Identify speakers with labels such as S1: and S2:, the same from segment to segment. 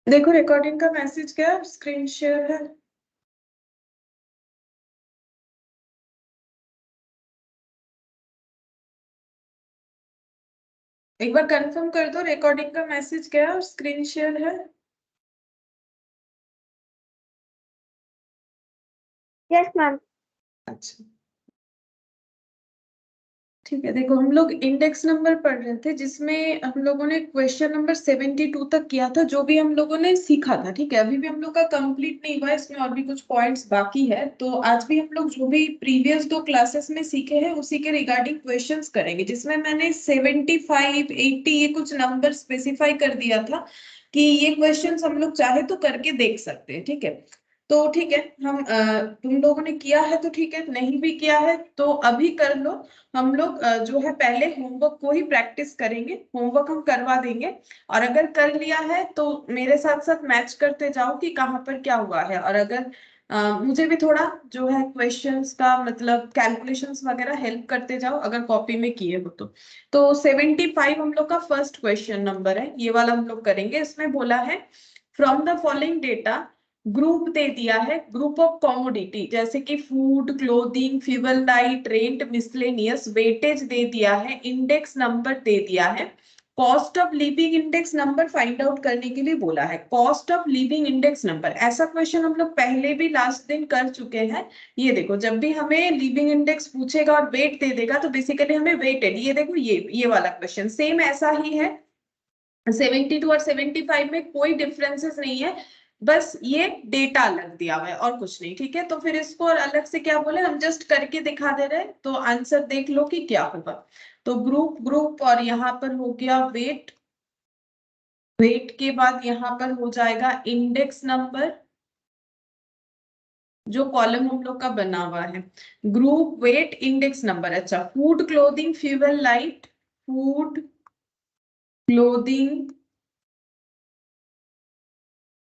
S1: देखो रिकॉर्डिंग का मैसेज क्या है, स्क्रीन शेयर है। एक बार कंफर्म कर दो रिकॉर्डिंग का मैसेज क्या है और स्क्रीन शेयर है।
S2: Yes ma'am.
S1: अच्छा ठीक है, देखो हम लोग इंडेक्स नंबर पढ़ रहे थे जिसमें हम लोगों ने क्वेश्चन नंबर 72 तक किया था, जो भी हम लोगों ने सीखा था। ठीक है, अभी भी हम लोग का कंप्लीट नहीं हुआ, इसमें और भी कुछ पॉइंट्स बाकी है। तो आज भी हम लोग जो भी प्रीवियस 2 क्लासेस में सीखे हैं उसी के रिगार्डिंग क्वेश्चंस करेंगे, जिसमें मैंने 75 80 ये कुछ नंबर स्पेसिफाई कर दिया था कि ये क्वेश्चंस हम लोग चाहे तो करके देख सकते हैं। ठीक है, तो ठीक है, हम तुम लोगों ने किया है तो ठीक है, नहीं भी किया है तो अभी कर लो। हम लोग जो है पहले होमवर्क को ही प्रैक्टिस करेंगे, होमवर्क हम करवा देंगे। और अगर कर लिया है तो मेरे साथ साथ मैच करते जाओ कि कहाँ पर क्या हुआ है। और अगर मुझे भी थोड़ा जो है क्वेश्चंस का मतलब कैलकुलेशंस वगैरह हेल्प करते जाओ अगर कॉपी में किए हो तो 75 हम लोग का फर्स्ट क्वेश्चन नंबर है, ये वाला हम लोग करेंगे। इसमें बोला है from the following data, group दे दिया है, ग्रुप ऑफ कॉमोडिटी जैसे कि food, clothing, fuel, light, rent, miscellaneous, weightage दे दिया है, इंडेक्स नंबर दे दिया है, cost of living index number find out करने के लिए बोला है। Cost of living index number, ऐसा क्वेश्चन हम लोग पहले भी लास्ट दिन कर चुके हैं। ये देखो, जब भी हमें लिविंग इंडेक्स पूछेगा और वेट दे देगा तो बेसिकली हमें वेटेड, ये देखो ये वाला क्वेश्चन सेम ऐसा ही है। 72 और 75 में कोई डिफरेंसेस नहीं है, बस ये डेटा अलग दिया हुआ है और कुछ नहीं। ठीक है, तो फिर इसको और अलग से क्या बोले, हम जस्ट करके दिखा दे रहे हैं, तो आंसर देख लो कि क्या होगा। तो ग्रुप ग्रुप और यहाँ पर हो गया वेट, वेट के बाद यहाँ पर हो जाएगा इंडेक्स नंबर, जो कॉलम हम लोग का बना हुआ है। Group weight index number. अच्छा, food, clothing, fuel, light, food, clothing,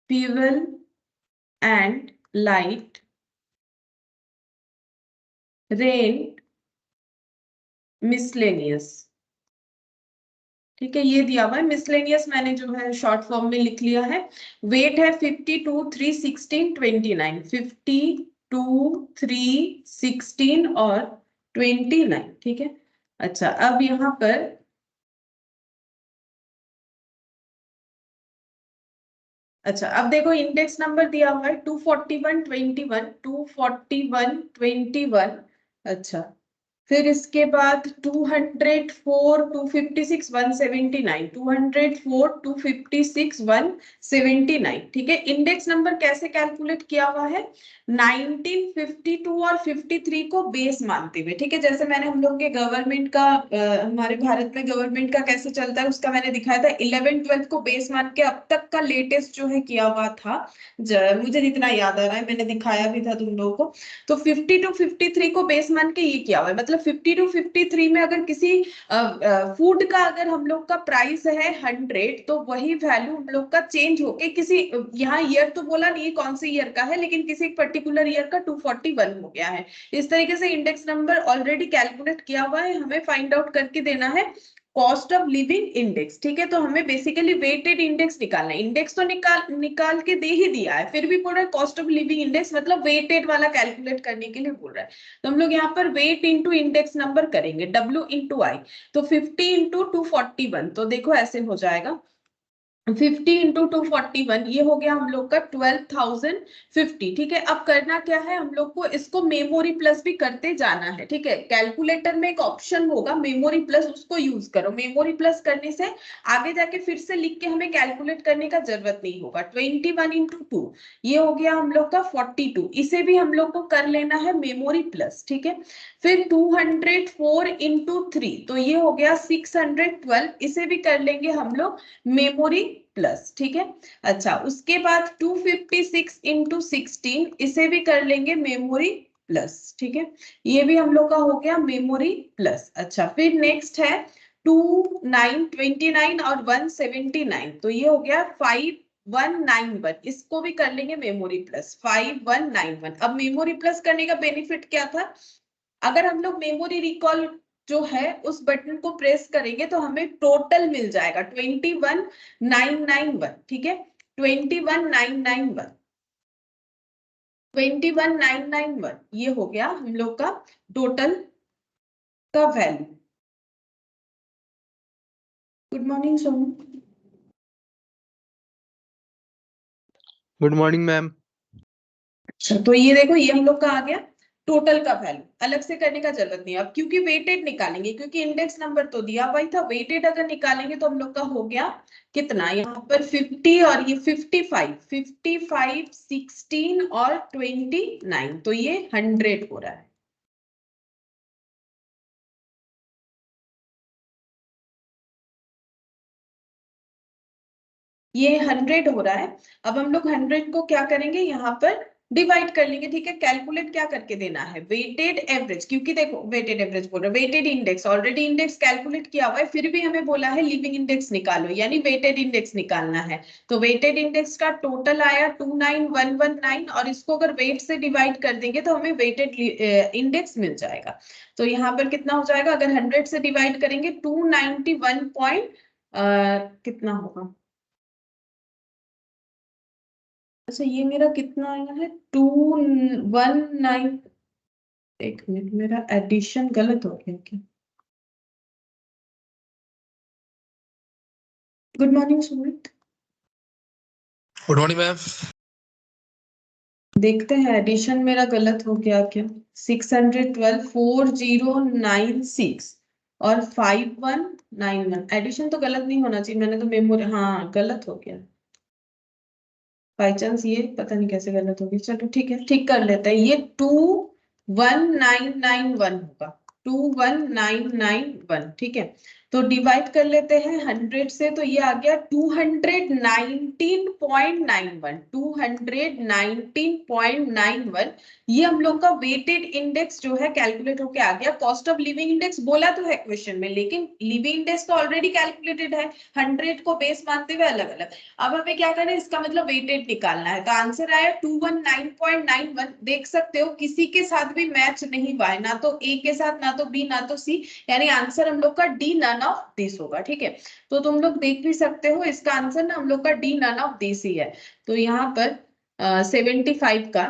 S1: fuel and light, rent, miscellaneous. ठीक है, ये दिया हुआ है मिसलेनियस, मैंने जो है शॉर्ट फॉर्म में लिख लिया है। वेट है 52 3 16 29, 52 3 16 और 29। ठीक है, अच्छा अब यहाँ पर अच्छा अब देखो इंडेक्स नंबर दिया हुआ है 241 21, 241 21। अच्छा, फिर इसके बाद 204 256 179, 204 256 179। ठीक है, इंडेक्स नंबर कैसे कैलकुलेट किया हुआ है, 1952 और 53 को बेस मानते हुए। ठीक है, जैसे मैंने हम लोग के गवर्नमेंट का हमारे भारत में गवर्नमेंट का कैसे चलता है उसका मैंने दिखाया था। 11 12 को बेस मान के अब तक का लेटेस्ट जो है किया हुआ था, मुझे जितना याद आ रहा है मैंने दिखाया भी था तुम लोगों को। तो 50 टू 53 को बेस मान के ये किया हुआ है, मतलब 50 टू 53 में अगर किसी फूड का अगर हम लोग का प्राइस है 100, तो वही वैल्यू हम लोग का चेंज होके किसी यहाँ ईयर तो बोला नहीं कौन से ईयर का है, लेकिन किसी पर्टिकुलर ईयर का 241 हो गया है। इस तरीके से इंडेक्स नंबर ऑलरेडी कैलकुलेट किया हुआ है, हमें फाइंड आउट करके देना है कॉस्ट ऑफ लिविंग इंडेक्स। ठीक है, तो हमें बेसिकली वेटेड इंडेक्स निकालना है। इंडेक्स तो निकाल निकाल के दे ही दिया है, फिर भी बोल रहा है कॉस्ट ऑफ लिविंग इंडेक्स, मतलब वेटेड वाला कैलकुलेट करने के लिए बोल रहा है। तो हम लोग यहाँ पर वेट इंटू इंडेक्स नंबर करेंगे, W इंटू आई। तो 50 इंटू 241, तो देखो ऐसे हो जाएगा 50 इंटू 241, ये हो गया हम लोग का 12,050। ठीक है, अब करना क्या है, हम लोग को इसको मेमोरी प्लस भी करते जाना है। ठीक है, कैलकुलेटर में एक ऑप्शन होगा मेमोरी प्लस, उसको यूज करो। मेमोरी प्लस करने से आगे जाके फिर से लिख के हमें कैलकुलेट करने का जरूरत नहीं होगा। 21 इंटू 2, ये हो गया हम लोग का 42, इसे भी हम लोग को कर लेना है मेमोरी प्लस। ठीक है, फिर 204 इंटू 3, तो ये हो गया 612, इसे भी कर लेंगे हम लोग मेमोरी प्लस। ठीक है, अच्छा उसके बाद 256 इंटू 16, इसे भी कर लेंगे मेमोरी प्लस। ठीक है, ये भी हम लोग का हो गया मेमोरी प्लस। अच्छा, फिर नेक्स्ट है 29 और 179, तो ये हो गया 5191, इसको भी कर लेंगे मेमोरी प्लस 5191। अब मेमोरी प्लस करने का बेनिफिट क्या था, अगर हम लोग मेमोरी रिकॉल जो है उस बटन को प्रेस करेंगे तो हमें टोटल मिल जाएगा 21991। ठीक है, 21,991 21,991 ये हो गया हम लोग का टोटल का value. Good morning Sonu.
S2: Good morning ma'am.
S1: अच्छा, तो ये देखो ये हम लोग का आ गया टोटल का वैल्यू, अलग से करने का जरूरत नहीं अब, क्योंकि वेटेड निकालेंगे, क्योंकि इंडेक्स नंबर तो दिया हुआ ही था। वेटेड अगर निकालेंगे तो हम लोग का हो गया कितना, यहाँ पर 50 और ये 55, 16 और 29, तो ये 100 हो रहा है। ये 100 हो रहा है। अब हम लोग 100 को क्या करेंगे, यहाँ पर डिवाइड कर लेंगे, ठीक है। कैलकुलेट क्या करके देना है, वेटेड एवरेज, क्योंकि देखो वेटेड एवरेज बोल रहे, weighted index, already index calculate किया हुआ है, फिर भी हमें बोला है लिविंग इंडेक्स निकालो, यानी वेटेड इंडेक्स निकालना है। तो वेटेड इंडेक्स का टोटल आया 29119, और इसको अगर वेट से डिवाइड कर देंगे तो हमें वेटेड इंडेक्स मिल जाएगा। तो यहाँ पर कितना हो जाएगा, अगर 100 से डिवाइड करेंगे 291 पॉइंट कितना होगा, अच्छा ये मेरा कितना आया है 219, एक मिनट मेरा एडिशन गलत हो गया क्या। Good morning Sumit.
S2: Good morning ma'am.
S1: देखते हैं एडिशन मेरा गलत हो गया क्या। 612 4096 और 5191, एडिशन तो गलत नहीं होना चाहिए, मैंने तो मेमोरी, हाँ गलत हो गया बाई चांस, ये पता नहीं कैसे गलत होगी, चलो ठीक है ठीक कर लेते हैं। ये 21991 होगा, 21991, ठीक है। तो डिवाइड कर लेते हैं 100 से, तो ये आ गया 219.91, 219.91। ये हम लोग का वेटेड इंडेक्स जो है कैलकुलेट होके आ गया। कॉस्ट ऑफ लिविंग इंडेक्स बोला तो है क्वेश्चन में, लेकिन लिविंग इंडेक्स तो ऑलरेडी कैलकुलेटेड है, 100 को बेस मानते हुए अलग अलग। अब हमें क्या करना है, इसका मतलब वेटेड निकालना है। तो आंसर आया 219.91। देख सकते हो किसी के साथ भी मैच नहीं हुआ है, ना तो ए के साथ, ना तो बी, ना तो सी, यानी आंसर हम लोग का डी नन ऑफ दिस होगा, ठीक है। तो तुम लोग देख भी सकते हो इसका आंसर ना हम लोग का डी नन ऑफ दिस ही है। तो यहाँ पर 75 का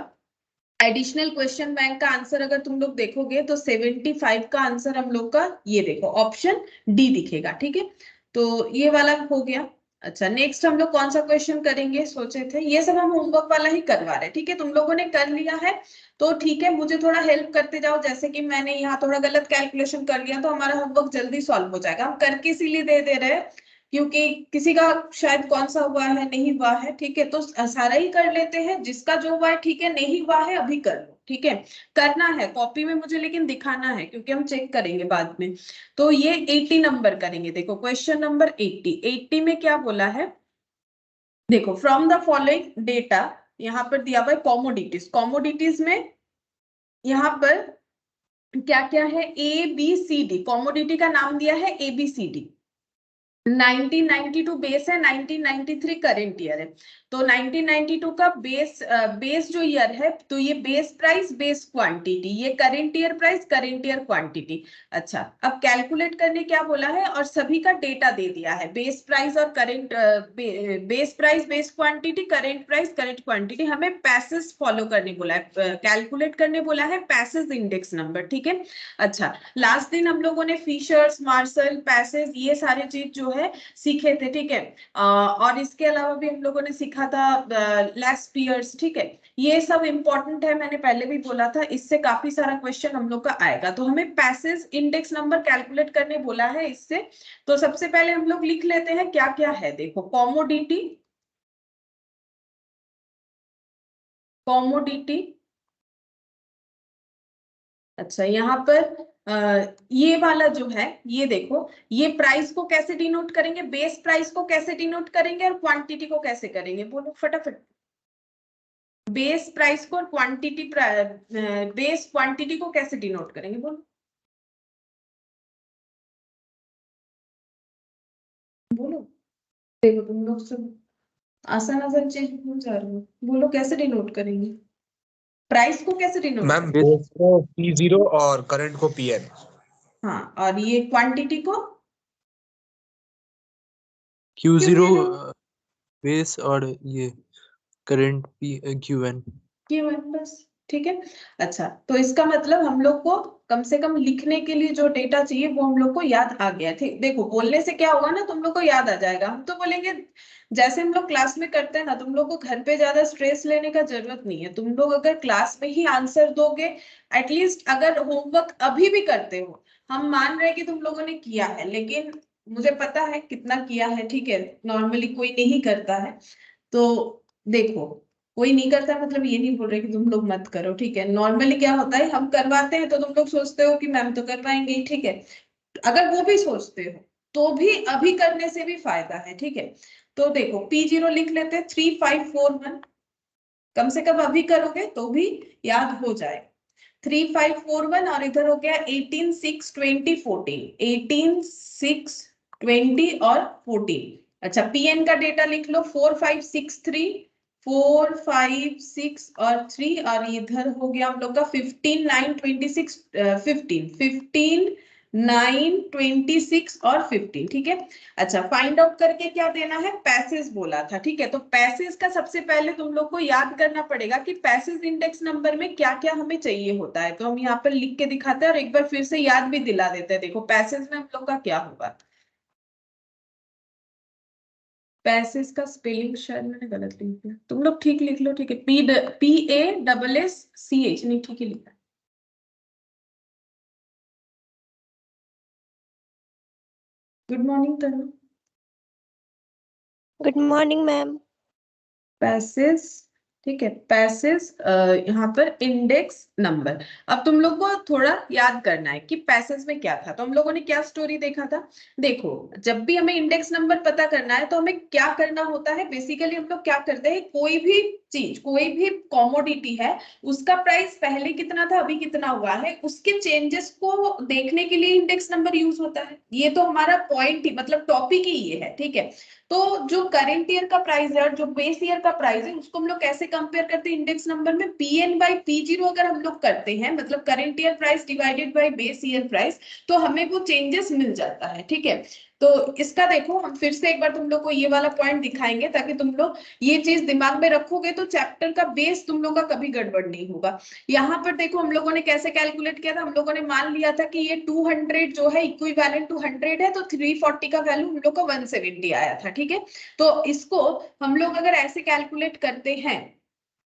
S1: एडिशनल क्वेश्चन बैंक का आंसर अगर तुम लोग देखोगे तो 75 का आंसर हम लोग का ये देखो ऑप्शन डी दिखेगा, ठीक है। तो ये वाला हो गया। अच्छा, नेक्स्ट हम लोग कौन सा क्वेश्चन करेंगे सोचे थे, ये सब हम होमवर्क वाला ही करवा रहे हैं, ठीक है। तुम लोगों ने कर लिया है तो ठीक है, मुझे थोड़ा हेल्प करते जाओ, जैसे कि मैंने यहाँ थोड़ा गलत कैलकुलेशन कर लिया तो हमारा होमवर्क जल्दी सॉल्व हो जाएगा। हम करके इसीलिए दे रहे हैं क्योंकि किसी का शायद कौन सा हुआ है, नहीं हुआ है, ठीक है। तो सारा ही कर लेते हैं, जिसका जो हुआ है ठीक है, नहीं हुआ है अभी कर लो, ठीक है। करना है कॉपी में मुझे, लेकिन दिखाना है क्योंकि हम चेक करेंगे बाद में। तो ये 80 नंबर करेंगे। देखो क्वेश्चन नंबर 80 में क्या बोला है, देखो फ्रॉम द फॉलोइंग डेटा, यहाँ पर दिया हुआ है कॉमोडिटीज। कॉमोडिटीज में यहाँ पर क्या क्या है, A B C D, commodity का नाम दिया है A B C D. 1992 base है, 1993 करंट ईयर है। तो 1992 का बेस जो ईयर है, तो ये बेस प्राइस बेस क्वांटिटी, ये current year price current year quantity. अच्छा, अब कैलकुलेट करने क्या बोला है, और सभी का डेटा दे दिया है, बेस प्राइस और current, base price base quantity, current price current quantity. हमें पैसेज फॉलो करने बोला है, कैलकुलेट करने बोला है पैसेज इंडेक्स नंबर, ठीक है। अच्छा, लास्ट दिन हम लोगों ने फिशर्स, मार्शल, पैसेज, ये सारे चीज जो है सीखे थे, ठीक है। और इसके अलावा भी हम लोगों ने सीखा था लेस पियर्स, ठीक है। ये सब इंपॉर्टेंट है, मैंने पहले भी बोला था, इससे काफी सारा क्वेश्चन हम लोग का आएगा। तो हमें पैसेज इंडेक्स नंबर कैलकुलेट करने बोला है इससे। तो सबसे पहले हम लोग लिख लेते हैं क्या क्या है। देखो कॉमोडिटी, कॉमोडिटी, अच्छा यहाँ पर ये वाला जो है, ये देखो, ये प्राइस को कैसे डिनोट करेंगे, बेस प्राइस को कैसे डिनोट करेंगे, और क्वांटिटी को कैसे करेंगे, बोलो फटाफट। बेस प्राइस को और क्वांटिटी, बेस क्वांटिटी को कैसे डिनोट करेंगे, बोलो बोलो। देखो तुम लोग सब आसान आसान चीज भूल जा रहे हो, बोलो कैसे डिनोट करेंगे, प्राइस को कैसे डिनोट
S2: मैम
S1: करेंगे।
S2: बेस को P0 और करंट को PN।
S1: हाँ, और ये क्वांटिटी को
S2: Q0
S3: बेस और ये करंट Q1
S1: बस, ठीक है। अच्छा, तो इसका मतलब हम लोग को कम से कम लिखने के लिए जो डेटा चाहिए वो हम लोग को याद आ गया। ठीक, देखो बोलने से क्या होगा ना, तुम लोग को याद आ जाएगा। हम तो बोलेंगे जैसे हम लोग क्लास में करते हैं ना, तुम लोग को घर पे ज्यादा स्ट्रेस लेने का जरूरत नहीं है। तुम लोग अगर क्लास में ही आंसर दोगे, एटलीस्ट अगर होमवर्क अभी भी करते हो, हम मान रहे हैं कि तुम लोगों ने किया है, लेकिन मुझे पता है कितना किया है, ठीक है। नॉर्मली कोई नहीं करता है, तो देखो कोई नहीं करता मतलब ये नहीं बोल रहे कि तुम लोग मत करो, ठीक है। नॉर्मली क्या होता है, हम करवाते हैं तो तुम लोग सोचते हो कि मैम तो करवाएंगे ही, ठीक है। अगर वो भी सोचते हो तो भी अभी करने से भी फायदा है, ठीक है। तो देखो P0 लिख लेते हैं 3541, कम से कम अभी करोगे तो भी याद हो जाए। 3541 और इधर हो गया 18 6 20 14, 18 6 20 और 14। अच्छा, पीएन का डेटा लिख लो 4563, 456 और 3, और इधर हो गया हम लोग का 15 9 26 15 15 9 26 और 15, ठीक है। अच्छा, फाइंड आउट करके क्या देना है, पैसेज बोला था, ठीक है। तो पैसेज का सबसे पहले तुम लोग को याद करना पड़ेगा कि पैसेज इंडेक्स नंबर में क्या क्या हमें चाहिए होता है। तो हम यहाँ पर लिख के दिखाते हैं और एक बार फिर से याद भी दिला देते हैं। देखो पैसेज में हम लोग का क्या होगा, पैसेज का स्पेलिंग शायद मैंने गलत लिख दिया, तुम लोग ठीक लिख लो, ठीक है। PASSCH, नहीं ठीक ही लिखा। Good morning Tanu.
S4: Good morning ma'am.
S1: Passage, ठीक है, पैसेज यहाँ पर इंडेक्स नंबर। अब तुम लोग को थोड़ा याद करना है कि पैसेज में क्या था। तो हम लोगों ने क्या स्टोरी देखा था, देखो जब भी हमें इंडेक्स नंबर पता करना है तो हमें क्या करना होता है, बेसिकली हम लोग क्या करते हैं, कोई भी चीज, कोई भी कॉमोडिटी है, उसका प्राइस पहले कितना था अभी कितना हुआ है, उसके चेंजेस को देखने के लिए इंडेक्स नंबर यूज होता है। ये तो हमारा पॉइंट ही, मतलब टॉपिक ही ये है, ठीक है। तो जो करेंट ईयर का प्राइस है और जो बेस ईयर का प्राइस है, उसको हम लोग कैसे कंपेयर करते हैं इंडेक्स नंबर में, PN बाई P0 अगर हम लोग करते हैं, मतलब current year price divided by base year price, तो हमें वो चेंजेस मिल जाता है, ठीक है। तो इसका देखो हम फिर से एक बार तुम लोग को ये वाला पॉइंट दिखाएंगे ताकि तुम लोग ये चीज दिमाग में रखोगे तो चैप्टर का बेस तुम लोग का कभी गड़बड़ नहीं होगा। यहाँ पर देखो हम लोगों ने कैसे कैलकुलेट किया था, हम लोगों ने मान लिया था कि ये 200 जो है इक्विवेलेंट टू 100 है, तो 340 का वैल्यू हम लोग को 170 आया था, ठीक है। तो इसको हम लोग अगर ऐसे कैलकुलेट करते हैं,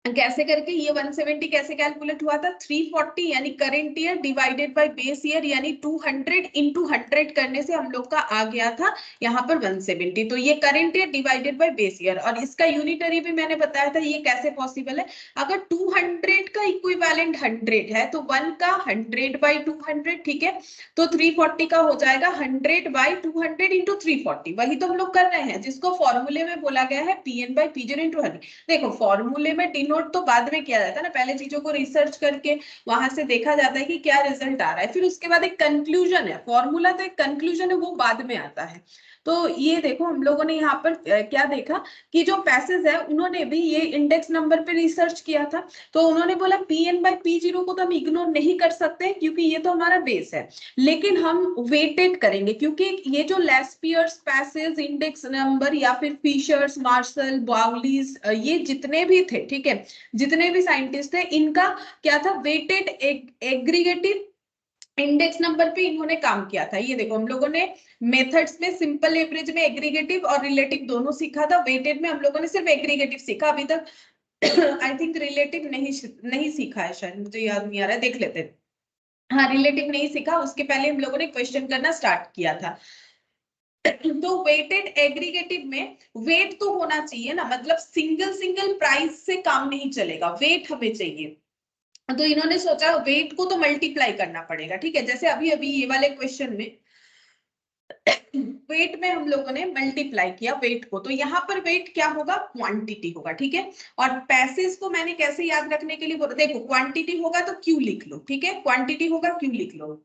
S1: कैसे करके, ये 170 कैसे कैलकुलेट हुआ था, 340 यानी current year divided by base year, यानी 200 इंटू 100 करने से हम लोग का आ गया था यहाँ पर 170। तो ये current year divided by base year, और इसका यूनिटरी भी मैंने बताया था ये कैसे पॉसिबल है। अगर 200 का इक्विवेलेंट 100 है तो 1 का 100 बाई 200, ठीक है। तो 340 का हो जाएगा 100 बाई 200 इंटू 340, वही तो हम लोग कर रहे हैं जिसको फॉर्मूले में बोला गया है PN बाई P0 इंटू 100। देखो फॉर्मूले में डिनोट तो बाद में किया जाता है ना, पहले चीजों को रिसर्च करके वहां से देखा जाता है कि क्या रिजल्ट आ रहा है, फिर उसके बाद एक कंक्लूजन है। फॉर्मूला तो एक कंक्लूजन है, वो बाद में आता है। तो ये देखो हम लोगों ने यहाँ पर क्या देखा कि जो पैसेज है उन्होंने भी ये इंडेक्स नंबर पे रिसर्च किया था। तो उन्होंने बोला PN बाई P0 को तो हम इग्नोर नहीं कर सकते क्योंकि ये तो हमारा बेस है, लेकिन हम वेटेड करेंगे क्योंकि ये जो लेस्पियर्स, पैसेज, इंडेक्स नंबर या फिर फिशर्स, मार्शल, बाउलीज, ये जितने भी थे, ठीक है, जितने भी साइंटिस्ट थे, इनका क्या था, वेटेड एग्रीगेटिव इंडेक्स नंबर पे इन्होंने काम किया था। ये देखो हम लोगों ने मेथड्स में सिंपल एवरेज में एग्रीगेटिव और रिलेटिव दोनों सीखा था, वेटेड में हम लोगों ने सिर्फ एग्रीगेटिव सीखा अभी तक। आई थिंक रिलेटिव नहीं सीखा है, शायद मुझे याद नहीं आ रहा है, देख लेते हैं। हाँ, रिलेटिव नहीं सीखा, उसके पहले हम लोगों ने क्वेश्चन करना स्टार्ट किया था। तो वेटेड एग्रीगेटिव में वेट तो होना चाहिए ना, मतलब सिंगल सिंगल प्राइस से काम नहीं चलेगा, वेट हमें चाहिए। तो इन्होंने सोचा वेट को तो मल्टीप्लाई करना पड़ेगा, ठीक है। जैसे अभी अभी ये वाले क्वेश्चन में वेट में हम लोगों ने मल्टीप्लाई किया वेट को, तो यहाँ पर वेट क्या होगा, क्वांटिटी होगा, ठीक है। और पैसेज को मैंने कैसे याद रखने के लिए बोला, देखो क्वांटिटी होगा तो क्यू लिख लो, ठीक है, क्वांटिटी होगा क्यू लिख लो।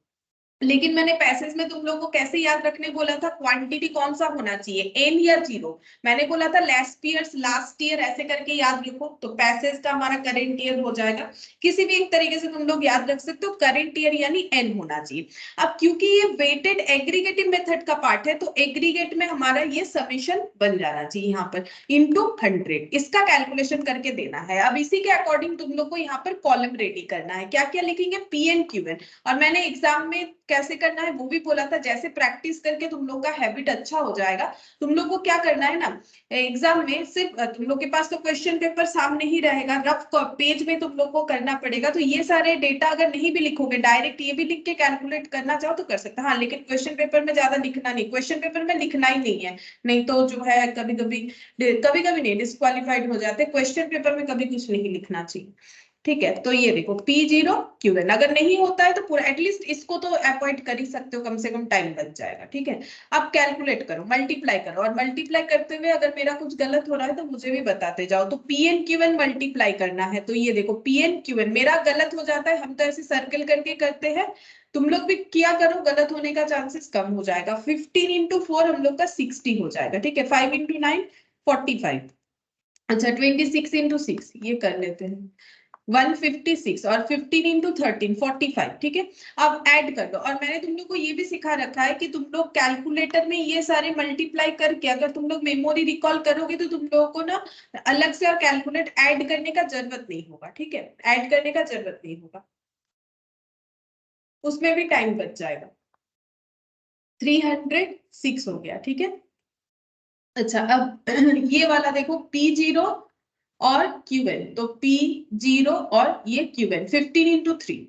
S1: लेकिन मैंने पैसेज में तुम लोगों को कैसे याद रखने बोला था, क्वांटिटी कौन सा होना चाहिए, एन या जीरो। मैंने बोला था लास्ट ईयर लास्ट ईयर ऐसे करके याद रखो, तो पैसेज का हमारा करंट ईयर हो जाएगा। किसी भी एक तरीके से तुम लोग याद रख सकते हो, करंट ईयर यानी एन होना चाहिए। अब क्योंकि ये वेटेड एग्रीगेटिव मेथड का पार्ट है, तो एग्रीगेट में हमारा ये समेशन बन जाना चाहिए यहाँ पर इंटू 100, इसका कैलकुलेशन करके देना है। अब इसी के अकॉर्डिंग तुम लोग को यहाँ पर कॉलम रेडी करना है, क्या क्या लिखेंगे, पी एन क्यू एन। और मैंने एग्जाम में कैसे करना है वो भी बोला था, जैसे प्रैक्टिस करके तुम लोग का हैबिट अच्छा हो जाएगा। तुम लोग को क्या करना है ना, एग्जाम में सिर्फ तुम लोग के पास तो क्वेश्चन पेपर सामने ही रहेगा, रफ पेज में तुम लोग को करना पड़ेगा। तो ये सारे डेटा अगर नहीं भी लिखोगे, डायरेक्ट ये भी लिख के कैलकुलेट करना चाहो तो कर सकते हैं, हाँ लेकिन क्वेश्चन पेपर में ज्यादा लिखना नहीं, क्वेश्चन पेपर में लिखना ही नहीं है, नहीं तो जो है कभी कभी नहीं डिस्क्वालिफाइड हो जाते, क्वेश्चन पेपर में कभी कुछ नहीं लिखना चाहिए। ठीक है, तो ये देखो P0 QN, अगर नहीं होता है तो पूरा एटलीस्ट इसको तो अवॉइड कर ही सकते हो, कम से कम टाइम बच जाएगा। ठीक है, अब कैलकुलेट करो, मल्टीप्लाई करो, और मल्टीप्लाई करते हुए अगर मेरा कुछ गलत हो रहा है तो मुझे भी बताते जाओ। तो PN QN मल्टीप्लाई करना है, तो ये देखो PN QN मेरा गलत हो जाता है, हम तो ऐसे सर्कल करके करते हैं, तुम लोग भी किया करो, गलत होने का चांसेस कम हो जाएगा। 15 इंटू 4 हम लोग का 60 हो जाएगा। ठीक है, 5 इंटू 9 45, अच्छा 26 इंटू 6 ये कर लेते हैं 156, और 15 इंटू 13 45। ठीक है, अब ऐड कर दो। और मैंने तुम लोग को ये भी सिखा रखा है कि तुम लोग कैलकुलेटर में ये सारे मल्टीप्लाई करके अगर तुम लोग मेमोरी रिकॉल करोगे तो तुम लोगों को ना अलग से और कैलकुलेट ऐड करने का जरूरत नहीं होगा। ठीक है, ऐड करने का जरूरत नहीं होगा, उसमें भी टाइम बच जाएगा। 306 हो गया। ठीक है, अच्छा अब ये वाला देखो P0 और QN, तो P0 और ये QN 15 इंटू 3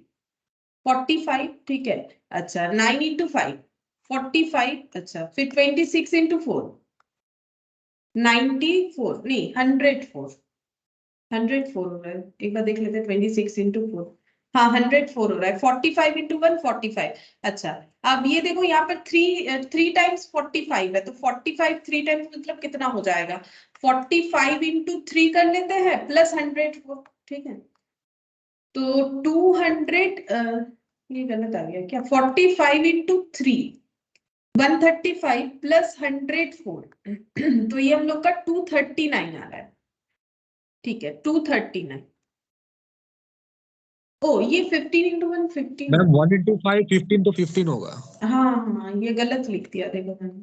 S1: 45। ठीक है, अच्छा 9 इंटू 5 45, अच्छा फिर 26 इंटू 4 94, नहीं 104, 104 हो रहा है, एक बार देख लेते हैं 26 इंटू 4, हाँ 104 हो रहा है। 45 इंटू 1 45, अच्छा अब ये देखो यहाँ पर 3 टाइम्स 45 है, तो 45 3 टाइम्स मतलब कितना हो जाएगा, 45 इंटू 3 कर लेते हैं प्लस 104। ठीक है, तो 200, ये गलत आ गया क्या, 45 इंटू 3 135 प्लस 104 तो ये हम लोग का 239 आ रहा है। ठीक है, 239, ओ ये 15 इंटू 1 15,
S2: मैम 1 into 5 15 तो 15 होगा।
S1: हाँ हाँ ये गलत लिख दिया, देखो मैंने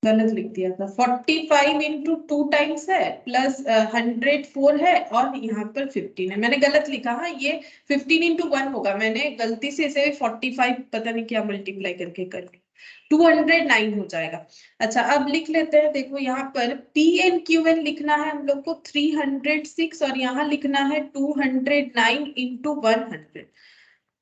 S1: गलत लिख दिया था। 45 इंटू 2 टाइम्स है प्लस 104 है, और यहाँ पर 15 है, मैंने गलत लिखा। हाँ ये 15 इंटू 1 होगा, मैंने गलती से इसे 45 पता नहीं क्या मल्टीप्लाई करके कर लिया, 209 हो जाएगा। अच्छा अब लिख लेते हैं, देखो यहाँ पर PNQN लिखना है हम लोग को 306, और यहाँ लिखना है 209 इंटू 100।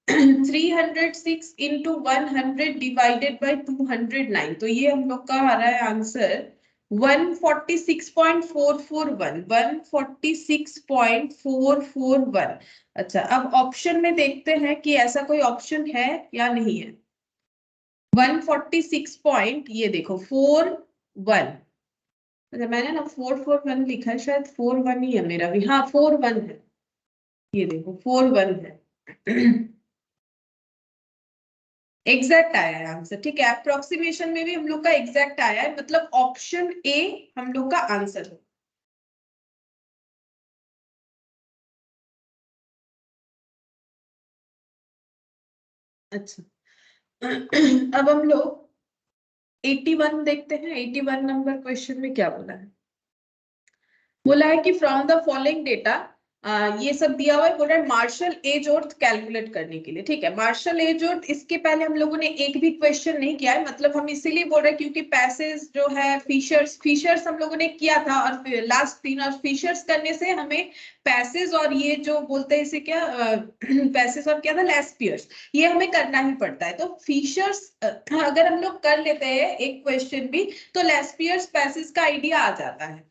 S1: 306 इंटू 100 डिवाइडेड बाई 209, तो ये हम लोग का आ रहा है आंसर 146.441, 146.441। अच्छा अब ऑप्शन में देखते हैं कि ऐसा कोई ऑप्शन है या नहीं है। 146 पॉइंट, ये देखो 41, अच्छा मैंने ना 441 लिखा है, शायद 41 ही है मेरा भी, हाँ 41 है, ये देखो 41 है एग्जैक्ट आया है आंसर। ठीक है, अप्रोक्सीमेशन में भी हम लोग का एग्जैक्ट आया है, मतलब ऑप्शन ए हम लोग का आंसर है। अच्छा अब हम लोग 81 देखते हैं, 81 नंबर क्वेश्चन में क्या बोला है। बोला है कि फ्रॉम द फॉलोइंग डेटा, ये सब दिया हुआ है, बोल रहा है मार्शल एज वर्थ कैलकुलेट करने के लिए। ठीक है, मार्शल एज वर्थ इसके पहले हम लोगों ने एक भी क्वेश्चन नहीं किया है, मतलब हम इसीलिए बोल रहे हैं क्योंकि पैसेज जो है फिशर्स हम लोगों ने किया था, और लास्ट 3, और फिशर्स करने से हमें पैसेज और ये जो बोलते हैं इसे क्या पैसेज और क्या था लेस्पियर्स, ये हमें करना ही पड़ता है। तो फिशर्स अगर हम लोग कर लेते हैं एक क्वेश्चन भी, तो लेस्पियर्स पैसेज का आइडिया आ जाता है।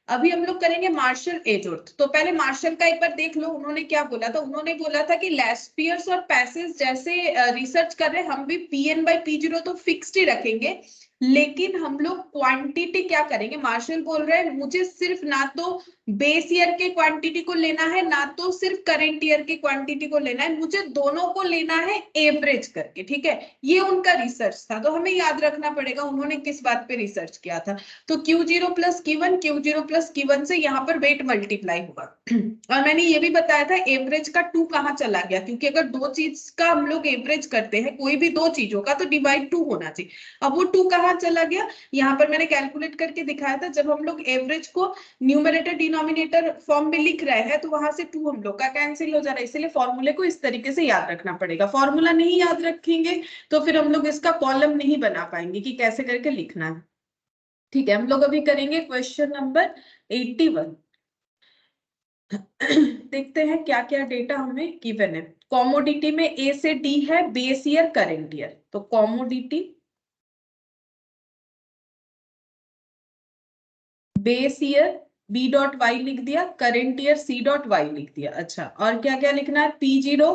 S1: अभी हम लोग करेंगे मार्शल एजवर्थ, तो पहले मार्शल का एक बार देख लो, उन्होंने क्या बोला था, उन्होंने बोला था कि लेस्पियर्स और पैसेज जैसे रिसर्च कर रहे हैं, हम भी PN/P0 तो फिक्स्ड ही रखेंगे, लेकिन हम लोग क्वांटिटी क्या करेंगे। मार्शल बोल रहे हैं मुझे सिर्फ ना तो बेस ईयर के क्वांटिटी को लेना है, ना तो सिर्फ करंट ईयर की क्वांटिटी को लेना है, मुझे दोनों को लेना है एवरेज करके, ठीक है। ये उनका रिसर्च था, तो हमें याद रखना पड़ेगा उन्होंने किस बात पे रिसर्च किया था। तो Q0 plus Q1, Q0 plus Q1 से यहाँ पर वेट मल्टीप्लाई होगा। और मैंने ये भी बताया था एवरेज का 2 कहाँ चला गया, क्योंकि अगर दो चीज का हम लोग एवरेज करते हैं, कोई भी दो चीजों का, तो डिवाइड 2 होना चाहिए। अब वो 2 कहाँ चला गया, यहाँ पर मैंने कैलकुलेट करके दिखाया था, जब हम लोग एवरेज को न्यूमरेटर डिनोमिनेटर फॉर्म में लिख रहे हैं तो वहां से 2 हम लोग का कैंसिल हो जा रहा है, इसलिए फॉर्मूले को इस तरीके से याद रखना पड़ेगा। फॉर्मूला नहीं याद रखेंगे तो फिर हम लोग इसका कॉलम नहीं बना पाएंगे कि कैसे करके लिखना है। ठीक है, हम लोग अभी करेंगे क्वेश्चन नंबर 81। देखते हैं क्या क्या डेटा हमें गिवन है। कॉमोडिटी में ए से डी है, बेस ईयर करंट ईयर, तो commodity base year B dot Y लिख दिया, current year C dot Y लिख दिया। अच्छा, और क्या क्या लिखना है, P0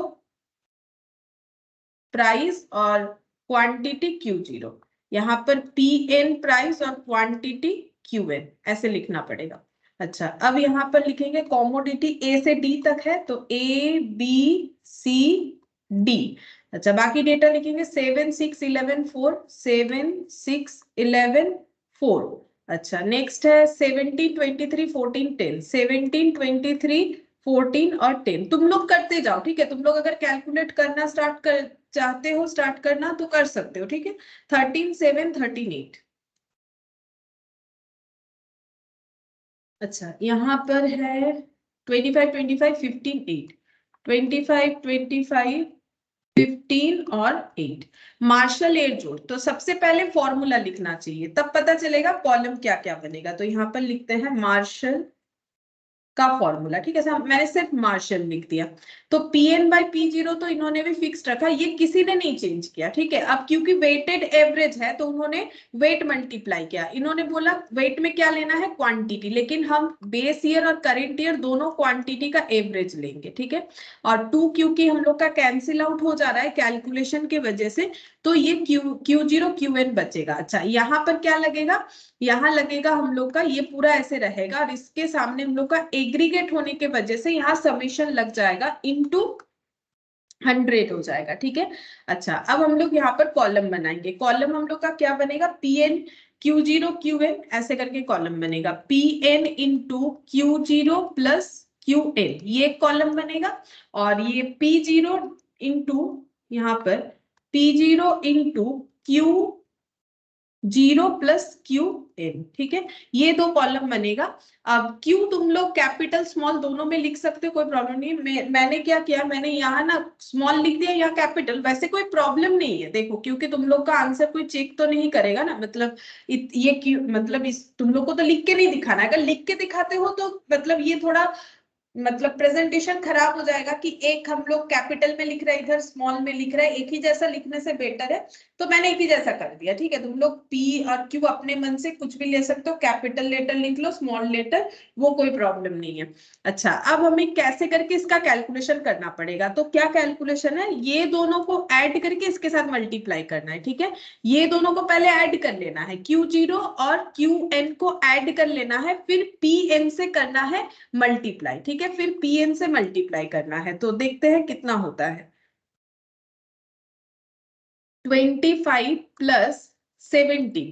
S1: प्राइस और क्वांटिटी Q0, यहाँ पर PN प्राइस और क्वांटिटी QN, ऐसे लिखना पड़ेगा। अच्छा, अब यहाँ पर लिखेंगे कॉमोडिटी A से D तक है, तो A B C D। अच्छा, बाकी डेटा लिखेंगे 7 6 11 4, 7 6 11 4। अच्छा, नेक्स्ट है 17 23 14 10, 17 23 14 और 10। तुम लोग करते जाओ, ठीक है। तुम लोग अगर कैलकुलेट करना स्टार्ट कर चाहते हो, स्टार्ट करना तो कर सकते हो, ठीक है। 13 7 13 8। अच्छा, यहाँ पर है 25 25 15 8, 25 25 15 और 8। मार्शल एयर जोड़, तो सबसे पहले फॉर्मूला लिखना चाहिए, तब पता चलेगा कॉलम क्या क्या बनेगा। तो यहाँ पर लिखते हैं मार्शल का फॉर्मूला, ठीक है। मैंने सिर्फ मार्शल लिख दिया। तो Pn बाई P0 तो इन्होंने भी फिक्स रखा, ये किसी ने नहीं चेंज किया, ठीक है। अब क्योंकि वेटेड एवरेज है तो उन्होंने वेट मल्टीप्लाई किया। इन्होंने बोला वेट में क्या लेना है, क्वांटिटी, लेकिन हम बेस ईयर और करंट ईयर दोनों क्वांटिटी का एवरेज लेंगे, ठीक है। और 2 क्योंकि हम लोग का कैंसिल आउट हो जा रहा है कैलकुलेशन की वजह से, तो ये Q0 QN बचेगा। अच्छा, यहाँ पर क्या लगेगा, यहाँ लगेगा हम लोग का, ये पूरा ऐसे रहेगा और इसके सामने हम लोग का एग्रीगेट होने के वजह से यहाँ समेशन लग जाएगा, इनटू 100 हो जाएगा, ठीक है। अच्छा, अब हम लोग यहाँ पर कॉलम बनाएंगे। कॉलम हम लोग का क्या बनेगा, PN Q0 QN, ऐसे करके कॉलम बनेगा। PN into Q0 plus QN, ये कॉलम बनेगा। और ये P0 इंटू यहाँ पर P0 into Q0 plus QN, ठीक है। ये दो कॉलम बनेगा। अब Q तुम लोग कैपिटल स्मॉल दोनों में लिख सकते हो, कोई प्रॉब्लम नहीं है। मैंने क्या किया, मैंने यहाँ ना स्मॉल लिख दिया, यहाँ कैपिटल, वैसे कोई प्रॉब्लम नहीं है। देखो, क्योंकि तुम लोग का आंसर कोई चेक तो नहीं करेगा ना, मतलब ये क्यों, मतलब इस तुम लोग को तो लिख के नहीं दिखाना है। अगर लिख के दिखाते हो तो मतलब ये थोड़ा मतलब प्रेजेंटेशन खराब हो जाएगा कि एक हम लोग कैपिटल में लिख रहे हैं, इधर स्मॉल में लिख रहे हैं। एक ही जैसा लिखने से बेटर है, तो मैंने एक ही जैसा कर दिया, ठीक है। तुम लोग P और Q अपने मन से कुछ भी ले सकते हो, कैपिटल लेटर लिख लो, स्मॉल लेटर, वो कोई प्रॉब्लम नहीं है। अच्छा, अब हमें कैसे करके इसका कैलकुलेशन करना पड़ेगा, तो क्या कैलकुलेशन है, ये दोनों को ऐड करके इसके साथ मल्टीप्लाई करना है, ठीक है। ये दोनों को पहले ऐड कर लेना है, Q0 और QN को ऐड कर लेना है, फिर PN से करना है मल्टीप्लाई, ठीक है। फिर PN से मल्टीप्लाई करना है, तो देखते हैं कितना होता है। 25 प्लस 70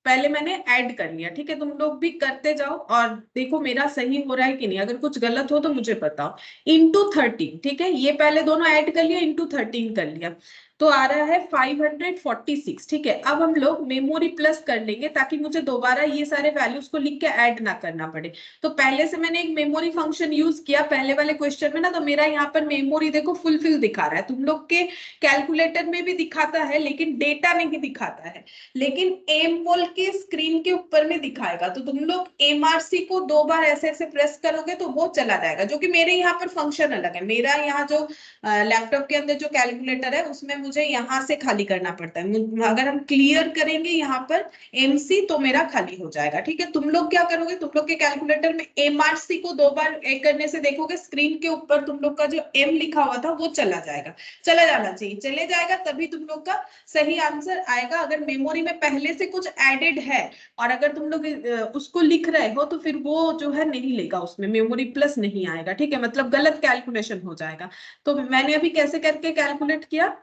S1: पहले मैंने ऐड कर लिया, ठीक है। तुम लोग भी करते जाओ और देखो मेरा सही हो रहा है कि नहीं, अगर कुछ गलत हो तो मुझे बताओ। इंटू 13, ठीक है, ये पहले दोनों ऐड कर लिया, इंटू 13 कर लिया, तो आ रहा है 546, ठीक है। अब हम लोग मेमोरी प्लस कर लेंगे ताकि मुझे दोबारा ये सारे वैल्यूज को लिख के ऐड ना करना पड़े। तो पहले से मैंने एक मेमोरी फंक्शन यूज किया पहले वाले क्वेश्चन में ना, तो मेरा यहाँ पर मेमोरी देखो फुलफिल दिखा रहा है। तुम लोग के कैलकुलेटर में भी दिखाता है लेकिन डेटा नहीं दिखाता है, लेकिन एम पोल के स्क्रीन के ऊपर में दिखाएगा। तो तुम लोग MRC को 2 बार ऐसे ऐसे प्रेस करोगे तो वो चला जाएगा, जो कि मेरे यहाँ पर फंक्शन अलग है। मेरा यहाँ जो लैपटॉप के अंदर जो कैलकुलेटर है उसमें मुझे यहाँ से खाली करना पड़ता है। अगर हम क्लियर करेंगे यहाँ पर MC तो मेरा खाली हो जाएगा। ठीक है, तुम लोग क्या करोगे, तुम लोग के कैलकुलेटर में MRC को 2 बार करने से देखोगे स्क्रीन के ऊपर तुम लोग का जो M लिखा हुआ था वो चला जाएगा, चला जाना चाहिए, चले जाएगा तभी तुम लोग का सही आंसर आएगा। अगर मेमोरी में पहले से कुछ एडेड है और अगर तुम लोग उसको लिख रहे हो तो फिर वो जो है नहीं लेगा, उसमें मेमोरी प्लस नहीं आएगा। ठीक है, मतलब गलत कैलकुलेशन हो जाएगा। तो मैंने अभी कैसे करके कैलकुलेट किया,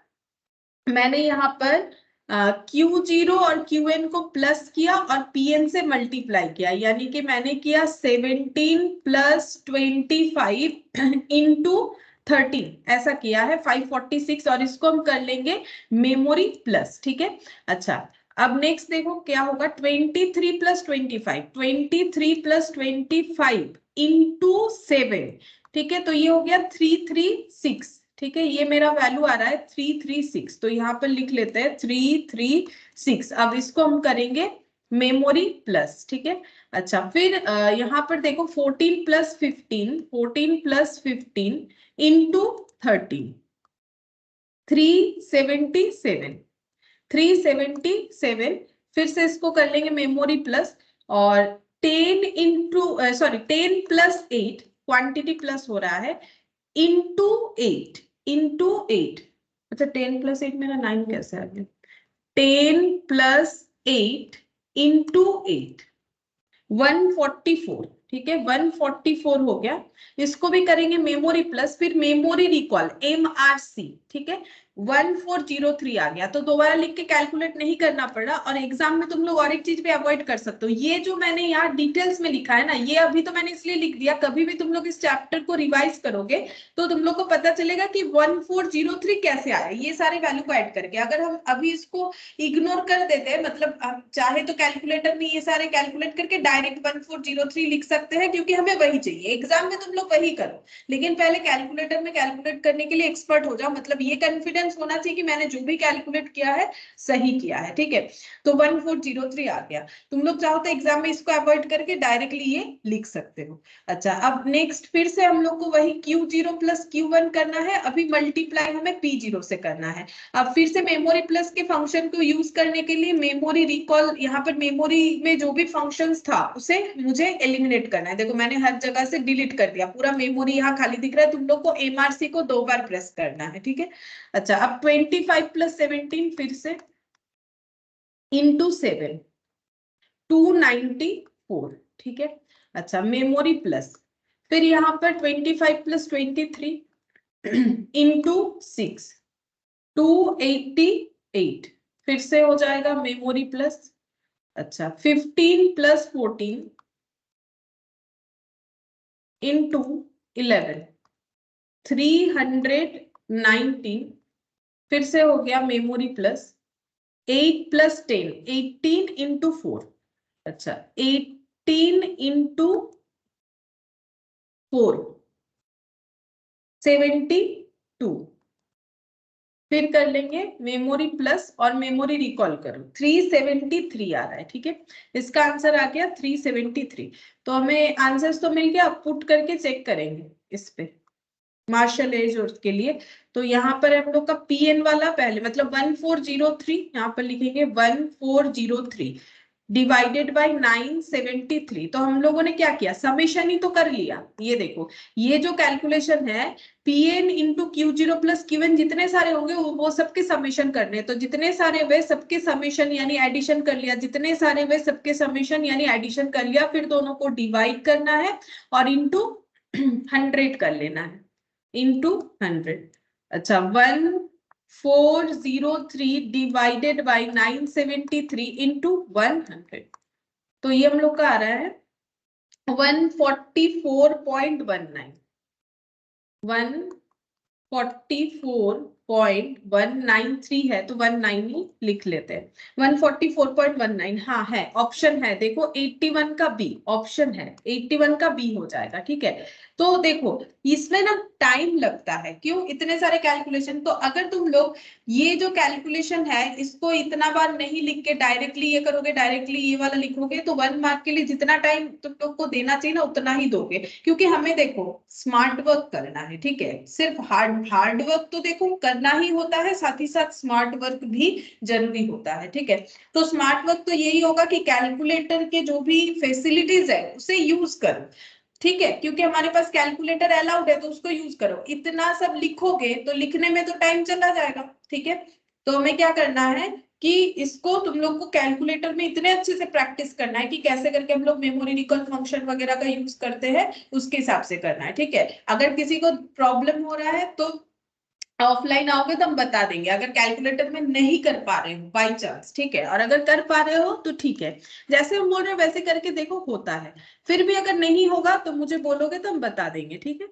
S1: मैंने यहाँ पर Q0 और Qn को प्लस किया और Pn से मल्टीप्लाई किया, यानी कि मैंने किया 17 + 25 इंटू 13, ऐसा किया है 546, और इसको हम कर लेंगे मेमोरी प्लस। ठीक है, अच्छा अब नेक्स्ट देखो क्या होगा, 23 + 25, 23 + 25 इंटू 7। ठीक है, तो ये हो गया 336। ठीक है, ये मेरा वैल्यू आ रहा है 336, तो यहाँ पर लिख लेते हैं 336। अब इसको हम करेंगे मेमोरी प्लस। ठीक है, अच्छा फिर यहाँ पर देखो 14 + 15, 14 + 15 इंटू 13, 377, 377। फिर से इसको कर लेंगे मेमोरी प्लस, और 10 + 8, क्वांटिटी प्लस हो रहा है, इंटू 8, इंटू 8। अच्छा 10 + 8 मेरा 9 कैसे आ गया, 10 + 8 इंटू 8, 144। ठीक है, 144 हो गया। इसको भी करेंगे मेमोरी प्लस, फिर मेमोरी रिकॉल MRC। ठीक है, 1403 आ गया, तो दोबारा लिख के कैलकुलेट नहीं करना पड़ा। और एग्जाम में तुम लोग और एक चीज भी अवॉइड कर सकते हो, ये जो मैंने यहाँ डिटेल्स में लिखा है ना, ये अभी तो मैंने इसलिए लिख दिया, कभी भी तुम लोग इस चैप्टर को रिवाइज करोगे तो तुम लोग को पता चलेगा कि 1403 कैसे आया, ये सारे वैल्यू को ऐड करके। अगर हम अभी इसको इग्नोर कर देते हैं, मतलब आप चाहे तो कैलकुलेटर में ये सारे कैलकुलेट करके डायरेक्ट 1403 लिख सकते हैं, क्योंकि हमें वही चाहिए। एग्जाम में तुम लोग वही करो, लेकिन पहले कैलकुलेटर में कैलकुलेट करने के लिए एक्सपर्ट हो जाओ, मतलब ये कॉन्फिडेंस होना चाहिए कि मैंने जो भी कैलकुलेट किया है सही किया है। ठीक है, तो 1403 आ गया। तुम लोग चाहो तो एग्जाम में इसको अवॉइड करके डायरेक्टली ये लिख सकते हो। अच्छा अब नेक्स्ट फिर से हम लोग को वही Q0 + Q1 करना है, अभी मल्टीप्लाई हमें P0 से करना है। अब फिर से मेमोरी प्लस के फंक्शन को यूज करने के लिए मेमोरी रिकॉल, यहाँ पर मेमोरी में जो भी फंक्शंस था उसे मुझे एलिमिनेट करना है। देखो मैंने हर जगह से डिलीट कर दिया, पूरा मेमोरी यहाँ खाली दिख रहा है, तुम लोग को MRC को 2 बार प्रेस करना है। ठीक है, अच्छा अब 25 + 17 फिर से इंटू 7, 294। ठीक है, अच्छा मेमोरी प्लस, फिर यहाँ पर 25 + 23 इंटू 6, 288। फिर से हो जाएगा मेमोरी प्लस। अच्छा 15 + 14 इंटू 11, 319। फिर से हो गया मेमोरी प्लस। 8 + 10, 18 इंटू 4। अच्छा 18 इंटू 4, 72। फिर कर लेंगे मेमोरी प्लस और मेमोरी रिकॉल करो, 373 आ रहा है। ठीक है, इसका आंसर आ गया 373। तो हमें आंसर्स तो मिल गया, अब पुट करके चेक करेंगे इस पे मार्शल एज और के लिए। तो यहाँ पर हम लोग का PN वाला पहले, मतलब 1403, यहाँ पर लिखेंगे 1403 डिवाइडेड बाय 973। तो हम लोगों ने क्या किया, समेशन ही तो कर लिया। ये देखो, ये जो कैलकुलेशन है PN इंटू Q0 + Qn, जितने सारे होंगे वो सबके समेशन करने हैं। तो जितने सारे वे सबके समेशन यानी एडिशन कर लिया, जितने सारे वे सबके समेशन यानी एडिशन कर लिया, फिर दोनों को डिवाइड करना है और इंटू 100 कर लेना है, इंटू 100। अच्छा 1403 डिवाइडेड बाय 973 इंटू 100, तो ये हम लोग का आ रहा है 144.19, 144.193 है, तो 19 ही लिख लेते हैं। 144.19 हाँ है, ऑप्शन है, देखो 81 का बी ऑप्शन है, 81 का बी हो जाएगा। ठीक है, तो देखो इसमें ना टाइम लगता है, क्यों, इतने सारे कैलकुलेशन। तो अगर तुम लोग ये जो कैलकुलेशन है इसको इतना बार नहीं लिख के डायरेक्टली ये करोगे, डायरेक्टली ये वाला लिखोगे, तो 1 मार्क के लिए जितना टाइम तुम लोग को देना चाहिए ना उतना ही दोगे, क्योंकि हमें देखो स्मार्ट वर्क करना है। ठीक है, सिर्फ हार्ड वर्क तो देखो कर करना ही होता है, साथ ही साथ स्मार्ट वर्क भी जरूरी होता है। ठीक है, तो स्मार्ट वर्क तो यही होगा कि कैलकुलेटर के जो भी फैसिलिटीज है उसे यूज करो। ठीक है, क्योंकि हमारे पास कैलकुलेटर अलाउड है तो उसको यूज करो। इतना सब लिखोगे तो लिखने में तो टाइम चला जाएगा। ठीक है, तो हमें क्या करना है कि इसको तुम लोग को कैलकुलेटर में इतने अच्छे से प्रैक्टिस करना है कि कैसे करके हम लोग मेमोरी रिकॉल फंक्शन वगैरह का यूज करते हैं, उसके हिसाब से करना है। ठीक है, अगर किसी को प्रॉब्लम हो रहा है तो ऑफलाइन आओगे तो हम बता देंगे, अगर कैलकुलेटर में नहीं कर पा रहे हो बाई चांस। ठीक है, और अगर कर पा रहे हो तो ठीक है, जैसे हम बोल रहे हैं वैसे करके देखो, होता है। फिर भी अगर नहीं होगा तो मुझे बोलोगे तो हम बता देंगे। ठीक है,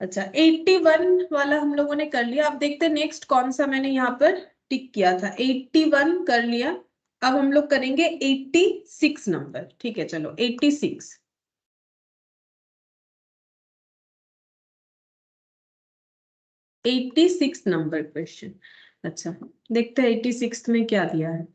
S1: अच्छा 81 वाला हम लोगों ने कर लिया। अब देखते हैं नेक्स्ट कौन सा मैंने यहाँ पर टिक किया था। 81 कर लिया, अब हम लोग करेंगे 86 नंबर। ठीक है, चलो 86। 86 नंबर क्वेश्चन। अच्छा, देखते हैं 86 में क्या दिया है।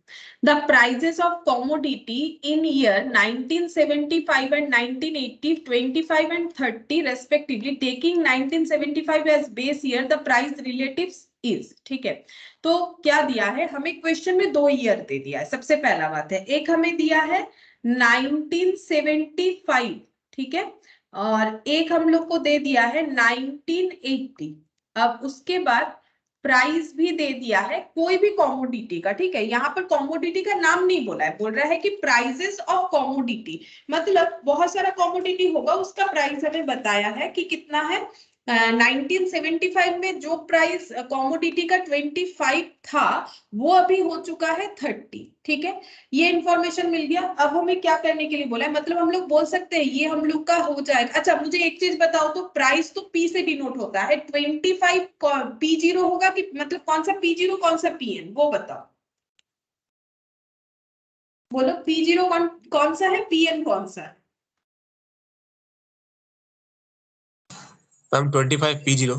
S1: The prices of commodity in year 1975 and 1980, 25 and 30 respectively, taking 1975 as base year, the price relatives is. ठीक है, तो क्या दिया है हमें क्वेश्चन में? 2 ईयर दे दिया है। सबसे पहला बात है, एक हमें दिया है 1975, ठीक है, और एक हम लोग को दे दिया है 1980। अब उसके बाद प्राइस भी दे दिया है कोई भी कॉमोडिटी का। ठीक है, यहाँ पर कॉमोडिटी का नाम नहीं बोला है, बोल रहा है कि प्राइजेस ऑफ कॉमोडिटी, मतलब बहुत सारा कॉमोडिटी होगा, उसका प्राइस हमें बताया है कि कितना है। 1975 में जो प्राइस कॉमोडिटी का 25 था वो अभी हो चुका है 30। ठीक है, ये इंफॉर्मेशन मिल गया। अब हमें क्या करने के लिए बोला है, मतलब हम लोग बोल सकते हैं ये हम लोग का हो जाएगा। अच्छा, मुझे एक चीज बताओ तो, प्राइस तो पी से डिनोट होता है, 25 P0 होगा कि मतलब कौन सा P0 कौन सा PN, वो बताओ। बोलो P0 कौन सा है, PN कौन सा है?
S3: Ma'am 25 P0।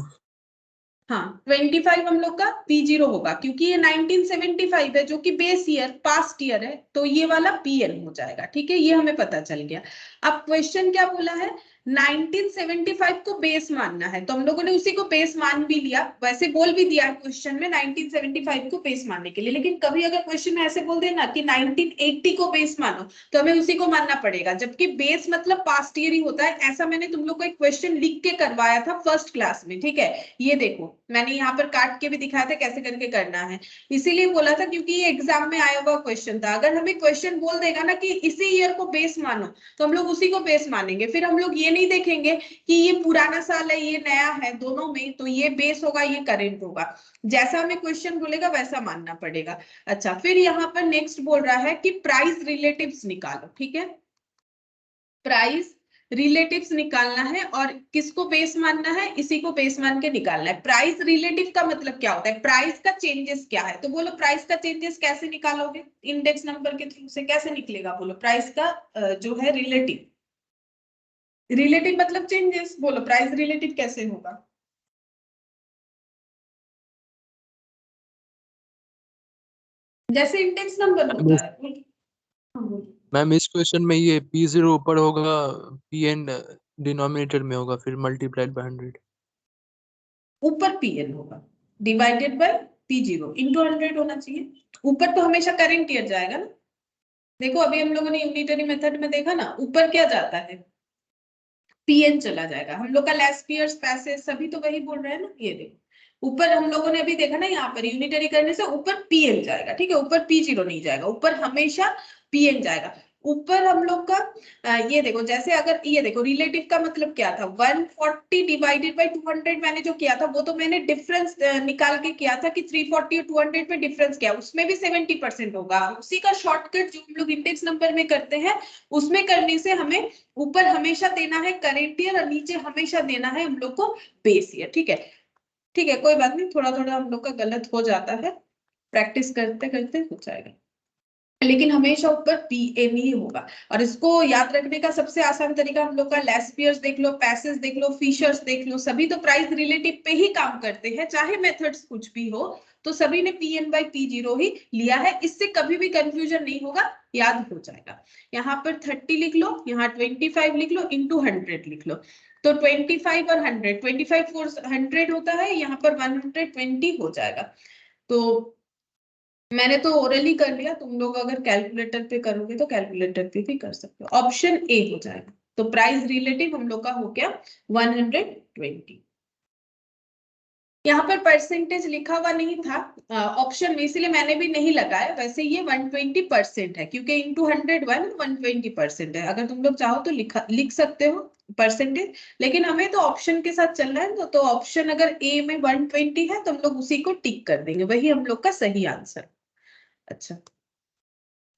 S1: हाँ, 25 हम लोग का P0 होगा, क्योंकि ये 1975 है जो कि बेस ईयर पास्ट ईयर है, तो ये वाला PN हो जाएगा। ठीक है, ये हमें पता चल गया। अब क्वेश्चन क्या बोला है, 1975 को बेस मानना है, तो हम लोगों ने उसी को बेस मान भी लिया। वैसे बोल भी दिया क्वेश्चन में 1975 को बेस मानने के लिए, लेकिन कभी अगर क्वेश्चन में ऐसे बोल देना कि 1980 को बेस मानो तो हमें उसी को मानना पड़ेगा, जबकि बेस मतलब पास्ट ईयर ही होता है। ऐसा मैंने तुम लोग को एक क्वेश्चन लिख के करवाया था फर्स्ट क्लास में। ठीक है, ये देखो मैंने यहाँ पर काट के भी दिखाया था कैसे करके करना है, इसीलिए बोला था क्योंकि ये एग्जाम में आया हुआ क्वेश्चन था। अगर हमें क्वेश्चन बोल देगा ना कि इसी ईयर को बेस मानो, तो हम लोग उसी को बेस मानेंगे। फिर हम लोग ये नहीं देखेंगे कि ये पुराना साल है ये नया है, दोनों में तो ये बेस होगा ये करेंट होगा। जैसा हमें क्वेश्चन बोलेगा वैसा मानना पड़ेगा। अच्छा, फिर यहाँ पर नेक्स्ट बोल रहा है कि प्राइस रिलेटिव्स निकालो। ठीक है, प्राइस रिलेटिव्स निकालना है, और किसको बेस मानना है, इसी को बेस मान के निकालना है। प्राइस रिलेटिव का मतलब क्या होता है, प्राइस का चेंजेस क्या है, तो बोलो प्राइस का चेंजेस कैसे निकालोगे, इंडेक्स नंबर के थ्रू से कैसे निकलेगा, बोलो प्राइस का जो है रिलेटिव। रिलेटिव मतलब चेंजेस, बोलो प्राइस रिलेटिव कैसे होगा? जैसे इंडेक्स नंबर होता है। हाँ, बोलो।
S3: मैम इस क्वेश्चन में ये P0 ऊपर होगा, PN डिनोमिनेटर में होगा, फिर मल्टीप्लाइड बाय 100।
S1: ऊपर PN होगा, डिवाइडेड बाय P0 इंटू 100 होना चाहिए। ऊपर तो हमेशा करेंट ईयर जाएगा ना। देखो अभी हम लोगों ने यूनिटरी मेथड में देखा ना, ऊपर क्या जाता है, PN चला जाएगा। हम लोग का लेस पीयर्स पैसेज सभी तो वही बोल रहे हैं ना। ये देखो ऊपर हम लोगों ने अभी देखा ना, यहाँ पर यूनिटरी करने से ऊपर PN जाएगा। ठीक है, ऊपर P0 नहीं जाएगा, ऊपर हमेशा PN जाएगा। ऊपर हम लोग का ये देखो, जैसे अगर ये देखो रिलेटिव का मतलब क्या था, 140 डिवाइडेड बाय 200 मैंने जो किया था वो तो मैंने डिफरेंस निकाल के किया था कि 340 और 200 में डिफरेंस क्या है, उसमें भी 70% होगा। उसी का शॉर्टकट जो हम लोग इंडेक्स नंबर में करते हैं उसमें करने से हमें ऊपर हमेशा देना है करेंट ईयर और नीचे हमेशा देना है हम लोग को बेस ईयर। ठीक है, ठीक है, कोई बात नहीं, थोड़ा थोड़ा हम लोग का गलत हो जाता है, प्रैक्टिस करते करते हो जाएगा, लेकिन हमेशा ऊपर PN ही होगा। और इसको याद रखने का सबसे आसान तरीका हम लोग का लेस पीयर्स देख लो, पैसेज देख लो, फिशर्स देख लो, सभी तो प्राइस रिलेटिव पे ही काम करते हैं, चाहे मेथड्स कुछ भी हो, तो सभी ने PN बाय P0 ही लिया है। इससे कभी भी कंफ्यूजन नहीं होगा, याद हो जाएगा। यहाँ पर 30 लिख लो, यहाँ 25 लिख लो, इंटू 100 लिख लो। तो 25 और 100, 25 4 100 होता है, यहाँ पर 120 हो जाएगा। तो मैंने तो ओरली कर लिया, तुम लोग अगर कैलकुलेटर पे करोगे तो कैलकुलेटर पे भी कर सकते हो। ऑप्शन ए हो जाएगा। तो प्राइस रिलेटिव हम लोग का हो गया 120। यहाँ पर परसेंटेज लिखा हुआ नहीं था ऑप्शन में, इसलिए मैंने भी नहीं लगाया। वैसे ये 120% है, क्योंकि इंटू 101 120% है। अगर तुम लोग चाहो तो लिख सकते हो परसेंटेज, लेकिन हमें तो ऑप्शन के साथ चलना है। तो ऑप्शन अगर ए में 120 है तो हम लोग उसी को टिक कर देंगे, वही हम लोग का सही आंसर। अच्छा,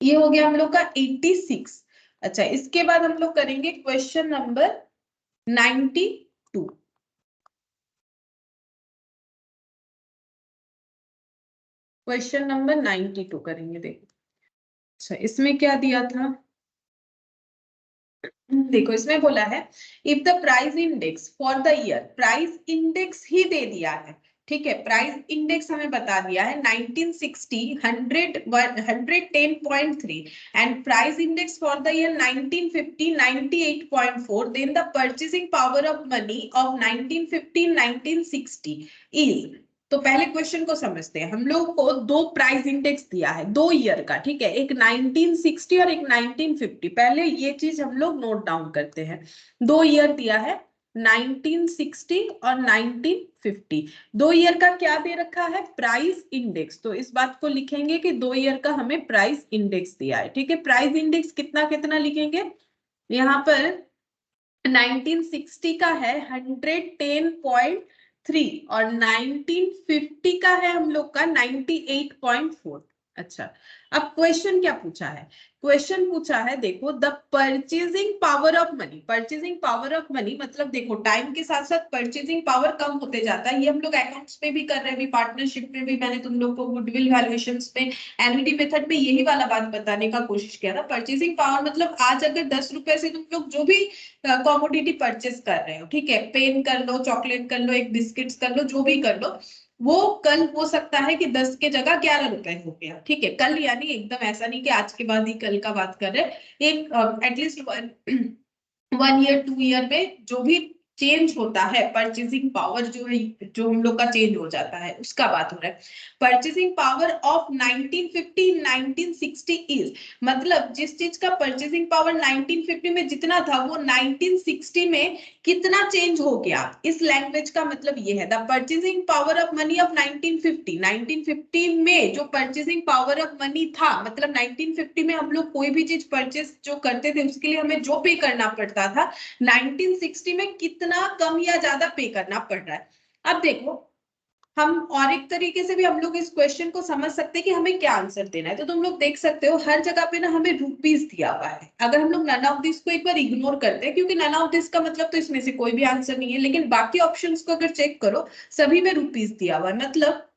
S1: ये हो गया हम लोग का 86। अच्छा, इसके बाद हम लोग करेंगे क्वेश्चन नंबर 92। क्वेश्चन नंबर 92 करेंगे। देखो, अच्छा इसमें क्या दिया था, देखो इसमें बोला है if the price index for the year, price index ही दे दिया है, ठीक है। प्राइस इंडेक्स हमें बता दिया है 1960 110.3 and price index for the year 1950 98.4, then the purchasing power of money of 1950 1960 is. तो पहले क्वेश्चन को समझते हैं। हम लोग को दो प्राइस इंडेक्स दिया है 2 ईयर का, ठीक है, एक 1960 और एक 1950। पहले ये चीज हम लोग नोट डाउन करते हैं। 2 ईयर दिया है 1960 और 1950। 2 ईयर का क्या दे रखा है, प्राइस इंडेक्स। तो इस बात को लिखेंगे कि 2 ईयर का हमें प्राइस इंडेक्स दिया है, ठीक है। प्राइस इंडेक्स कितना कितना लिखेंगे, यहाँ पर 1960 का है 110.3 और 1950 का है हम लोग का 98.4। अच्छा, अब क्वेश्चन क्या पूछा है, क्वेश्चन पूछा है देखो the purchasing power of money. Purchasing power of money मतलब देखो टाइम के साथ साथ परचेजिंग पावर कम होते जाता है। ये हम लोग अकाउंट्स में भी कर रहे हैं, पार्टनरशिप में भी मैंने तुम लोग को गुडविल वैल्यूएशंस में एनुअलिटी मेथड में यही वाला बात बताने का कोशिश किया था। परचेजिंग पावर मतलब आज अगर 10 रुपए से तुम लोग जो भी कॉमोडिटी परचेस कर रहे हो, ठीक है, पेन कर लो, चॉकलेट कर लो, एक बिस्किट्स कर लो, जो भी कर लो, वो कल हो सकता है कि 10 के जगह 11 रुपए हो गया, ठीक है। कल यानी एकदम ऐसा नहीं कि आज के बाद ही कल का बात कर रहे हैं, एक एटलीस्ट 1 ईयर 2 ईयर में जो भी चेंज होता है परचेसिंग पावर जो है, जो हम लोग का चेंज हो जाता है, उसका बात हो रहा है। परचेसिंग पावर ऑफ 1950 1960 इज, मतलब जिस चीज का परचेसिंग पावर 1950 में जितना था वो 1960 में कितना चेंज हो गया। इस लैंग्वेज का मतलब ये है the purchasing power of money of 1950। 1950 में जो परचेसिंग पावर ऑफ मनी था, मतलब 1950 में हम लोग कोई भी चीज परचेस जो करते थे उसके लिए हमें जो पे करना पड़ता था, 1960 में कितना कम या ज्यादा पे करना पड़ रहा है। अब देखो हम और एक तरीके से भी हम लोग इस क्वेश्चन को समझ सकते हैं कि हमें क्या आंसर देना है। तो तुम लोग देख सकते हो हर जगह पे ना हमें रुपीस दिया हुआ है। अगर हम लोग नन ऑफ दिस को एक बार इग्नोर करते हैं, क्योंकि नन ऑफ दिस का मतलब तो इसमें से कोई भी आंसर नहीं है, लेकिन बाकी ऑप्शंस को अगर चेक करो सभी में रुपीस दिया हुआ है। मतलब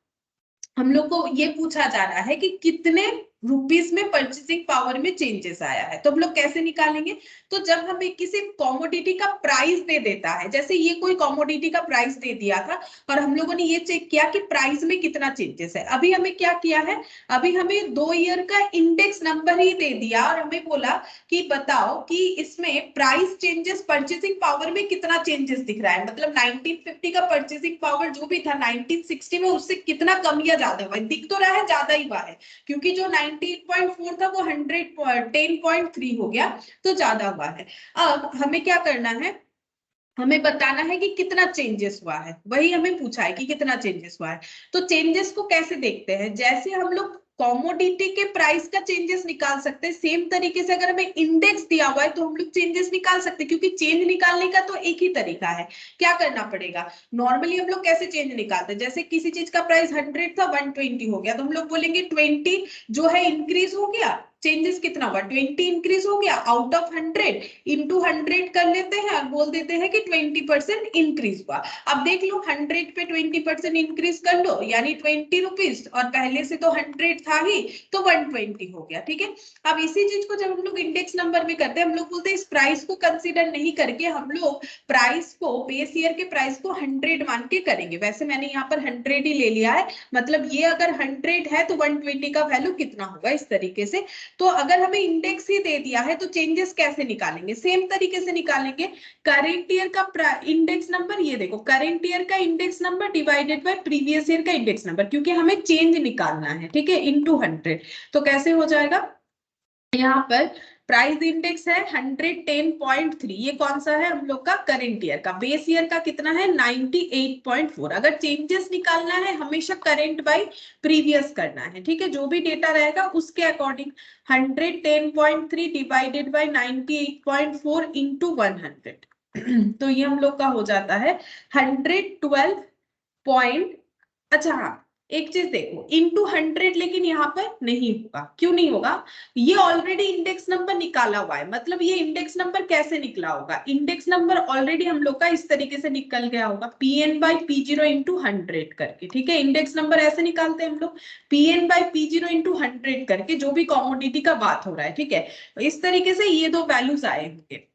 S1: हम लोग को ये पूछा जा रहा है कि कितने रुपीस में परचेसिंग पावर में चेंजेस आया है। तो हम लोग कैसे निकालेंगे, तो जब हमें किसी कॉमोडिटी का प्राइस दे देता है, जैसे ये कोई कॉमोडिटी का प्राइस दे दिया था और हम लोगों ने ये चेक किया कि प्राइस में कितना चेंजेस है। अभी हमें क्या किया है, अभी हमें 2 ईयर का इंडेक्स नंबर ही दे दिया और हमें बोला कि बताओ कि इसमें प्राइस चेंजेस परचेसिंग पावर में कितना चेंजेस दिख रहा है। मतलब 1950 का परचेसिंग पावर जो भी था 1960 में उससे कितना कम या ज्यादा हुआ है। दिख तो रहा है ज्यादा ही हुआ है, क्योंकि जो 98.4 था वो 110.3 हो गया, तो ज्यादा हुआ है। अब हमें क्या करना है, हमें बताना है कि कितना चेंजेस हुआ है, वही हमें पूछा है कि कितना चेंजेस हुआ है। तो चेंजेस को कैसे देखते हैं, जैसे हम लोग कॉमोडिटी के प्राइस का चेंजेस निकाल सकते हैं, सेम तरीके से अगर हमें इंडेक्स दिया हुआ है तो हम लोग चेंजेस निकाल सकते हैं। क्योंकि चेंज निकालने का तो एक ही तरीका है, क्या करना पड़ेगा, नॉर्मली हम लोग कैसे चेंज निकालते हैं, जैसे किसी चीज का प्राइस 100 था 120 हो गया, तो हम लोग बोलेंगे 20 जो है इंक्रीज हो गया, चेंजेस कितना हुआ 20 इंक्रीज हो गया, आउट ऑफ 100 इंटू 100 कर लेते हैं और बोल देते हैं कि 20% इंक्रीज हुआ। अब देख लो 100 पे 20% इंक्रीज कर लो यानी 20 रुपीज, और पहले से तो 100 था ही तो 120 हो गया, ठीक है। अब इसी चीज को जब हम लोग इंडेक्स नंबर में करते हैं, हम लोग बोलते हैं इस प्राइस को कंसीडर नहीं करके हम लोग प्राइस को, बेस ईयर के प्राइस को 100 मान के करेंगे। वैसे मैंने यहाँ पर 100 ही ले लिया है, मतलब ये अगर 100 है तो 120 का वैल्यू कितना होगा, इस तरीके से। तो अगर हमें इंडेक्स ही दे दिया है तो चेंजेस कैसे निकालेंगे? सेम तरीके से निकालेंगे। करेंट ईयर का इंडेक्स नंबर, ये देखो करेंट ईयर का index number divided by previous year का इंडेक्स नंबर, क्योंकि हमें चेंज निकालना है, ठीक है, इनटू 100। तो कैसे हो जाएगा? यहाँ पर प्राइस इंडेक्स है 110.3, ये कौन सा है? हम लोग का करेंट ईयर का। बेस ईयर का कितना है? 98.4। अगर चेंजेस निकालना है हमेशा करेंट बाय प्रीवियस करना है, ठीक है, जो भी डेटा रहेगा उसके अकॉर्डिंग। 110.3 डिवाइडेड बाय 98.4 इंटू 100 तो ये हम लोग का हो जाता है 112 पॉइंट। अच्छा हाँ, एक चीज देखो, इंटू 100 लेकिन यहाँ पर नहीं होगा। क्यों नहीं होगा? ये ऑलरेडी इंडेक्स नंबर निकाला हुआ है। मतलब ये इंडेक्स नंबर कैसे निकला होगा? इंडेक्स नंबर ऑलरेडी हम लोग का इस तरीके से निकल गया होगा, Pn बाई P0 इंटू 100 करके, ठीक है। इंडेक्स नंबर ऐसे निकालते हैं हम लोग, Pn बाई P0 इंटू 100 करके, जो भी कॉमोडिटी का बात हो रहा है, ठीक है। इस तरीके से ये दो वैल्यूज आए होंगे।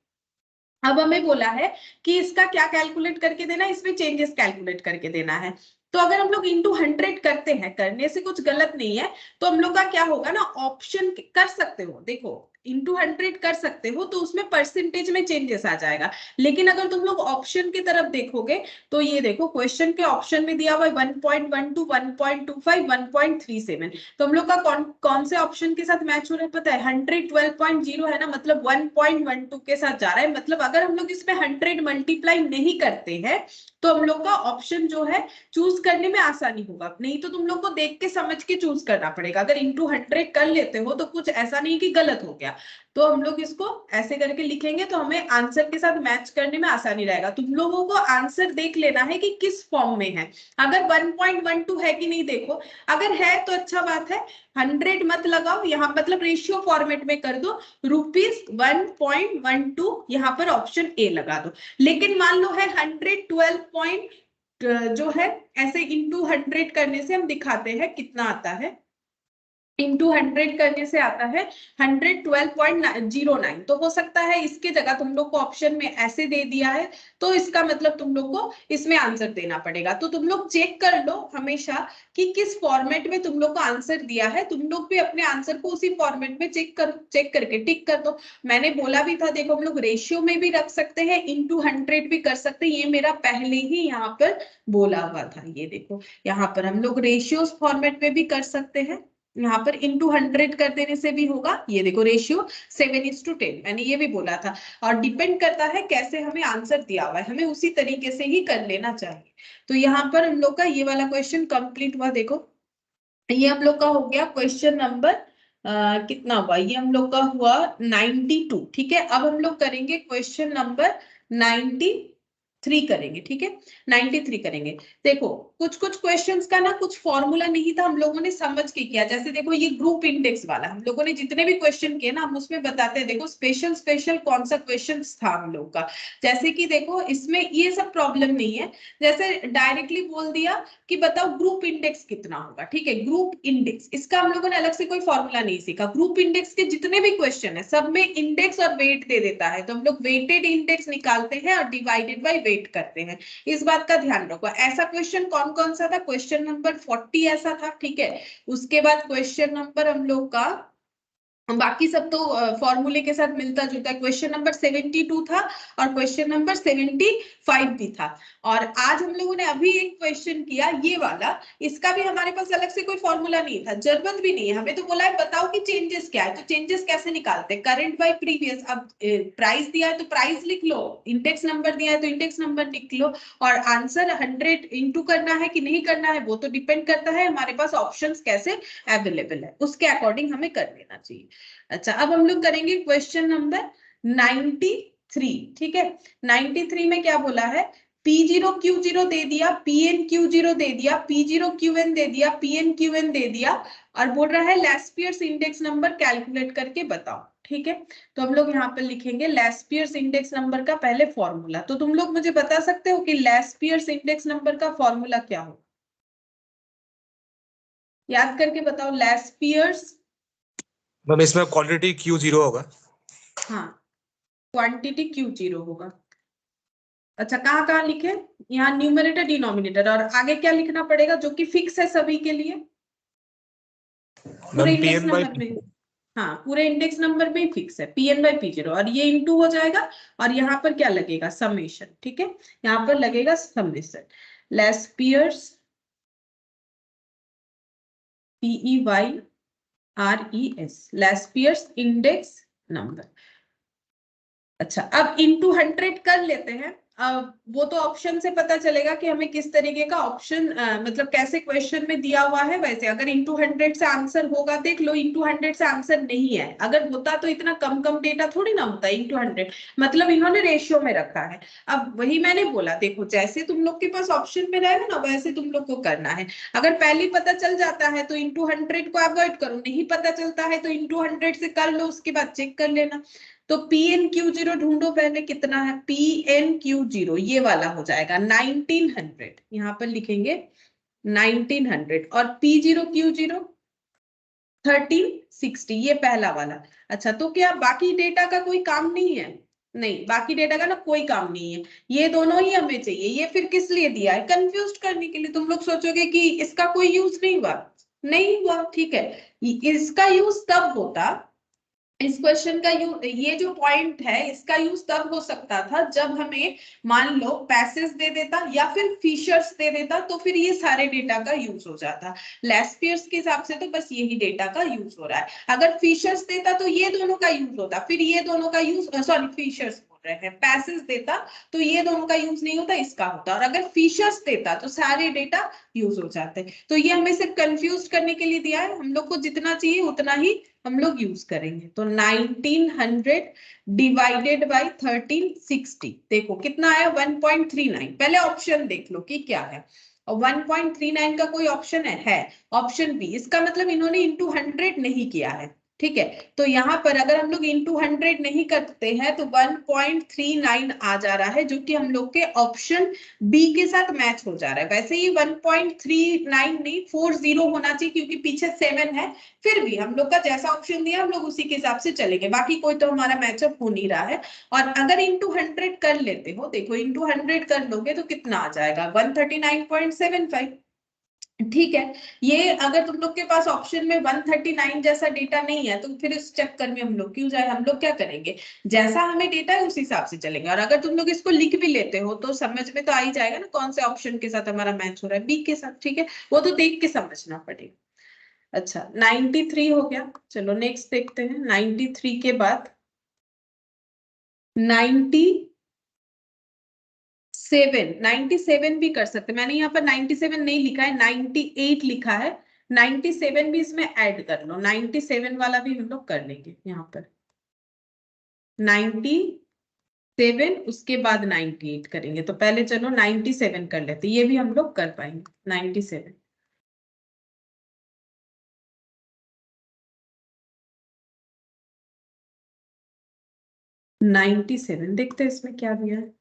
S1: अब हमें बोला है कि इसका क्या कैलकुलेट करके देना है? इसमें चेंजेस कैलकुलेट करके देना है। तो अगर हम लोग इंटू 100 करते हैं, करने से कुछ गलत नहीं है, तो हम लोग का क्या होगा ना, ऑप्शन कर सकते हो, देखो इंटू 100 कर सकते हो तो उसमें परसेंटेज में चेंजेस आ जाएगा। लेकिन अगर तुम लोग ऑप्शन की तरफ देखोगे तो ये देखो क्वेश्चन के ऑप्शन में दिया हुआ है 1.12, 1.25, 1.37। तो हम लोग का कौन से ऑप्शन के साथ मैच हो रहा है पता है? 112.0 है ना, मतलब 1.12 के साथ जा रहा है। मतलब अगर हम लोग इसमें 100 मल्टीप्लाई नहीं करते हैं तो हम लोग का ऑप्शन जो है चूज करने में आसानी होगा। नहीं तो तुम लोग को देख के समझ के चूज करना पड़ेगा। अगर इंटू 100 कर लेते हो तो कुछ ऐसा नहीं कि गलत हो गया, तो हम लोग इसको ऐसे करके लिखेंगे तो हमें आंसर के साथ मैच करने में आसानी रहेगा। तुम लोगों को आंसर देख लेना है कि किस फॉर्म में है। अगर 1.12 है कि नहीं देखो, अगर है तो अच्छा बात है, 100 मत लगाओ यहाँ, मतलब रेशियो फॉर्मेट में कर दो, ₹1.12 यहाँ पर ऑप्शन ए लगा दो। लेकिन मान लो है 112 जो है, ऐसे इंटू 100 करने से हम दिखाते हैं कितना आता है। इंटू 100 करने से आता है 112.09। तो हो सकता है इसके जगह तुम लोग को ऑप्शन में ऐसे दे दिया है, तो इसका मतलब तुम लोग को इसमें आंसर देना पड़ेगा। तो तुम लोग चेक कर लो हमेशा कि किस फॉर्मेट में तुम लोग को आंसर दिया है। तुम लोग भी अपने आंसर को उसी फॉर्मेट में चेक करके टिक कर दो। मैंने बोला भी था, देखो हम लोग रेशियो में भी रख सकते हैं, इंटू 100 भी कर सकते हैं। ये मेरा पहले ही यहाँ पर बोला हुआ था। ये देखो यहाँ पर हम लोग रेशियोज फॉर्मेट में भी कर सकते हैं, यहाँ पर इंटू 100 कर देने से भी होगा। ये देखो रेशियो 7:10, मैंने ये भी बोला था। और डिपेंड करता है कैसे हमें आंसर दिया हुआ है, हमें उसी तरीके से ही कर लेना चाहिए। तो यहाँ पर हम लोग का ये वाला क्वेश्चन कंप्लीट हुआ। देखो ये हम लोग का हो गया क्वेश्चन नंबर कितना हुआ? ये हम लोग का हुआ 92, ठीक है। अब हम लोग करेंगे क्वेश्चन नंबर 93 करेंगे, ठीक है, 93 करेंगे। देखो कुछ क्वेश्चंस का ना कुछ फॉर्मूला नहीं था, हम लोगों ने समझ के किया। जैसे देखो ये ग्रुप इंडेक्स वाला हम लोगों ने जितने भी क्वेश्चन किए ना, हम उसमें बताते हैं, देखो स्पेशल कौन सा क्वेश्चन था हम लोग का। जैसे कि देखो इसमें ये सब प्रॉब्लम नहीं है, जैसे डायरेक्टली बोल दिया कि बताओ ग्रुप इंडेक्स कितना होगा, ठीक है। ग्रुप इंडेक्स, इसका हम लोगों ने अलग से कोई फॉर्मूला नहीं सीखा। ग्रुप इंडेक्स के जितने भी क्वेश्चन है सब में इंडेक्स और वेट दे देता है, तो हम लोग वेटेड इंडेक्स निकालते हैं और डिवाइडेड बाय वेट करते हैं। इस बात का ध्यान रखो। ऐसा क्वेश्चन कौन सा था? क्वेश्चन नंबर 40 ऐसा था, ठीक है। उसके बाद क्वेश्चन नंबर हम लोग का, बाकी सब तो फॉर्मूले के साथ मिलता जुलता है। क्वेश्चन नंबर 72 था और क्वेश्चन नंबर 75 भी था। और आज हम लोगों ने अभी एक क्वेश्चन किया ये वाला, इसका भी हमारे पास अलग से कोई फॉर्मूला नहीं था, जरूरत भी नहीं है। हमें तो बोला है बताओ कि चेंजेस क्या है, तो चेंजेस कैसे निकालते हैं? Current by previous. अब प्राइस दिया है तो प्राइस लिख लो, इंडेक्स नंबर दिया है तो इंडेक्स नंबर लिख लो, और आंसर 100 इंटू करना है कि नहीं करना है वो तो डिपेंड करता है हमारे पास ऑप्शंस कैसे अवेलेबल है, उसके अकॉर्डिंग हमें कर लेना चाहिए। अच्छा अब हम लोग करेंगे क्वेश्चन नंबर 93, ठीक है। 93 में क्या बोला है? P0 Q0 दे दिया, PN Q0 दे दिया, P0 QN दे दिया, PN QN दे दिया, और बोल रहा है लैस्पियर्स इंडेक्स नंबर कैलकुलेट करके बताओ, ठीक है। तो हम लोग यहाँ पर लिखेंगे लैस्पियर्स इंडेक्स नंबर का पहले फॉर्मूला। तो तुम लोग मुझे बता सकते हो कि लैस्पियर्स इंडेक्स नंबर का फॉर्मूला क्या हो? याद करके बताओ। लैस्पियर्स,
S2: मैम इसमें क्वांटिटी Q0 होगा।
S1: हाँ क्वांटिटी Q0 होगा। अच्छा कहाँ लिखे? यहाँ न्यूमरेटर डिनोमिनेटर, और आगे क्या लिखना पड़ेगा जो कि फिक्स है सभी के लिए पूरे
S2: ma'am
S1: index
S2: PN by
S1: number में? हाँ पूरे इंडेक्स नंबर में ही फिक्स है Pn/P0 और ये इंटू हो जाएगा और यहाँ पर क्या लगेगा समेशन। ठीक है, यहाँ पर लगेगा summation Laspeyres PEYRES Laspeyres index number. अच्छा अब इंटू 100 कर लेते हैं। अब वो तो ऑप्शन से पता चलेगा कि हमें किस तरीके का ऑप्शन मतलब कैसे क्वेश्चन में दिया हुआ है। वैसे अगर इंटू 100 से आंसर होगा देख लो, इंटू 100 से आंसर नहीं है। अगर होता तो इतना कम कम डेटा थोड़ी ना होता इंटू 100, मतलब इन्होंने रेशियो में रखा है। अब वही मैंने बोला, देखो जैसे तुम लोग के पास ऑप्शन में रहेगा ना वैसे तुम लोग को करना है। अगर पहले पता चल जाता है तो इंटू 100 को अवॉइड करो, नहीं पता चलता है तो इंटू 100 से कर लो, उसके बाद चेक कर लेना। तो PnQ0 ढूंढो पहले कितना है। PnQ0 ये वाला हो जाएगा 1900, यहां पर लिखेंगे 1900 और P0Q0 1360 ये पहला वाला। अच्छा तो क्या बाकी डेटा का कोई काम नहीं है? नहीं, बाकी डेटा का ना कोई काम नहीं है, ये दोनों ही हमें चाहिए। ये फिर किस लिए दिया है? कंफ्यूज करने के लिए। तुम लोग सोचोगे कि इसका कोई यूज नहीं हुआ, नहीं हुआ, ठीक है। इसका यूज तब होता, इस क्वेश्चन का यूज, ये जो पॉइंट है इसका यूज तब हो सकता था जब हमें मान लो पैसेज दे देता या फिर फीचर्स दे देता, तो फिर ये सारे डेटा का यूज हो जाता। लेस पियर्स के हिसाब से तो बस यही डेटा का यूज हो रहा है। अगर फीचर्स देता तो ये दोनों का यूज होता, फिर ये दोनों का यूज, सॉरी फीचर्स बोल रहे हैं, पैसेज देता तो ये दोनों का यूज नहीं होता, इसका होता। और अगर फीचर्स देता तो सारे डेटा यूज हो जाते। तो ये हमें सिर्फ कंफ्यूज करने के लिए दिया है, हम लोग को जितना चाहिए उतना ही हम लोग यूज करेंगे। तो 1900 डिवाइडेड बाई 1360, देखो कितना आया 1.39। पहले ऑप्शन देख लो कि क्या है, और 1.39 का कोई ऑप्शन है ऑप्शन बी। इसका मतलब इन्होंने इंटू 100 नहीं किया है, ठीक है। तो यहाँ पर अगर हम लोग इंटू 100 नहीं करते हैं तो 1.39 आ जा रहा है, जो कि हम लोग के ऑप्शन बी के साथ मैच हो जा रहा है। वैसे ये 1.39 नहीं 40 होना चाहिए क्योंकि पीछे 7 है। फिर भी हम लोग का जैसा ऑप्शन दिया हम लोग उसी के हिसाब से चलेंगे, बाकी कोई तो हमारा मैचअप हो नहीं रहा है। और अगर इंटू 100 कर लेते हो, देखो इंटू 100 कर लोगे तो कितना आ जाएगा 139.75, ठीक है। ये अगर तुम लोग के पास ऑप्शन में 139 जैसा डेटा नहीं है तो फिर इस चक्कर में हम लोग क्यों जाए। हम लोग क्या करेंगे, जैसा हमें डेटा है उस हिसाब से चलेंगे। और अगर तुम लोग इसको लिख भी लेते हो तो समझ में तो आ ही जाएगा ना कौन से ऑप्शन के साथ हमारा मैच हो रहा है, बी के साथ, ठीक है। वो तो देख के समझना पड़ेगा। अच्छा 93 हो गया, चलो नेक्स्ट देखते हैं। 93 के बाद 97 भी कर सकते, मैंने यहाँ पर 97 नहीं लिखा है, 98 लिखा है। 97 भी इसमें ऐड कर लो, 97 वाला भी हम लोग कर लेंगे यहाँ पर। 97 उसके बाद 98 करेंगे, तो पहले चलो 97 कर लेते, ये भी हम लोग कर पाएंगे 97। 97 देखते हैं इसमें क्या दिया है।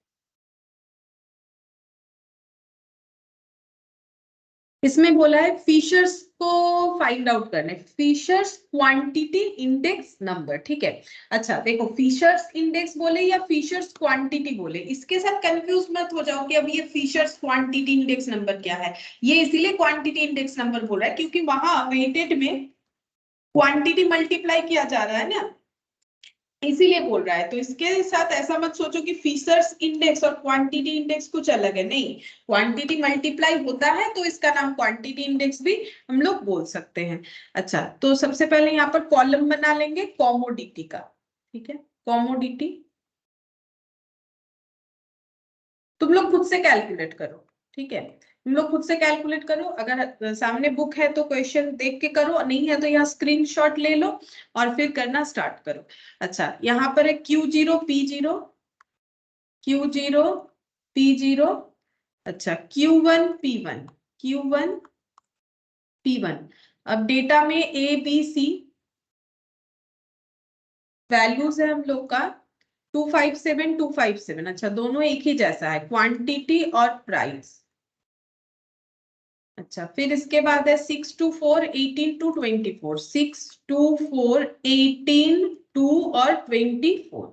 S1: इसमें बोला है फीचर्स को फाइंड आउट करने, फीचर्स क्वांटिटी इंडेक्स नंबर, ठीक है। अच्छा देखो फीचर्स इंडेक्स बोले या फीचर्स क्वांटिटी बोले, इसके साथ कंफ्यूज मत हो जाओ कि अब ये फीचर्स क्वांटिटी इंडेक्स नंबर क्या है। ये इसीलिए क्वांटिटी इंडेक्स नंबर बोल रहा है क्योंकि वहां वेटेड में क्वांटिटी मल्टीप्लाई किया जा रहा है ना, इसीलिए बोल रहा है। तो इसके साथ ऐसा मत सोचो कि फीचर्स इंडेक्स और क्वांटिटी इंडेक्स कुछ अलग है, नहीं। क्वांटिटी मल्टीप्लाई होता है तो इसका नाम क्वांटिटी इंडेक्स भी हम लोग बोल सकते हैं। अच्छा तो सबसे पहले यहाँ पर कॉलम बना लेंगे कॉमोडिटी का, ठीक है। कॉमोडिटी तुम लोग खुद से कैलकुलेट करो, ठीक है। तुम लोग खुद से कैलकुलेट करो, अगर सामने बुक है तो क्वेश्चन देख के करो, नहीं है तो यहाँ स्क्रीनशॉट ले लो और फिर करना स्टार्ट करो। अच्छा यहाँ पर है Q0 P0, Q0 P0, अच्छा Q1 P1, Q1 P1। अब डेटा में A B C वैल्यूज है हम लोग का 257 257। अच्छा दोनों एक ही जैसा है, क्वांटिटी और प्राइस। अच्छा फिर इसके बाद है 6 to 4 18 to 24, 6 to 4 18 2 और 24।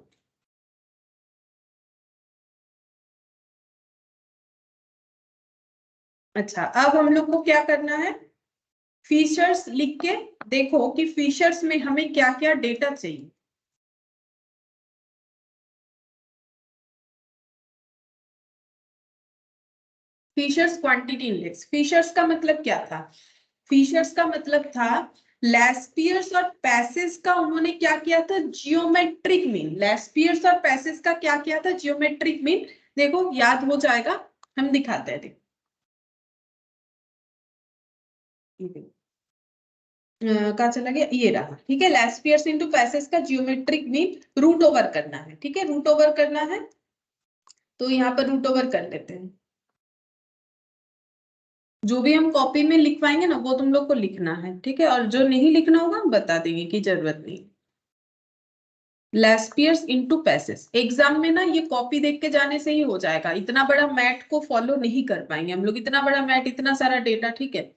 S1: अच्छा अब हम लोग को क्या करना है, फीचर्स लिख के देखो कि फीचर्स में हमें क्या क्या डेटा चाहिए। फीचर्स क्वांटिटी इंडेक्स, फीचर्स का मतलब क्या था? फीचर्स का मतलब था लैस्पियर्स और पैसेज का उन्होंने क्या किया था? Geometric mean. लैस्पियर्स और पैसेज का क्या किया था? Geometric mean. देखो याद हो जाएगा, हम दिखाते हैं। देखो कहाँ चला गया, ये रहा। ठीक है, लैस्पियर्स इनटू पैसेज का जियोमेट्रिक मीन रूट ओवर करना है। ठीक है, रूट ओवर करना है, तो यहाँ पर रूट ओवर कर लेते हैं। जो भी हम कॉपी में लिखवाएंगे ना वो तुम लोग को लिखना है। ठीक है, और जो नहीं लिखना होगा हम बता देंगे कि जरूरत नहीं। लैस्पियर्स इनटू पैसेज, एग्जाम में ना ये कॉपी देख के जाने से ही हो जाएगा, इतना बड़ा मैट को फॉलो नहीं कर पाएंगे हम लोग, इतना बड़ा मैट, इतना सारा डेटा। ठीक है,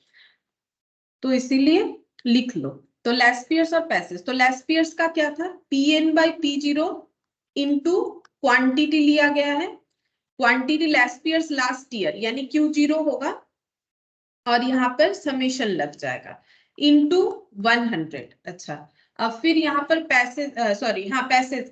S1: तो इसीलिए लिख लो। तो लैस्पियर्स और पैसेज, तो लैस्पियर्स का क्या था? Pn by P0 into quantity लिया गया है। क्वांटिटी लैस्पियर्स लास्ट ईयर यानी Q0 होगा, और यहाँ पर समेशन लग जाएगा इंटू 100। अच्छा, अब फिर यहाँ पर पैसेज, सॉरी हाँ पैसेज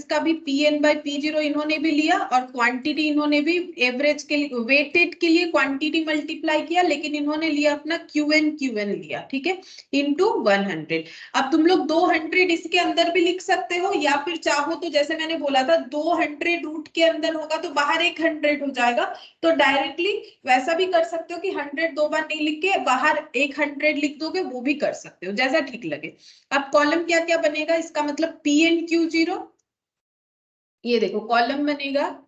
S1: का भी Pn बाई P0 इन्होंने भी लिया, और क्वांटिटी इन्होंने भी एवरेज के लिए, वेटेड के लिए क्वांटिटी मल्टीप्लाई किया, लेकिन इन्होंने लिया अपना Qn लिया। ठीक है, इंटू 100। अब तुम लोग 200 इसके अंदर भी लिख सकते हो, या फिर चाहो तो जैसे मैंने बोला था 200 रूट के अंदर होगा तो बाहर 100 हो जाएगा, तो डायरेक्टली वैसा भी कर सकते हो कि 100 दो बार नहीं लिख के बाहर 100 लिख दोगे, वो भी कर सकते हो, जैसा ठीक लगे। अब कॉलम क्या क्या बनेगा, इसका मतलब PnQ0, ये देखो कॉलम बनेगा।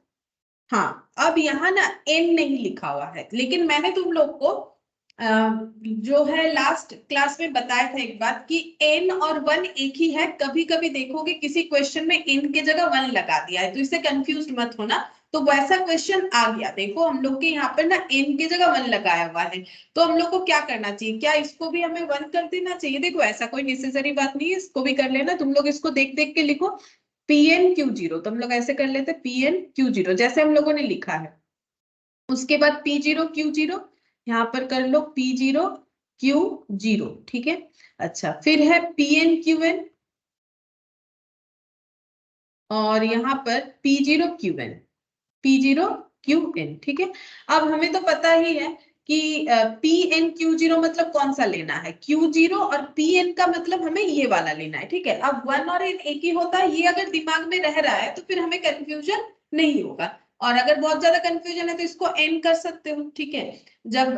S1: हाँ, अब यहाँ ना n नहीं लिखा हुआ है, लेकिन मैंने तुम लोग को जो है लास्ट क्लास में बताया था एक बात कि n और 1 एक ही है। कभी कभी देखोगे किसी क्वेश्चन में n के जगह 1 लगा दिया है, तो इससे कंफ्यूज मत होना। तो वैसा क्वेश्चन आ गया, देखो हम लोग के यहाँ पर ना n के जगह 1 लगाया हुआ है, तो हम लोग को क्या करना चाहिए? क्या इसको भी हमें 1 कर देना चाहिए? देखो ऐसा कोई नेसेसरी बात नहीं है, इसको भी कर लेना। तुम लोग इसको देख देख के लिखो PnQ0, तो हम लोग ऐसे कर लेते PnQ0 जैसे हम लोगों ने लिखा है। उसके बाद P0Q0, यहाँ पर कर लो P0Q0। ठीक है, अच्छा फिर है PnQn, और यहाँ पर P0Qn, P0Qn। ठीक है, अब हमें तो पता ही है कि PnQ0 मतलब कौन सा लेना है, Q0, और Pn का मतलब हमें ये वाला लेना है। ठीक है, अब 1 और n एक ही होता है, ये अगर दिमाग में रह रहा है तो फिर हमें कंफ्यूजन नहीं होगा, और अगर बहुत ज्यादा कंफ्यूजन है तो इसको n कर सकते हो। ठीक है, जब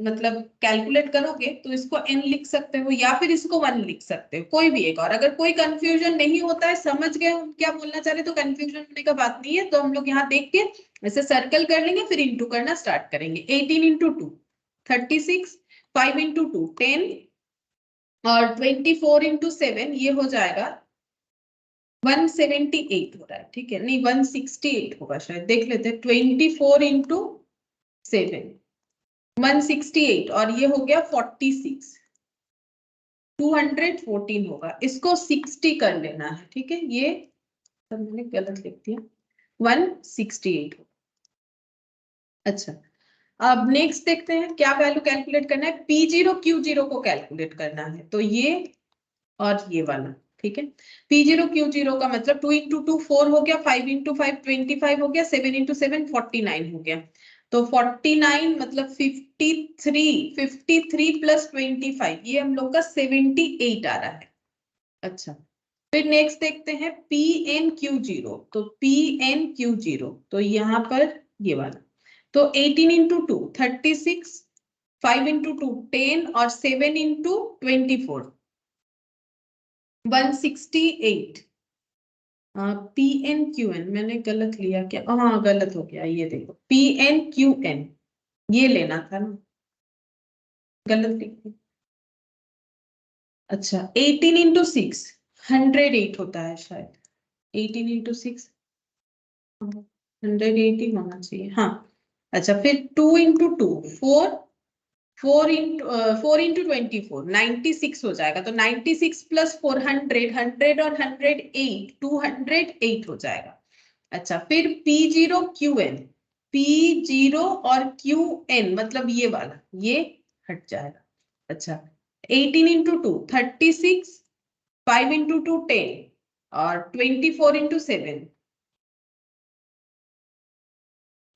S1: मतलब कैलकुलेट करोगे तो इसको n लिख सकते हो, या फिर इसको 1 लिख सकते हो, कोई भी एक। और अगर कोई कंफ्यूजन नहीं होता है, समझ गए हम क्या बोलना चाह रहे, तो कंफ्यूजन होने का बात नहीं है। तो हम लोग यहाँ देख के ऐसे सर्कल कर लेंगे, फिर इंटू करना स्टार्ट करेंगे। 18 इंटू 2 36, 5 इंटू 2 10, और 24 इंटू 7 ये हो जाएगा 178 हो रहा है। ठीक है, नहीं 168 होगा शायद, देख लेते हैं। 24 इंटू 7 168, और ये हो गया 46, 214 होगा। इसको 60 कर लेना है। ठीक है, ये सब मैंने गलत लिख दिया, 168। अच्छा, अब नेक्स्ट देखते हैं क्या वैल्यू कैलकुलेट करना है। P0Q0 को कैलकुलेट करना है, तो ये और ये वाला। ठीक है, P0Q0 का मतलब 2 इंटू 2 4 हो गया, 5 इंटू 5 25 हो गया, 7 इंटू 7 49 हो गया। तो 49 मतलब 53 प्लस 25, ये हम लोग का 78 आ रहा है। अच्छा, फिर नेक्स्ट देखते हैं PnQ0, तो PnQ0 तो यहाँ पर ये वाला, तो 18 इंटू 2 36, 5 इंटू 2 10, और 7 इंटू 24 168। PnQn मैंने गलत लिया क्या? हाँ गलत हो गया, ये देखो PnQn ये लेना था ना, गलत लिख दिया। अच्छा, 18 इंटू 6 108 होता है शायद, 18 इंटू 6 180 होना चाहिए। हाँ, अच्छा फिर 2 इंटू 2 4, 4 इंटू 24 96 हो जाएगा। तो 96 प्लस 400 100 और 108 208 हो जाएगा। अच्छा, फिर P0Qn, P0 और Qn मतलब ये वाला, ये हट जाएगा। अच्छा, 18 इंटू 2 36, 5 इंटू 2 10 और 24 इंटू 7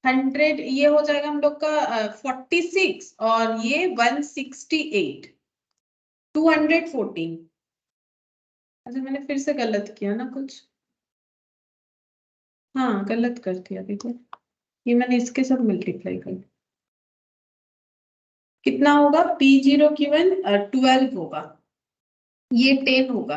S1: 100, ये हो जाएगा हम लोग का 46 और ये 168 214। अच्छा मैंने फिर से गलत किया ना कुछ, हाँ गलत कर दिया। देखो ये मैंने इसके सब मल्टीप्लाई कर, कितना होगा P0 Q1 12 होगा, ये 10 होगा,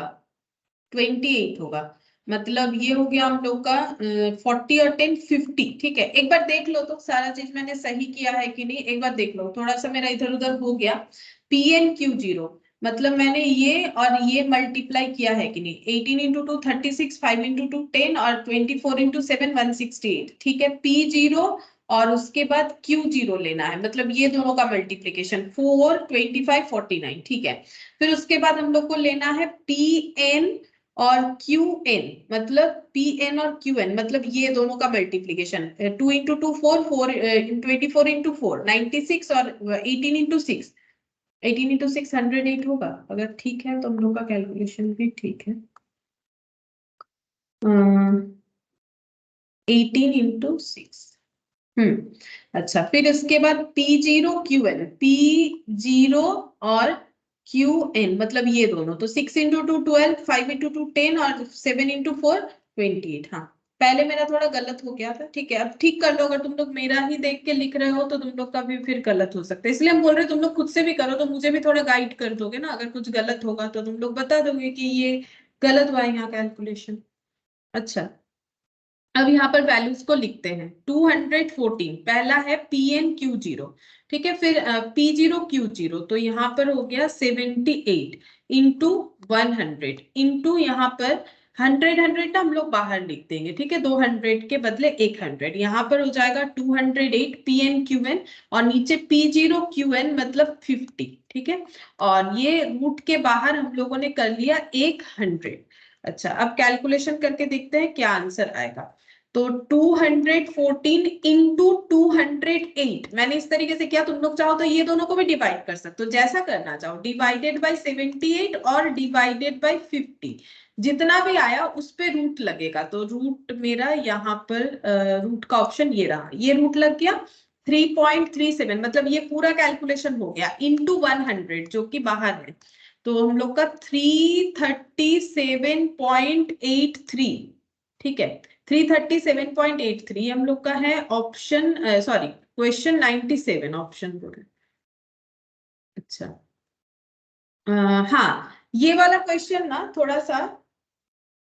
S1: 28 होगा, मतलब ये हो गया हम लोग का 40 और 10 50। ठीक है, एक बार देख लो तो सारा चीज मैंने सही किया है कि नहीं, एक बार देख लो, थोड़ा सा मेरा इधर उधर हो गया। PNQ0 मतलब मैंने ये और ये मल्टीप्लाई किया है कि नहीं, 18 इंटू 2 36, 5 इंटू 2 10 और 24 इंटू 7 168। ठीक है, P0 और उसके बाद Q0 लेना है, मतलब ये दोनों का मल्टीप्लीकेशन 4 25 49। ठीक है, फिर उसके बाद हम लोग को लेना है PN और QN, मतलब PN और QN मतलब ये दोनों का मल्टीप्लीकेशन 2 इंटू 2 4 4 24 इंटू 4 96 और 18 इंटू 6 18 इंटू 6 108 होगा, अगर ठीक है तो हम लोग का कैलकुलेशन भी ठीक है। 18 इंटू 6। अच्छा, फिर इसके बाद P0 QN, P0 और QN मतलब ये दोनों, तो 6 इंटू 2 12, 5 इंटू 2 10 और 7 इंटू 4 28। हाँ पहले मेरा थोड़ा गलत हो गया था, ठीक है अब ठीक कर लो, अगर तुम लोग मेरा ही देख के लिख रहे हो तो तुम लोग का भी फिर गलत हो सकता है, इसलिए हम बोल रहे हैं तुम लोग खुद से भी करो तो मुझे भी थोड़ा गाइड कर दोगे ना, अगर कुछ गलत होगा तो तुम लोग बता दोगे कि ये गलत हुआ है यहाँ कैलकुलेशन। अच्छा, अब यहाँ पर वैल्यूज को लिखते हैं। 214 पहला है PNQ0, ठीक है, फिर P0Q0, तो यहाँ पर हो गया 78 इंटू 100 इंटू यहाँ पर 100 हम लोग बाहर लिख देंगे, ठीक है, 200 के बदले 100, यहाँ पर हो जाएगा 208 PNQN और नीचे P0QN मतलब 50। ठीक है, और ये रूट के बाहर हम लोगों ने कर लिया 100। अच्छा, अब कैलकुलेशन करके देखते हैं क्या आंसर आएगा। तो 214 इंटू 208 मैंने इस तरीके से किया, तुम लोग चाहो तो ये दोनों को भी डिवाइड कर सकते हो, जैसा करना चाहो, डिवाइडेड बाय 78 और डिवाइडेड बाय 50, जितना भी आया उस पे रूट लगेगा, तो रूट मेरा यहाँ पर रूट का ऑप्शन ये रहा, ये रूट लग गया 3.37, मतलब ये पूरा कैलकुलेशन हो गया इंटू 100 जो कि बाहर है, तो हम लोग का 337.83। ठीक है, 337.83 हम लोग का है ऑप्शन, सॉरी क्वेश्चन 97 ऑप्शन बोल। अच्छा हाँ, ये वाला क्वेश्चन ना थोड़ा सा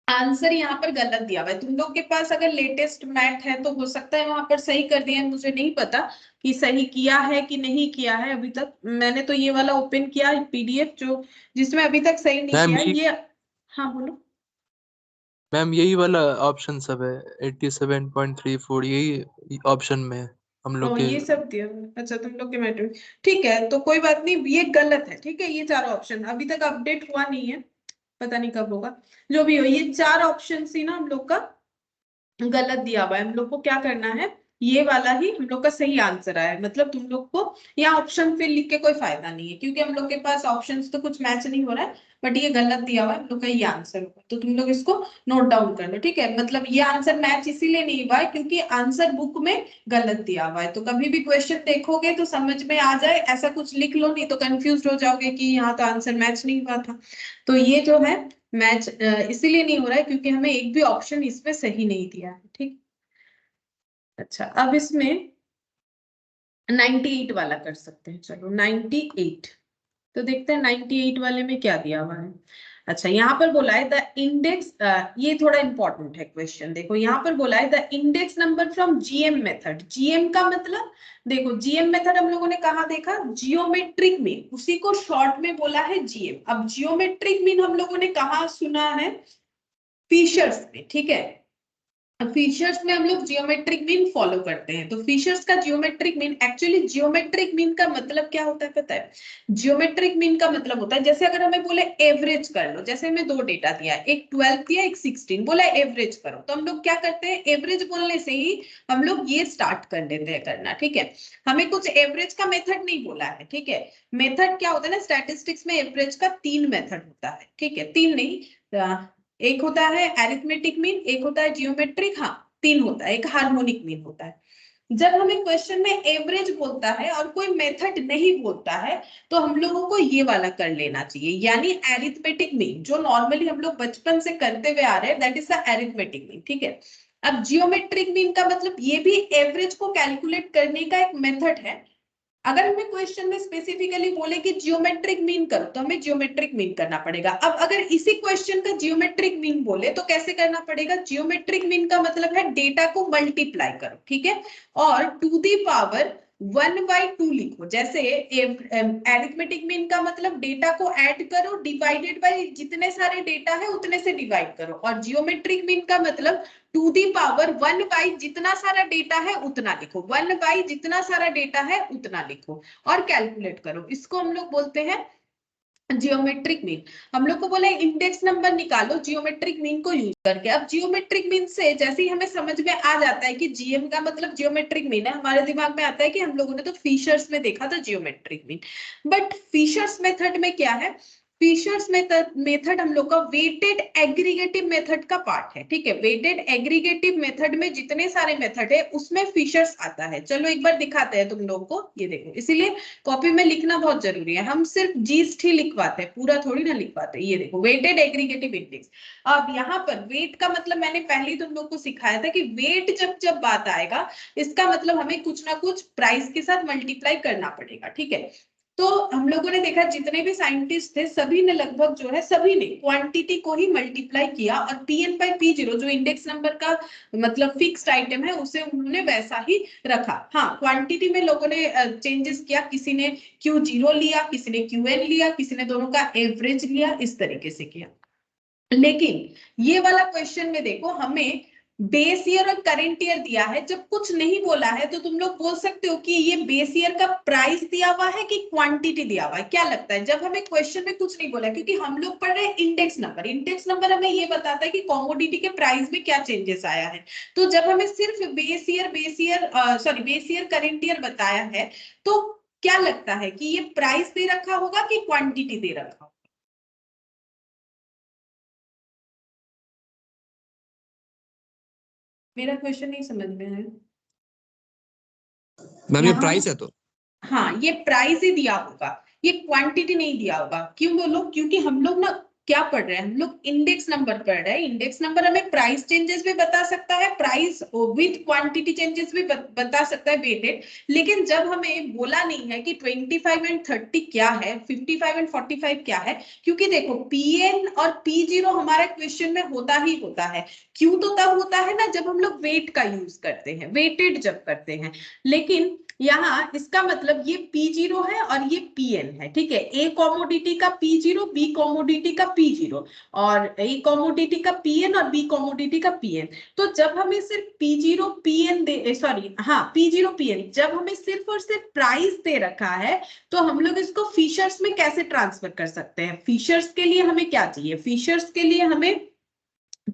S1: आंसर यहाँ पर गलत दिया हुआ है, तुम लोग के पास अगर लेटेस्ट मैथ है तो हो सकता है वहां पर सही कर दिया है, मुझे नहीं पता कि सही किया है कि नहीं किया है, अभी तक मैंने तो ये वाला ओपन किया PDF जो जिसमें अभी तक सही नहीं
S3: मैम
S1: किया है ये। हाँ बोलो।
S3: मैम यही वाला ऑप्शन सब है 87.34 यही ऑप्शन में है हम लोग के।
S1: ये सब दिया हुआ है। अच्छा तुम लोग के मैटर, ठीक है तो कोई बात नहीं, ये गलत है, ठीक है, ये चार ऑप्शन अभी तक अपडेट हुआ नहीं है, पता नहीं कब होगा, जो भी हो ये चार ऑप्शन ही ना हम लोग का गलत दिया हुआ है, हम लोग को क्या करना है, ये वाला ही हम लोग का सही आंसर आया है, मतलब तुम लोग को यहाँ ऑप्शन फिर लिख के कोई फायदा नहीं है, क्योंकि हम लोग के पास ऑप्शंस तो कुछ मैच नहीं हो रहा है, बट ये गलत दिया हुआ है, हम लोग का ये आंसर होगा, तो तुम लोग इसको नोट डाउन कर लो, ठीक है, मतलब ये आंसर मैच इसीलिए नहीं हुआ है क्योंकि आंसर बुक में गलत दिया हुआ है, तो कभी भी क्वेश्चन देखोगे तो समझ में आ जाए ऐसा कुछ लिख लो, नहीं तो कंफ्यूज हो जाओगे कि यहाँ तो आंसर मैच नहीं हुआ था, तो ये जो है मैच इसीलिए नहीं हो रहा है क्योंकि हमें एक भी ऑप्शन इसमें सही नहीं दिया है, ठीक। अच्छा, अब इसमें 98 वाला कर सकते हैं, चलो 98, तो देखते हैं 98 वाले में क्या दिया हुआ है। अच्छा, यहाँ पर बोला है द इंडेक्स, ये थोड़ा इंपॉर्टेंट है क्वेश्चन, देखो यहाँ पर बोला है the index number from GM method, GM का मतलब देखो GM मेथड हम लोगों ने कहा देखा, जियोमेट्रिक मीन, उसी को शॉर्ट में बोला है GM, अब जियोमेट्रिक मीन हम लोगों ने कहा सुना है फिशर्स में, ठीक है, फिशर्स में हम लोग जियोमेट्रिक मीन फॉलो करते हैं। तो फिशर्स का geometric mean, actually geometric mean का मतलब क्या होता है पता है? जियोमेट्रिक मीन का मतलब होता है, जैसे अगर हमें बोले एवरेज कर लो, जैसे हमें दो डेटा दिया है, एक 12 दिया, एक 16, बोला एवरेज करो, तो हम लोग क्या करते हैं? एवरेज बोलने से ही हम लोग ये स्टार्ट कर देते हैं करना, ठीक है। हमें कुछ एवरेज का मेथड नहीं बोला है, ठीक है। मेथड क्या होता है ना, स्टैटिस्टिक्स में एवरेज का 3 मेथड होता है, ठीक है। 3 नहीं, एक होता है एरिथमेटिक मीन, एक होता है जियोमेट्रिक, हाँ 3 होता है, एक हार्मोनिक मीन होता है। जब हमें क्वेश्चन में एवरेज बोलता है और कोई मेथड नहीं बोलता है, तो हम लोगों को ये वाला कर लेना चाहिए, यानी एरिथमेटिक मीन, जो नॉर्मली हम लोग बचपन से करते हुए आ रहे हैं, that is the arithmetic mean, ठीक है। अब जियोमेट्रिक मीन का मतलब ये भी एवरेज को कैलकुलेट करने का एक मेथड है। अगर हमें क्वेश्चन में स्पेसिफिकली बोले कि जियोमेट्रिक मीन करो, तो हमें जियोमेट्रिक मीन करना पड़ेगा। अब अगर इसी क्वेश्चन का जियोमेट्रिक मीन बोले तो कैसे करना पड़ेगा? जियोमेट्रिक मीन का मतलब है डेटा को मल्टीप्लाई करो, ठीक है, और टू दी पावर 1/2 लिखो। जैसे एरिथमेटिक मीन का मतलब डेटा को ऐड करो, डिवाइडेड बाय जितने सारे डेटा है उतने से डिवाइड करो, और जियोमेट्रिक मीन का मतलब टू दी पावर 1/, जितना सारा डेटा है उतना लिखो, 1/, जितना सारा डेटा है उतना लिखो और कैलकुलेट करो। इसको हम लोग बोलते हैं जियोमेट्रिक मीन। हम लोग को बोले इंडेक्स नंबर निकालो जियोमेट्रिक मीन को यूज करके। अब जियोमेट्रिक मीन से जैसे ही हमें समझ में आ जाता है कि जीएम का मतलब जियोमेट्रिक मीन है, हमारे दिमाग में आता है कि हम लोगों ने तो फिशर्स में देखा था geometric mean. But Fisher's method में क्या है? फिशर्स मेथड हम लोग का वेटेड एग्रीगेटिव मेथड का पार्ट है, ठीक है। वेटेड एग्रीगेटिव मेथड में जितने सारे मेथड है उसमें फिशर्स आता है। चलो एक बार दिखाते हैं तुम लोग को, ये देखो, इसीलिए कॉपी में लिखना बहुत जरूरी है। हम सिर्फ जीस्ट ही लिखवाते हैं, पूरा थोड़ी ना लिखवाते। ये देखो, वेटेड एग्रीगेटिव इंडेक्स। अब यहाँ पर वेट का मतलब मैंने पहले ही तुम लोग को सिखाया था कि वेट जब जब बात आएगा, इसका मतलब हमें कुछ ना कुछ प्राइस के साथ मल्टीप्लाई करना पड़ेगा, ठीक है। तो हम लोगों ने देखा जितने भी साइंटिस्ट थे सभी ने लगभग जो है, सभी ने क्वांटिटी को ही मल्टीप्लाई किया, और P/P0 जो इंडेक्स नंबर का मतलब फिक्स्ड आइटम है उसे उन्होंने वैसा ही रखा। हाँ, क्वांटिटी में लोगों ने चेंजेस किया, किसी ने Q0 लिया, किसी ने Qn लिया, किसी ने दोनों का एवरेज लिया, इस तरीके से किया। लेकिन ये वाला क्वेश्चन में देखो, हमें बेस ईयर और करंट ईयर दिया है। जब कुछ नहीं बोला है तो तुम लोग बोल सकते हो कि ये बेस ईयर का प्राइस दिया हुआ है कि क्वांटिटी दिया हुआ है। क्या लगता है? जब हमें क्वेश्चन में कुछ नहीं बोला है, क्योंकि हम लोग पढ़ रहे हैं इंडेक्स नंबर। इंडेक्स नंबर हमें ये बताता है कि कमोडिटी के प्राइस में क्या चेंजेस आया है। तो जब हमें सिर्फ बेस ईयर करंट ईयर बताया है, तो क्या लगता है कि ये प्राइस दे रखा होगा कि क्वांटिटी दे रखा होगा? मेरा क्वेश्चन नहीं समझ में आया।
S2: मैम ये
S1: यहाँ
S2: प्राइस है तो
S1: हाँ, ये प्राइस ही दिया होगा, ये क्वांटिटी नहीं दिया होगा। क्यों बोलो? क्योंकि हम लोग ना क्या पढ़ रहे हैं, हम लोग इंडेक्स नंबर पढ़ रहे हैं। इंडेक्स नंबर हमें प्राइस चेंजेस भी बता सकता है, प्राइस विद क्वांटिटी चेंजेस भी बता सकता है, वेटेड। लेकिन जब हमें बोला नहीं है कि 25 एंड 30 क्या है, 55 एंड 45 क्या है, क्योंकि देखो Pn और P0 हमारे क्वेश्चन में होता ही होता है। क्यों? तो तब होता है ना जब हम लोग वेट का यूज करते हैं, वेटेड जब करते हैं। लेकिन यहाँ इसका मतलब ये P0 है और ये Pn है, ठीक है। ए कॉमोडिटी का P0, बी कॉमोडिटी का P0, और ए कॉमोडिटी का Pn और बी कॉमोडिटी का Pn। तो जब हमें सिर्फ P0 Pn P0 Pn, जब हमें सिर्फ और सिर्फ प्राइस दे रखा है, तो हम लोग इसको फीचर्स में कैसे ट्रांसफर कर सकते हैं? फीचर्स के लिए हमें क्या चाहिए? फीचर्स के लिए हमें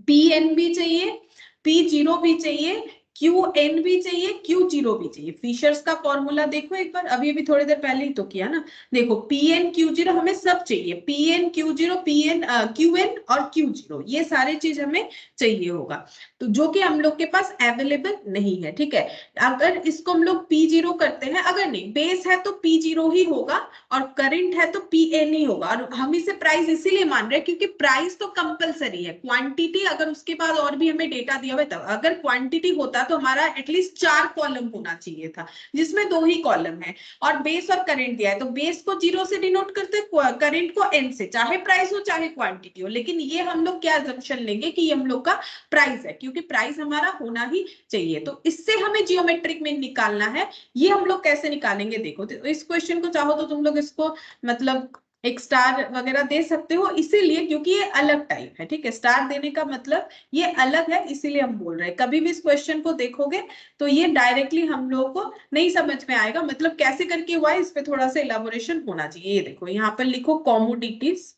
S1: Pn भी चाहिए, P0 भी चाहिए, Qn भी चाहिए, Q0 भी चाहिए। फिशर्स का फॉर्मूला देखो एक बार, अभी अभी थोड़ी देर पहले ही तो किया ना। देखो Pn Q0 हमें सब चाहिए, Pn Q0 Pn Qn और Q0, ये सारे चीज हमें चाहिए होगा, तो जो कि हम लोग के पास अवेलेबल नहीं है, ठीक है। अगर इसको हम लोग P0 करते हैं, अगर नहीं बेस है तो P0 ही होगा, और करंट है तो Pn ही होगा। और हम इसे प्राइस इसीलिए मान रहे हैं क्योंकि प्राइस तो कंपलसरी है। क्वांटिटी अगर उसके बाद और भी हमें डेटा दिया हुआ है, तब अगर क्वांटिटी होता तो हमारा एटलीस्ट 4 कॉलम होना चाहिए था, जिसमें 2 ही कॉलम है, और बेस और करंट दिया है, तो बेस को 0 से डिनोट करते, करंट को n से, चाहे प्राइस हो चाहे क्वांटिटी हो। लेकिन ये हम लोग क्या अजम्पशन लेंगे कि ये हम लोग का प्राइस है, क्योंकि प्राइस हमारा होना ही चाहिए। तो इससे हमें जियोमेट्रिक मीन निकालना है। ये हम लोग कैसे निकालेंगे देखो, तो इस क्वेश्चन को चाहो तो तुम लोग इसको मतलब एक स्टार वगैरह दे सकते हो, इसीलिए क्योंकि ये अलग टाइप है, ठीक है। स्टार देने का मतलब ये अलग है, इसीलिए हम बोल रहे हैं। कभी भी इस क्वेश्चन को देखोगे तो ये डायरेक्टली हम लोगों को नहीं समझ में आएगा, मतलब कैसे करके हुआ है इस पे थोड़ा सा इलाबोरेशन होना चाहिए। ये देखो यहाँ पर लिखो कॉमोडिटीज।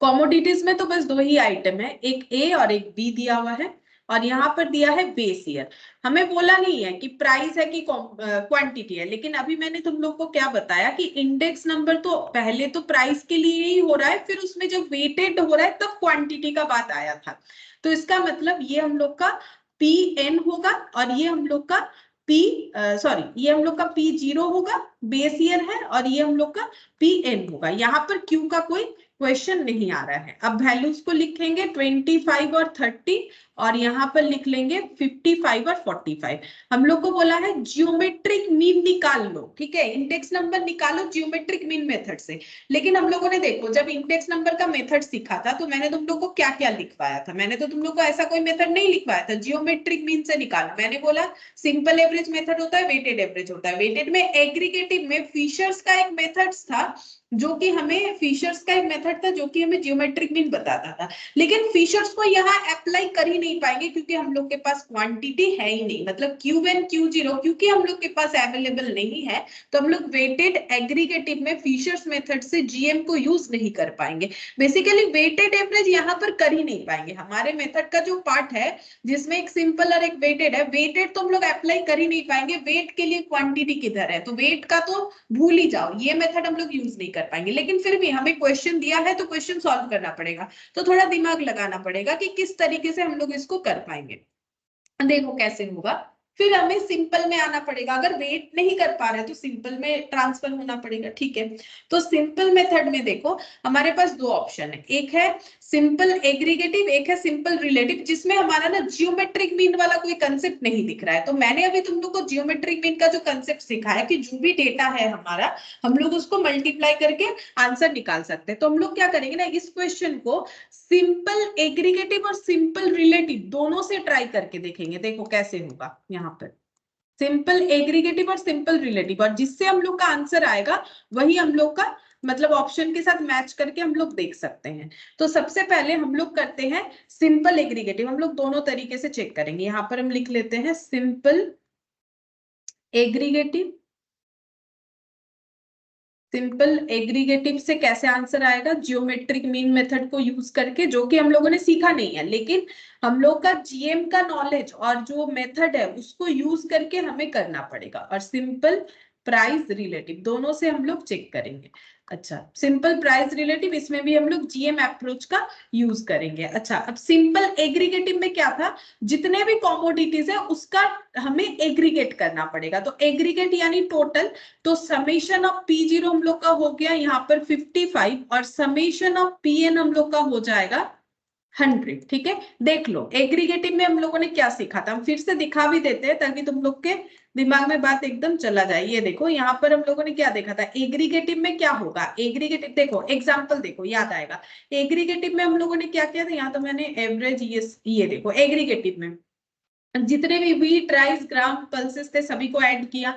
S1: कॉमोडिटीज में तो बस दो ही आइटम है, एक ए और एक बी दिया हुआ है, और यहाँ पर दिया है बेस ईयर। हमें बोला नहीं है कि प्राइस है कि क्वांटिटी है, लेकिन अभी मैंने तुम लोग को क्या बताया कि इंडेक्स नंबर तो पहले तो प्राइस के लिए ही हो रहा है, फिर उसमें जब वेटेड हो रहा है तब क्वांटिटी का बात आया था। तो इसका मतलब ये हम लोग का पी एन होगा, और ये हम लोग का ये हम लोग का P0 होगा, बेस ईयर है, और ये हम लोग का PN होगा। यहाँ पर Q का कोई क्वेश्चन नहीं आ रहा है। अब वैल्यूज को लिखेंगे 25 और 30, और यहाँ पर लिख लेंगे 55 और 45। हम लोग को बोला है जियोमेट्रिक मीन निकाल लो, ठीक है, इंडेक्स नंबर निकालो जियोमेट्रिक मीन मेथड से। लेकिन हम लोगों ने देखो जब इंडेक्स नंबर का मेथड सीखा था तो मैंने तुम लोग को क्या क्या लिखवाया था, मैंने तो तुम लोग को ऐसा कोई मेथड नहीं लिखवाया था जियोमेट्रिक मीन से निकालो। मैंने बोला सिंपल एवरेज मेथड होता है, वेटेड एवरेज होता है। वेटेड में एग्रीगेटिव में फिशर्स का एक मेथड था जो कि हमें फिशर्स का एक मेथड था जो कि हमें जियोमेट्रिक मीन बताता था, लेकिन फिशर्स को यहाँ अप्लाई कर ही नहीं पाएंगे क्योंकि हम लोग के पास क्वांटिटी है ही नहीं, मतलब Q1 Q0 क्योंकि हम लोग के पास अवेलेबल नहीं है, तो हम लोग वेटेड एग्रीगेटिव में फिशर्स मेथड से जीएम को यूज नहीं कर पाएंगे। बेसिकली वेटेड एवरेज यहाँ पर कर ही नहीं पाएंगे। हमारे मेथड का जो पार्ट है जिसमें एक सिंपल और एक वेटेड है, वेटेड तो हम लोग अप्लाई कर ही नहीं पाएंगे, वेट के लिए क्वांटिटी किधर है, तो वेट का तो भूल ही जाओ, ये मेथड हम लोग यूज नहीं कर पाएंगे। लेकिन फिर भी हमें क्वेश्चन दिया है तो क्वेश्चन सॉल्व करना पड़ेगा, तो थोड़ा दिमाग लगाना पड़ेगा कि किस तरीके से हम लोग इसको कर पाएंगे। देखो कैसे होगा, फिर हमें सिंपल में आना पड़ेगा। अगर वेट नहीं कर पा रहे तो सिंपल में ट्रांसफर होना पड़ेगा, ठीक है। तो सिंपल मेथड में देखो हमारे पास दो ऑप्शन है, एक है सिंपल एग्रीगेटिव, एक है सिंपल रिलेटिव, जिसमें हमारा ना जियोमेट्रिक मीन वाला कोई कंसेप्ट नहीं दिख रहा है। तो मैंने अभी तुम लोग को जियोमेट्रिक मीन का जो कंसेप्ट सिखाया कि जो भी डेटा है हमारा हम लोग उसको मल्टीप्लाई करके आंसर निकाल सकते हैं। तो हम लोग क्या करेंगे ना, इस क्वेश्चन को सिंपल एग्रीगेटिव और सिंपल रिलेटिव दोनों से ट्राई करके देखेंगे, देखो कैसे होगा। यहाँ पर सिंपल एग्रीगेटिव और सिंपल रिलेटिव, और जिससे हम लोग का आंसर आएगा वही हम लोग का मतलब ऑप्शन के साथ मैच करके हम लोग देख सकते हैं। तो सबसे पहले हम लोग करते हैं सिंपल एग्रीगेटिव, हम लोग दोनों तरीके से चेक करेंगे। यहाँ पर हम लिख लेते हैं सिंपल एग्रीगेटिव। सिंपल एग्रीगेटिव से कैसे आंसर आएगा, जियोमेट्रिक मीन मेथड को यूज करके, जो कि हम लोगों ने सीखा नहीं है, लेकिन हम लोग का जीएम का नॉलेज और जो मेथड है उसको यूज करके हमें करना पड़ेगा। और सिंपल प्राइस रिलेटिव दोनों से हम लोग चेक करेंगे। अच्छा, सिंपल प्राइस रिलेटिव इसमें भी हम लोग जीएम अप्रोच का यूज करेंगे। अच्छा, अब सिंपल एग्रीगेटिव में क्या था, जितने भी कॉमोडिटीज है उसका हमें एग्रीगेट करना पड़ेगा। तो एग्रीगेट यानी टोटल, तो समेशन ऑफ P0 हम लोग का हो गया यहाँ पर 55, और समेशन ऑफ PN हम लोग का हो जाएगा 100, ठीक है। देख लो एग्रीगेटिव में हम लोगों ने क्या सीखा था, हम फिर से दिखा भी देते हैं ताकि तुम लोग के दिमाग में बात एकदम चला जाए। ये देखो यहाँ पर हम लोगों ने क्या देखा था, एग्रीगेटिव में क्या होगा, एग्रीगेटिव देखो एग्जांपल देखो याद आएगा। एग्रीगेटिव में हम लोगों ने क्या किया था, यहाँ तो मैंने एवरेज ये देखो एग्रीगेटिव में जितने भी व्हीट राइस ग्राम पल्सेस थे सभी को ऐड किया,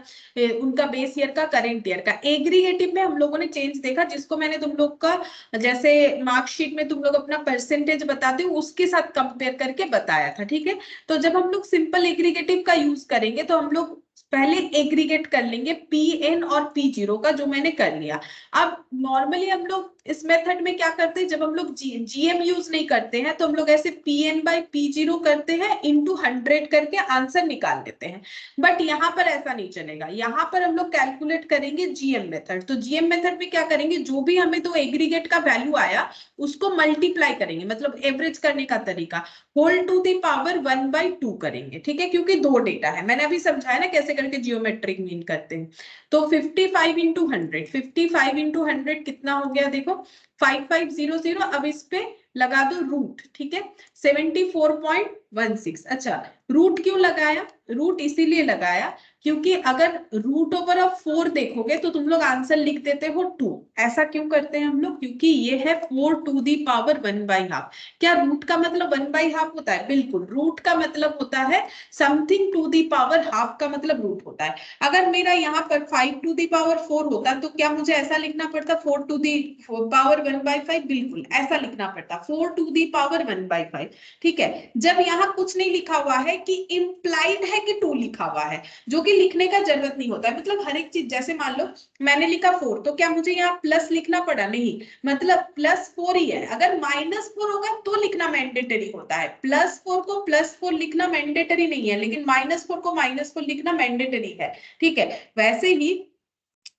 S1: उनका बेस ईयर का करेंट ईयर का। एग्रीगेटिव में हम लोगों ने चेंज देखा, जिसको मैंने तुम लोग का जैसे मार्कशीट में तुम लोग अपना परसेंटेज बताते हो उसके साथ कंपेयर करके बताया था, ठीक है। तो जब हम लोग सिंपल एग्रीगेटिव का यूज करेंगे तो हम लोग पहले एग्रीगेट कर लेंगे PN और P0 का, जो मैंने कर लिया। अब नॉर्मली हम लोग इस मेथड में क्या करते हैं, जब हम लोग जीएम यूज नहीं करते हैं तो हम लोग ऐसे PN by P0 करते हैं इंटू 100 करके आंसर निकाल लेते हैं। बट यहाँ पर ऐसा नहीं चलेगा, यहाँ पर हम लोग कैलकुलेट करेंगे जीएम मेथड। तो जीएम मेथड में क्या करेंगे, जो भी हमें तो एग्रीगेट का वैल्यू आया उसको मल्टीप्लाई करेंगे, मतलब एवरेज करने का तरीका होल टू द पावर 1/2 करेंगे, ठीक है, क्योंकि दो डेटा है। मैंने अभी समझाया ना कैसे करके जियोमेट्रिक मीन करते हैं। तो 55 इंटू 100, 55 इंटू 100 कितना हो गया देखो 5500। अब इस पे लगा दो रूट, ठीक है। 74.16। अच्छा, रूट क्यों लगाया? रूट इसीलिए लगाया क्योंकि अगर रूट ओवर ऑफ 4 देखोगे तो तुम लोग आंसर लिख देते हो 2। ऐसा क्यों करते हैं हम लोग? क्योंकि ये है 4 टू दी पावर 1/2। क्या रूट का मतलब 1/2 होता है? बिल्कुल, रूट का मतलब होता है something to the power half का मतलब रूट होता है। अगर मेरा यहाँ पर 5 टू दी पावर 4 होता तो क्या मुझे ऐसा लिखना पड़ता 4 टू दी पावर 1/5? बिल्कुल ऐसा लिखना पड़ता 4 टू दी पावर 1/5। ठीक है, जब यहाँ कुछ नहीं लिखा हुआ है कि इम्प्लाइड है कि 2 लिखा हुआ है, जो कि लिखने का जरूरत नहीं होता है। मतलब हर एक चीज, जैसे मान लो मैंने लिखा 4 तो क्या मुझे यहाँ प्लस लिखना पड़ा? नहीं, मतलब +4 ही है। अगर -4 होगा तो लिखना मैंडेटरी होता है। +4 को +4 लिखना मैंडेटरी नहीं है, लेकिन -4 को -4 लिखना मैंडेटरी है। ठीक है, वैसे ही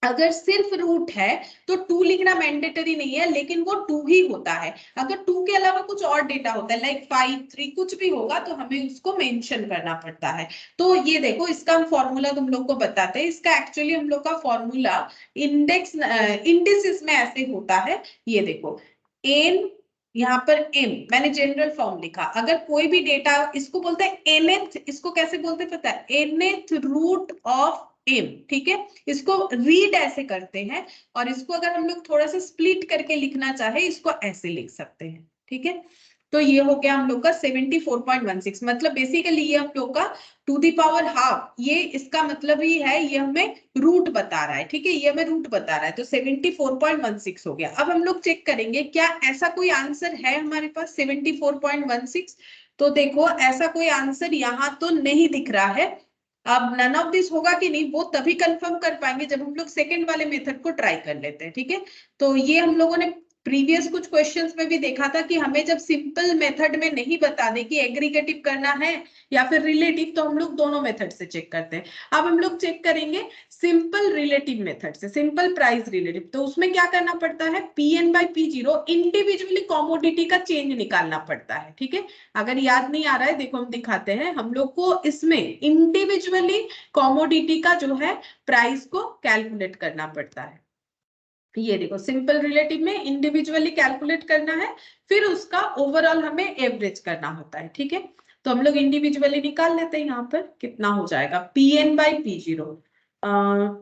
S1: अगर सिर्फ रूट है तो 2 लिखना मैंडेटरी नहीं है, लेकिन वो 2 ही होता है। अगर 2 के अलावा कुछ और डेटा होता है लाइक 5, 3 कुछ भी होगा तो हमें उसको मेंशन करना पड़ता है। तो ये देखो, इसका हम फॉर्मूला तुम लोग को बताते हैं। इसका एक्चुअली हम लोग का फॉर्मूला इंडिसेस में ऐसे होता है। ये देखो, एन, यहाँ पर m, मैंने जनरल फॉर्म लिखा। अगर कोई भी डेटा, इसको बोलते हैं nth, इसको कैसे बोलते पता है? nth root of m। ठीक है, इसको रीड ऐसे करते हैं, और इसको अगर हम लोग थोड़ा सा स्प्लिट करके लिखना चाहे इसको ऐसे लिख सकते हैं। ठीक है, तो ये हो गया हम लोग का 74.16। मतलब बेसिकली ये हम लोग का टू दी पावर हाफ, ये इसका मतलब ही है, ये हमें रूट बता रहा है। ठीक है, ये हमें रूट बता रहा है, तो 74.16 हो गया। अब हम लोग चेक करेंगे क्या ऐसा कोई आंसर है हमारे पास 74.16। तो देखो, ऐसा कोई आंसर यहाँ तो नहीं दिख रहा है। अब नन ऑफ दिस होगा कि नहीं वो तभी कंफर्म कर पाएंगे जब हम लोग सेकंड वाले मेथड को ट्राई कर लेते हैं। ठीक है, तो ये हम लोगों ने प्रीवियस कुछ क्वेश्चंस में भी देखा था कि हमें जब सिंपल मेथड में नहीं बता दे कि एग्रीगेटिव करना है या फिर रिलेटिव, तो हम लोग दोनों मेथड से चेक करते हैं। अब हम लोग चेक करेंगे सिंपल रिलेटिव मेथड से, सिंपल प्राइस रिलेटिव। तो उसमें क्या करना पड़ता है? P/P0 इंडिविजुअली कॉमोडिटी का चेंज निकालना पड़ता है। ठीक है, अगर याद नहीं आ रहा है देखो हम दिखाते हैं। हम लोग को इसमें इंडिविजुअली कॉमोडिटी का जो है प्राइस को कैलकुलेट करना पड़ता है। ये देखो, सिंपल रिलेटिव में इंडिविजुअली कैलकुलेट करना है, फिर उसका ओवरऑल हमें एवरेज करना होता है। ठीक है, तो हम लोग इंडिविजुअली निकाल लेते हैं। यहाँ पर कितना हो जाएगा? P/P0,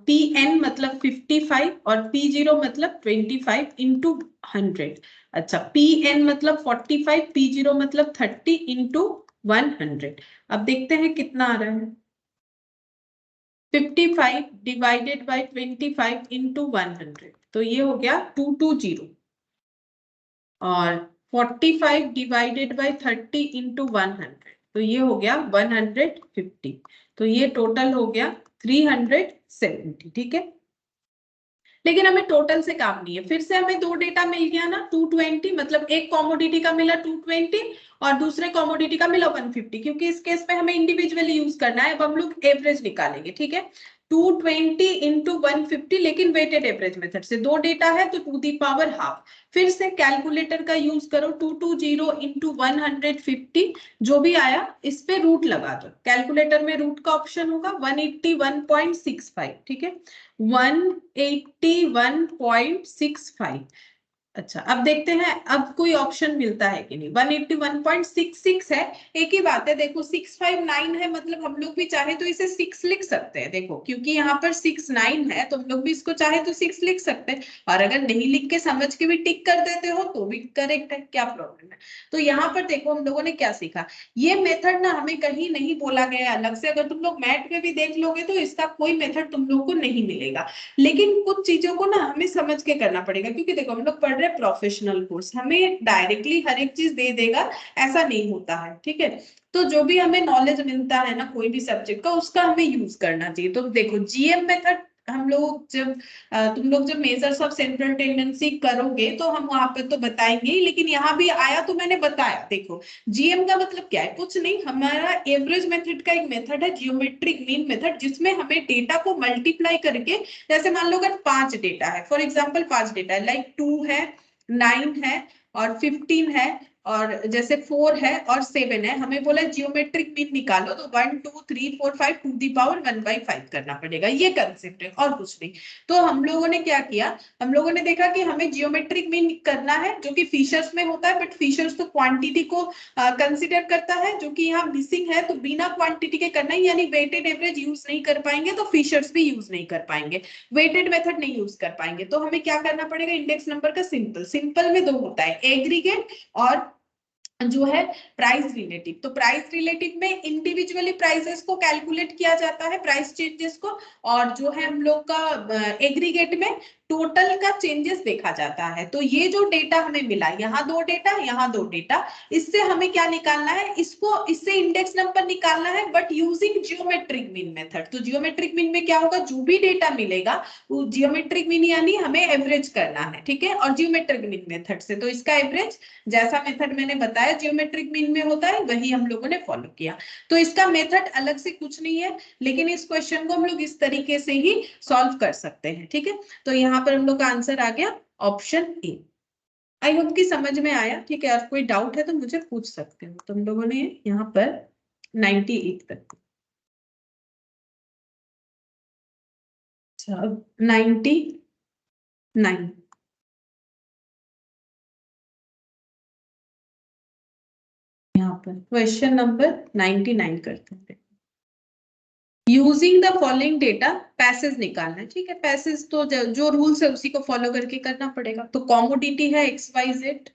S1: Pn मतलब 55 और P0 मतलब 25 इंटू 100। अच्छा, Pn मतलब 45, P0 मतलब 30 इंटू 100। अब देखते हैं कितना आ रहा है। 55 डिवाइडेड बाय 25 इंटू 100, तो ये हो गया 220। और 45 डिवाइडेड बाय 30 इंटू 100, तो ये हो गया 150। तो ये टोटल हो गया 370। ठीक है, लेकिन हमें टोटल से काम नहीं है। फिर से हमें दो डेटा मिल गया ना, 220, मतलब एक कॉमोडिटी का मिला 220 और दूसरे कॉमोडिटी का मिला 150, क्योंकि इस केस में हमें इंडिविजुअली यूज करना है। अब हम लोग एवरेज निकालेंगे। ठीक है, 220 इंटू 150, लेकिन वेटेड एवरेज मेथड से, दो डेटा है तो टू दी पावर हाफ। फिर से कैलकुलेटर का यूज करो, 220 इंटू 150, जो भी आया इस पे रूट लगा दो। कैलकुलेटर में रूट का ऑप्शन होगा 181.65। ठीक है, 181.65। अच्छा, अब देखते हैं अब कोई ऑप्शन मिलता है कि नहीं। 181.66 है, एक ही बात है। देखो 659 है, मतलब हम लोग भी चाहे तो इसे 6 लिख सकते हैं। देखो, क्योंकि यहाँ पर 69 है तो हम लोग भी इसको चाहे तो 6 लिख सकते हैं, और अगर नहीं लिख के समझ के भी टिक कर देते हो तो भी करेक्ट है, क्या प्रॉब्लम है। तो यहाँ पर देखो हम लोगों ने क्या सीखा। ये मेथड ना हमें कहीं नहीं बोला गया अलग से। अगर तुम लोग मैथ में भी देख लोगे तो इसका कोई मेथड तुम लोग को नहीं मिलेगा, लेकिन कुछ चीजों को ना हमें समझ के करना पड़ेगा। क्योंकि देखो, हम लोग पढ़ रहे प्रोफेशनल कोर्स, हमें डायरेक्टली हर एक चीज दे देगा ऐसा नहीं होता है। ठीक है, तो जो भी हमें नॉलेज मिलता है ना कोई भी सब्जेक्ट का, उसका हमें यूज करना चाहिए। तो देखो, जीएम मेथड हम लोग जब तुम लोग जब मेजर्स ऑफ सेंट्रल टेंडेंसी करोगे तो हम वहां पे तो बताएंगे ही, लेकिन यहाँ भी आया तो मैंने बताया। देखो, जीएम का मतलब क्या है? कुछ नहीं, हमारा एवरेज मेथड का एक मेथड है जियोमेट्रिक मीन मेथड, जिसमें हमें डेटा को मल्टीप्लाई करके, जैसे मान लो अगर 5 डेटा है, फॉर एग्जाम्पल 5 डेटा है, लाइक 2 है, 9 है और 15 है, और जैसे 4 है और 7 है, हमें बोला जियोमेट्रिक मीन निकालो, तो 1 2 3 4 5 टू दी पावर 1/5 करना पड़ेगा, ये कंसेप्ट है और कुछ नहीं। तो हम लोगों ने क्या किया, हम लोगों ने देखा कि हमें जियोमेट्रिक मीन करना है जो कि फीचर्स में होता है, बट फीचर्स तो क्वांटिटी को कंसिडर करता है, जो कि यहाँ मिसिंग है, तो बिना क्वांटिटी के करना है, यानी वेटेड एवरेज यूज नहीं कर पाएंगे तो फीचर्स भी यूज नहीं कर पाएंगे, वेटेड मेथड नहीं यूज कर पाएंगे। तो हमें क्या करना पड़ेगा, इंडेक्स नंबर का सिंपल, सिंपल में दो होता है, एग्रीगेट और जो है प्राइस रिलेटिव। तो प्राइस रिलेटिव में इंडिविजुअली प्राइसेस को कैलकुलेट किया जाता है, प्राइस चेंजेस को, और जो है हम लोग का एग्रीगेट में टोटल का चेंजेस देखा जाता है। तो ये जो डेटा हमें मिला, यहाँ दो डेटा, यहाँ दो डेटा, इससे हमें क्या निकालना है, इसको, इससे इंडेक्स नंबर निकालना है, but using geometric mean method. तो जियोमेट्रिक मीन में क्या होगा, जो भी डेटा मिलेगा वो जियोमेट्रिक मीन यानी हमें एवरेज करना है, ठीक है, और जियोमेट्रिक मीन मेथड से, तो इसका एवरेज जैसा मेथड मैंने बताया जियोमेट्रिक मीन में होता है वही हम लोगों ने फॉलो किया। तो इसका मेथड अलग से कुछ नहीं है, लेकिन इस क्वेश्चन को हम लोग इस तरीके से ही सॉल्व कर सकते हैं, ठीक है। तो यहाँ पर हम लोग का आंसर आ गया ऑप्शन ए। आई होप कि समझ में आया, ठीक है। और कोई डाउट है तो मुझे पूछ सकते हो। तो हम लोगों ने यहाँ पर 98 तक, अच्छा अब 99, यहाँ पर क्वेश्चन नंबर 99 करते हैं। Using the following data passage निकालना है, ठीक है। पैसेज तो जो रूल्स है उसी को फॉलो करके करना पड़ेगा। तो कॉमोडिटी है XYZ,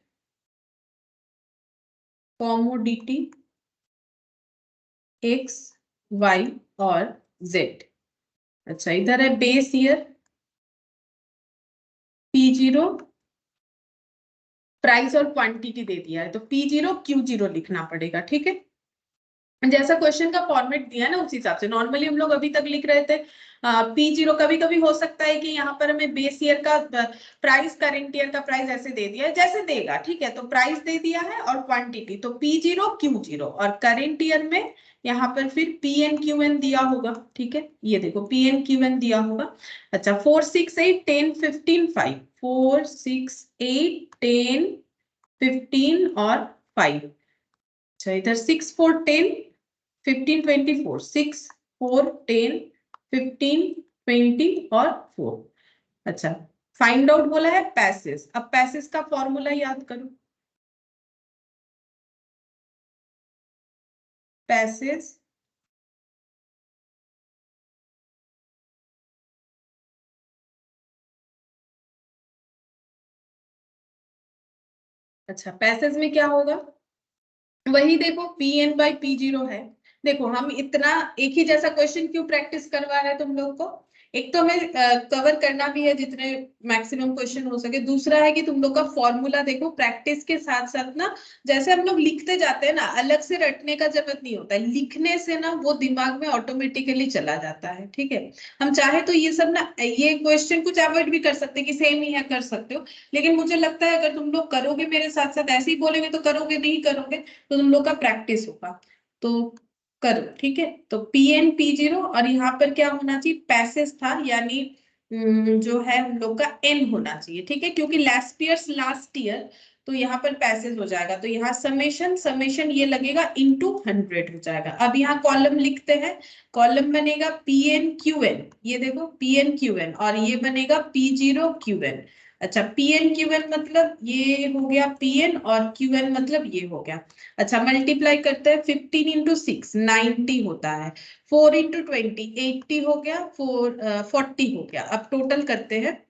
S1: कॉमोडिटी X Y और Z। अच्छा, इधर है बेस ईयर P0, प्राइस और क्वांटिटी दे दिया है, तो P0 Q0 लिखना पड़ेगा, ठीक है। जैसा क्वेश्चन का फॉर्मेट दिया है ना उस हिसाब से, नॉर्मली हम लोग अभी तक लिख रहे थे P0। कभी कभी हो सकता है कि यहाँ पर हमें बेस ईयर का प्राइस, करेंट ईयर का प्राइस ऐसे दे दिया है, जैसे देगा, ठीक है। तो प्राइस दे दिया है और क्वांटिटी, तो P0 Q0, और करेंट ईयर में यहाँ पर फिर PNQN दिया होगा, ठीक है। ये देखो PNQN दिया होगा। अच्छा, 4 6 8 10 15 5, 4 6 8 10 15 और 5। अच्छा, इधर 6 4 10 15 24, 6 4 10 15 20 और 4। अच्छा, फाइंड आउट बोला है पैसेज। अब पैसेज का फॉर्मूला याद करो, पैसेज अच्छा, पैसेज में क्या होगा, वही देखो PN/P0 है। देखो हम इतना एक ही जैसा क्वेश्चन क्यों प्रैक्टिस करवा रहे हैं तुम लोग को, एक तो हमें कवर करना भी है जितने मैक्सिमम क्वेश्चन हो सके, दूसरा है कि तुम लोग का फॉर्मूला देखो, प्रैक्टिस के साथ साथ ना, जैसे हम लोग लिखते जाते हैं ना, अलग से रटने का जरूरत नहीं होता है, लिखने से ना वो दिमाग में ऑटोमेटिकली चला जाता है, ठीक है। हम चाहे तो ये सब ना, ये क्वेश्चन कुछ अवॉइड भी कर सकते हैं कि सेम ही है, कर सकते हो, लेकिन मुझे लगता है अगर तुम लोग करोगे मेरे साथ साथ, ऐसे ही बोलेंगे तो करोगे, नहीं करोगे तो तुम लोग का प्रैक्टिस होगा, तो करो, ठीक है। तो PN/P0, और यहाँ पर क्या होना चाहिए, पैसेज था, यानी जो है हम लोग का N होना चाहिए, ठीक है, क्योंकि लास्ट ईयर, तो यहाँ पर पैसेज हो जाएगा, तो यहाँ समेशन, समेशन ये लगेगा इंटू 100 हो जाएगा। अब यहाँ कॉलम लिखते हैं, कॉलम बनेगा PNQN, ये देखो PNQN, और ये बनेगा P0QN। अच्छा, PNQN मतलब ये हो गया PN, और QN मतलब ये हो गया। अच्छा, मल्टीप्लाई करते हैं, 15 इंटू 6 90 होता है, 4 इंटू 20 80 हो गया, 40 हो गया। अब टोटल करते हैं,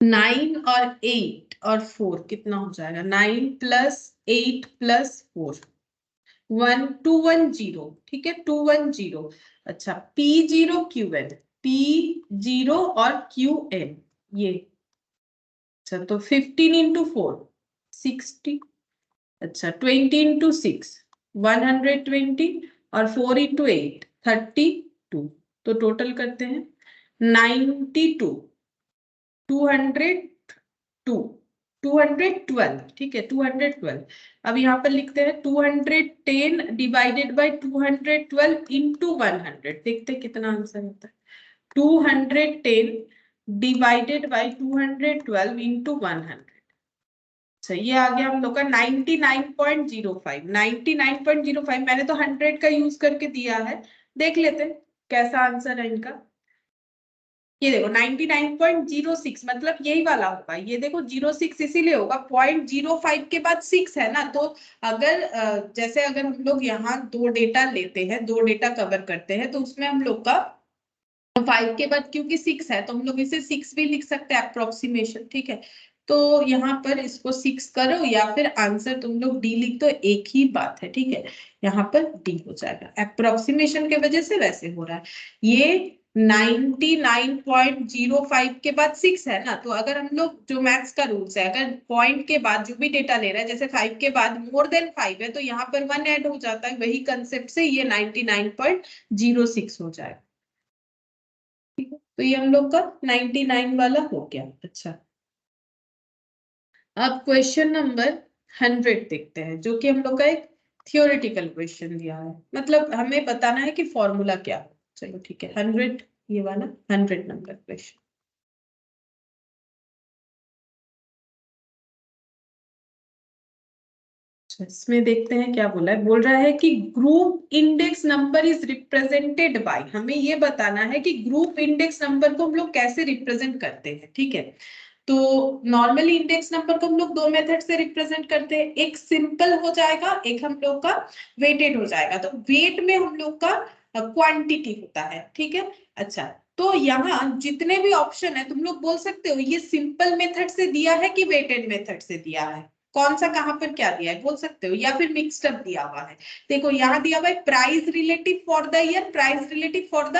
S1: 9 और 8 और 4 कितना हो जाएगा, 9 प्लस 8 प्लस 4, 210, ठीक है, 210। अच्छा, P0QN, P0 और QN ये। अच्छा, तो 15 इंटू 4 60, अच्छा 20 इंटू 6 120, और 4 इंटू 8 32। तो टोटल करते हैं 92, 202, 212, ठीक है, 212। अब यहाँ पर लिखते हैं 210 डिवाइडेड बाय 212 इंटू 100, देखते हैं कितना आंसर होता है, 210 डिवाइडेड बाय 212 इंटू 100। अच्छा ये आ गया हम लोग का 99.05। 99.05 मैंने तो 100 का यूज करके दिया है, देख लेते हैं कैसा आंसर है इनका। ये देखो 99.06 मतलब यही वाला होगा, ये देखो 06 इसीलिए होगा, 0.05 के बाद 6 है ना, तो अगर जैसे अगर हम लोग यहाँ दो डेटा लेते हैं, दो डेटा कवर करते हैं, तो उसमें हम लोग का 5 के बाद क्योंकि 6 है तो हम लोग इसे 6 भी लिख सकते हैं अप्रोक्सीमेशन, ठीक है। तो यहाँ पर इसको 6 करो या फिर आंसर तुम लोग डी लिख दो, एक ही बात है, ठीक है। यहाँ पर डी हो जाएगा, अप्रोक्सीमेशन के वजह से वैसे हो रहा है। ये 99.05 के बाद 6 है ना, तो अगर हम लोग जो मैथ्स का रूल्स है, अगर पॉइंट के बाद जो भी डेटा ले रहा है, जैसे 5 के बाद मोर देन 5 है तो यहाँ पर 1 ऐड हो जाता है, वही कंसेप्ट से ये 99.06 हो जाएगा। तो ये हम लोग का 99 वाला हो गया। अच्छा अब क्वेश्चन नंबर 100 देखते हैं, जो कि हम लोग का एक थियोरेटिकल क्वेश्चन दिया है, मतलब हमें बताना है कि फॉर्मूला क्या है। चलो ठीक है, 100 ये वाला 100 नंबर क्वेश्चन। इसमें देखते हैं क्या बोला है, बोल रहा है कि group index number is represented by, हमें ये बताना है कि ग्रुप इंडेक्स नंबर को हम लोग कैसे रिप्रेजेंट करते हैं, ठीक है। तो नॉर्मली इंडेक्स नंबर को हम लोग दो मेथड से रिप्रेजेंट करते हैं, एक सिंपल हो जाएगा, एक हम लोग का वेटेड हो जाएगा। तो वेट में हम लोग का क्वांटिटी होता है, ठीक है। अच्छा तो यहाँ जितने भी ऑप्शन है तुम लोग बोल सकते हो ये सिंपल मेथड से दिया है कि वेटेड मेथड से दिया है, कौन सा कहाँ पर क्या दिया है बोल सकते हो, या फिर मिक्स्ड अप दिया हुआ है। देखो यहाँ दिया हुआ है price relative for the year, price relative for the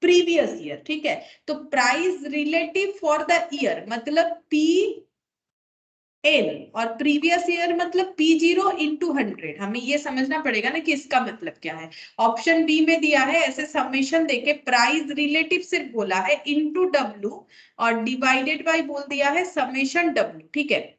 S1: previous year, ठीक है। तो price relative for the year मतलब पी एल, और प्रीवियस ईयर मतलब P0 इंटू 100, हमें ये समझना पड़ेगा ना कि इसका मतलब क्या है। ऑप्शन बी में दिया है ऐसे समेशन देके, प्राइस रिलेटिव सिर्फ बोला है इंटू W और डिवाइडेड बाय बोल दिया है समेशन W, ठीक है।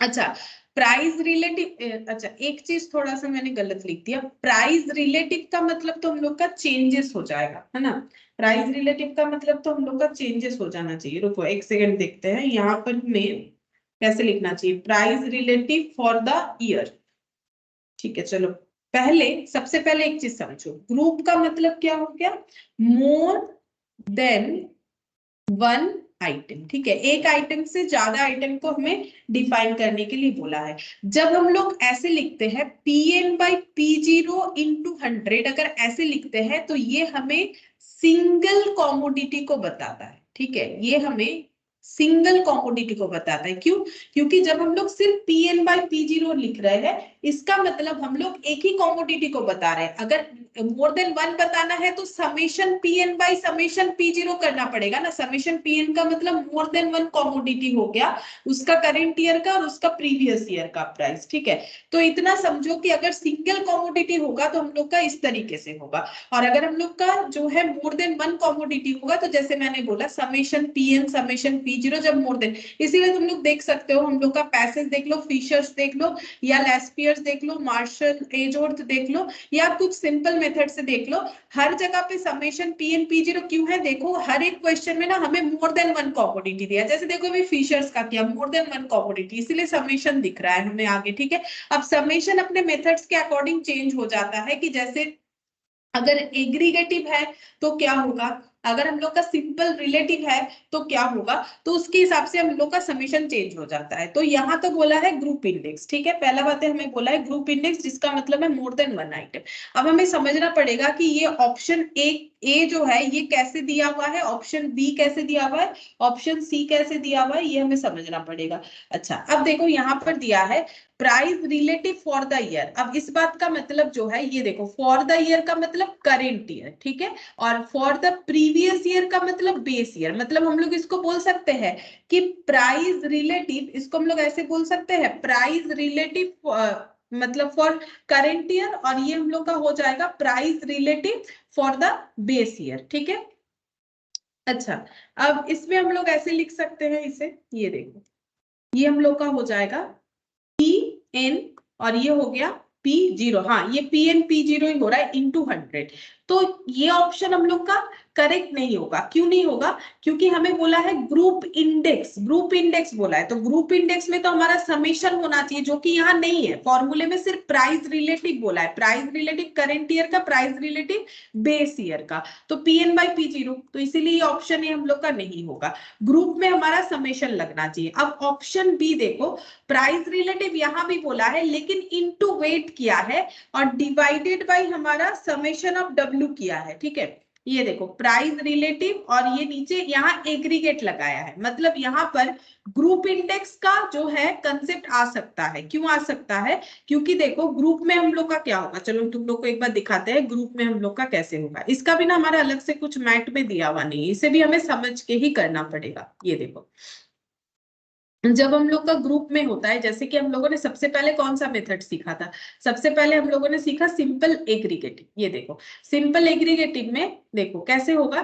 S1: अच्छा प्राइस रिलेटिव, अच्छा एक चीज थोड़ा सा मैंने गलत लिख दिया, प्राइस रिलेटिव का मतलब तो हम लोग का चेंजेस हो जाएगा, है ना। प्राइस रिलेटिव का मतलब तो हम लोग का चेंजेस हो जाना चाहिए। रुको एक सेकंड देखते हैं यहाँ पर हमें कैसे लिखना चाहिए, price relative for the year, ठीक है। चलो पहले सबसे पहले एक चीज समझो, ग्रुप का मतलब क्या हो गया, मोर देन वन आइटम, ठीक है। एक आइटम से ज्यादा आइटम को हमें डिफाइन करने के लिए बोला है। जब हम लोग ऐसे लिखते हैं Pn बाई P0 इंटू 100, अगर ऐसे लिखते हैं तो ये हमें सिंगल कॉमोडिटी को बताता है, ठीक है। ये हमें सिंगल कॉमोडिटी को बताता है, क्यों, क्योंकि जब हम लोग सिर्फ Pn बाई P0 लिख रहे हैं इसका मतलब हम लोग एक ही कॉमोडिटी को बता रहे हैं। अगर मोर देन वन बताना है तो summation Pn by summation P0 करना पड़ेगा ना। समेशन Pn का मतलब मोर देन वन कॉमोडिटी हो गया, उसका करंट ईयर का और उसका प्रीवियस ईयर का प्राइस, ठीक है। तो इतना समझो कि अगर सिंगल कॉमोडिटी होगा तो हम लोग का इस तरीके से होगा, और अगर हम लोग का जो है मोर देन वन कॉमोडिटी होगा तो जैसे मैंने बोला समेशन Pn समेशन P0 जब मोर देन, इसीलिए तुम लोग देख सकते हो हम लोग का पैसेज देख लो, फिशर्स देख लो या लेस्पियर्स देख लो, मार्शल एजोर्थ देख लो या कुछ सिंपल मेथड से देख लो, हर जगह पे समेशन Pn P0 क्यों है, देखो हर एक क्वेश्चन में ना हमें मोर देन वन कॉमोडिटी दिया, जैसे देखो अभी फिशर्स का किया मोर देन वन कॉमोडिटी, इसीलिए समेशन दिख रहा है हमें आगे, ठीक है। अब समेशन अपने मेथड्स के अकॉर्डिंग चेंज हो जाता है कि जैसे अगर एग्रीगेटिव है तो क्या होगा, अगर हम लोग का सिंपल रिलेटिव है तो क्या होगा, तो उसके हिसाब से हम लोग का समेशन चेंज हो जाता है। तो यहाँ तो बोला है ग्रुप इंडेक्स, ठीक है। पहला बात है हमें बोला है ग्रुप इंडेक्स जिसका मतलब है मोर देन वन आइटम। अब हमें समझना पड़ेगा कि ये ऑप्शन ए जो है ये कैसे दिया हुआ है, ऑप्शन बी कैसे दिया हुआ है, ऑप्शन सी कैसे दिया हुआ है, ये हमें समझना पड़ेगा। अच्छा अब देखो यहाँ पर दिया है price relative for the year. अब इस बात का मतलब जो है ये देखो, फॉर द ईयर का मतलब करेंट ईयर, ठीक है, और फॉर द प्रीवियस ईयर का मतलब बेस ईयर। मतलब हम लोग इसको बोल सकते हैं कि प्राइस रिलेटिव, इसको हम लोग ऐसे बोल सकते हैं प्राइस रिलेटिव मतलब फॉर करेंट ईयर, और ये हम लोग का हो जाएगा price relative for the base year, ठीक है। अच्छा अब इसमें हम लोग ऐसे लिख सकते हैं इसे, ये देखो ये हम लोग का हो जाएगा Pn और ये हो गया P0, हाँ ये Pn P0 ही हो रहा है इंटू 100। तो ये ऑप्शन हम लोग का करेक्ट नहीं होगा। क्यों नहीं होगा? क्योंकि हमें बोला है ग्रुप इंडेक्स, ग्रुप इंडेक्स बोला है, तो ग्रुप इंडेक्स में तो हमारा समेशन होना चाहिए, जो कि यहाँ नहीं है। फॉर्मूले में सिर्फ प्राइस रिलेटिव बोला है, प्राइस रिलेटिव करंट ईयर का, प्राइस रिलेटिव बेस ईयर का, तो PN बाई P0, तो इसीलिए ऑप्शन ए हम लोग का नहीं होगा। ग्रुप में हमारा समेशन लगना चाहिए। अब ऑप्शन बी देखो, प्राइस रिलेटिव यहाँ भी बोला है लेकिन इनटू वेट किया है और डिवाइडेड बाय हमारा समेशन ऑफ W किया है, ठीक है। ये देखो प्राइस रिलेटिव और ये नीचे यहाँ एग्रीगेट लगाया है, मतलब यहाँ पर ग्रुप इंडेक्स का जो है कंसेप्ट आ सकता है। क्यों आ सकता है? क्योंकि देखो ग्रुप में हम लोग का क्या होगा, चलो तुम लोग को एक बार दिखाते हैं ग्रुप में हम लोग का कैसे होगा। इसका भी ना हमारा अलग से कुछ मैट में दिया हुआ नहीं है, इसे भी हमें समझ के ही करना पड़ेगा। ये देखो जब हम लोग का ग्रुप में होता है, जैसे कि हम लोगों ने सबसे पहले कौन सा मेथड सीखा था, सबसे पहले हम लोगों ने सीखा सिंपल एग्रीगेटिव। ये देखो सिंपल एग्रीगेटिव में देखो कैसे होगा,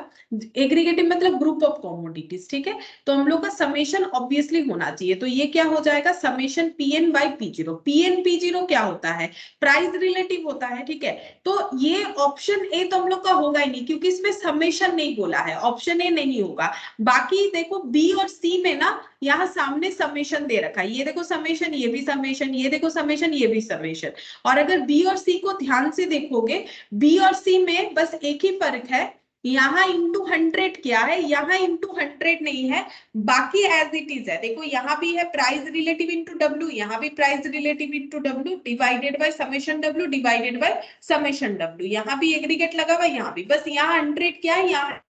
S1: एग्रीगेटिव मतलब ग्रुप ऑफ कॉमोडिटीज, ठीक है। तो हम लोग का समेशन ऑब्वियसली होना चाहिए, तो ये क्या हो जाएगा, summation PN by P0। PN P0 क्या होता है, प्राइस रिलेटिव होता है, ठीक है। तो ये ऑप्शन ए तो हम लोग का होगा ही नहीं, क्योंकि इसमें समेशन नहीं बोला है, ऑप्शन ए नहीं होगा। बाकी देखो बी और सी में ना यहाँ सामने समेशन दे रखा है, ये देखो समेशन, ये भी समेशन, ये देखो समेशन, ये भी समेशन। और अगर बी और सी को ध्यान से देखोगे, बी और सी में बस एक ही फर्क है, यहाँ इंटू 100 क्या है, यहाँ इंटू 100 नहीं है, बाकी एज इट इज है। देखो यहाँ भी है प्राइस रिलेटिव इंटू W, यहाँ भी price relative into W divided by summation W divided by summation W, यहाँ भी एग्रीगेट लगा हुआ, यहाँ भी, बस यहाँ 100 क्या है, यहाँ 100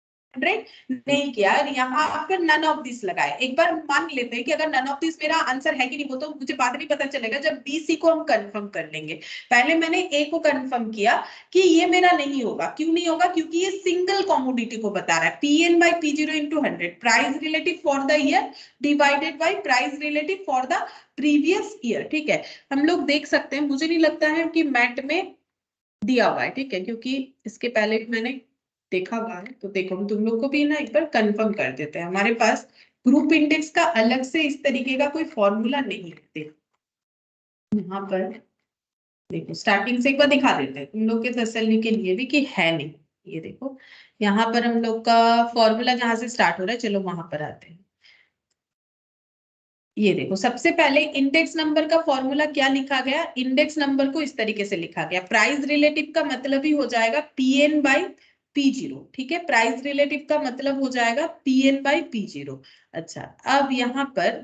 S1: नहीं किया, यहाँ पर नन ऑफ दिस लगाए। एक बार मान लेते हैं कि अगर नन ऑफ दिस मेरा आंसर है कि नहीं, वो तो मुझे बाद में पता चलेगा जब BC को हम कंफर्म कर लेंगे। पहले मैंने A को कंफर्म किया कि ये मेरा नहीं होगा। क्यों नहीं होगा? क्योंकि ये सिंगल कॉमोडिटी को बता रहा है, PN by P0 into 100, price relative for the year divided by price relative for the previous year, ठीक है। हम लोग देख सकते हैं, मुझे नहीं लगता है कि मैट में दिया हुआ है, ठीक है, क्योंकि इसके पहले भी मैंने देखा हुआ है। तो देखो हम तुम लोग को भी ना एक बार कंफर्म कर देते हैं, हमारे पास ग्रुप इंडेक्स का अलग से इस तरीके का कोई फॉर्मूला नहीं है। यहाँ पर देखो स्टार्टिंग से एक बार दिखा देते हैं तुम लोग के तसल्ली के लिए भी कि है नहीं। ये देखो यहाँ पर हम लोग का फॉर्मूला जहां से स्टार्ट हो रहा है, चलो वहां पर आते हैं। ये देखो सबसे पहले इंडेक्स नंबर का फॉर्मूला क्या लिखा गया, इंडेक्स नंबर को इस तरीके से लिखा गया, प्राइस रिलेटिव का मतलब ही हो जाएगा PN बाई P0, ठीक है। प्राइस रिलेटिव का मतलब हो जाएगा PN बाई P0। अच्छा अब यहाँ पर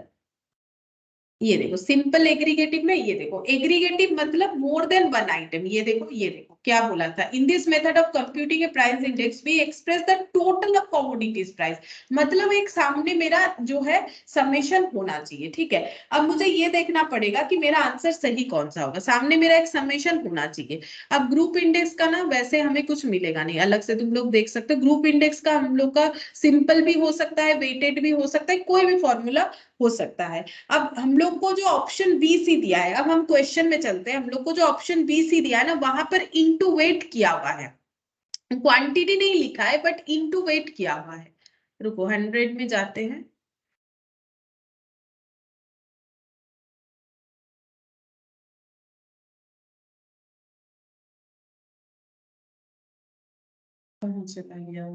S1: ये देखो सिंपल एग्रीगेटिव में, ये देखो एग्रीगेटिव मतलब मोर देन वन आइटम। ये देखो क्या बोला था, in this method of computing a price index we express the total of commodities price, मतलब एक सामने मेरा जो है समेशन होना चाहिए, ठीक है। अब मुझे ये देखना पड़ेगा कि मेरा आंसर सही कौन सा होगा, सामने मेरा एक समेशन होना चाहिए। अब ग्रुप इंडेक्स का ना वैसे हमें कुछ मिलेगा नहीं, अलग से तुम लोग देख सकते हो। ग्रुप इंडेक्स का हम लोग का सिंपल भी हो सकता है, वेटेड भी हो सकता है, कोई भी फॉर्मूला हो सकता है। अब हम लोग को जो ऑप्शन BC दिया है, अब हम क्वेश्चन में चलते हैं, हम लोग को जो ऑप्शन BC दिया है ना, वहां पर इनटू वेट किया हुआ है, क्वांटिटी नहीं लिखा है बट इनटू वेट किया हुआ है। रुको 100 में जाते हैं, कहाँ चला गया,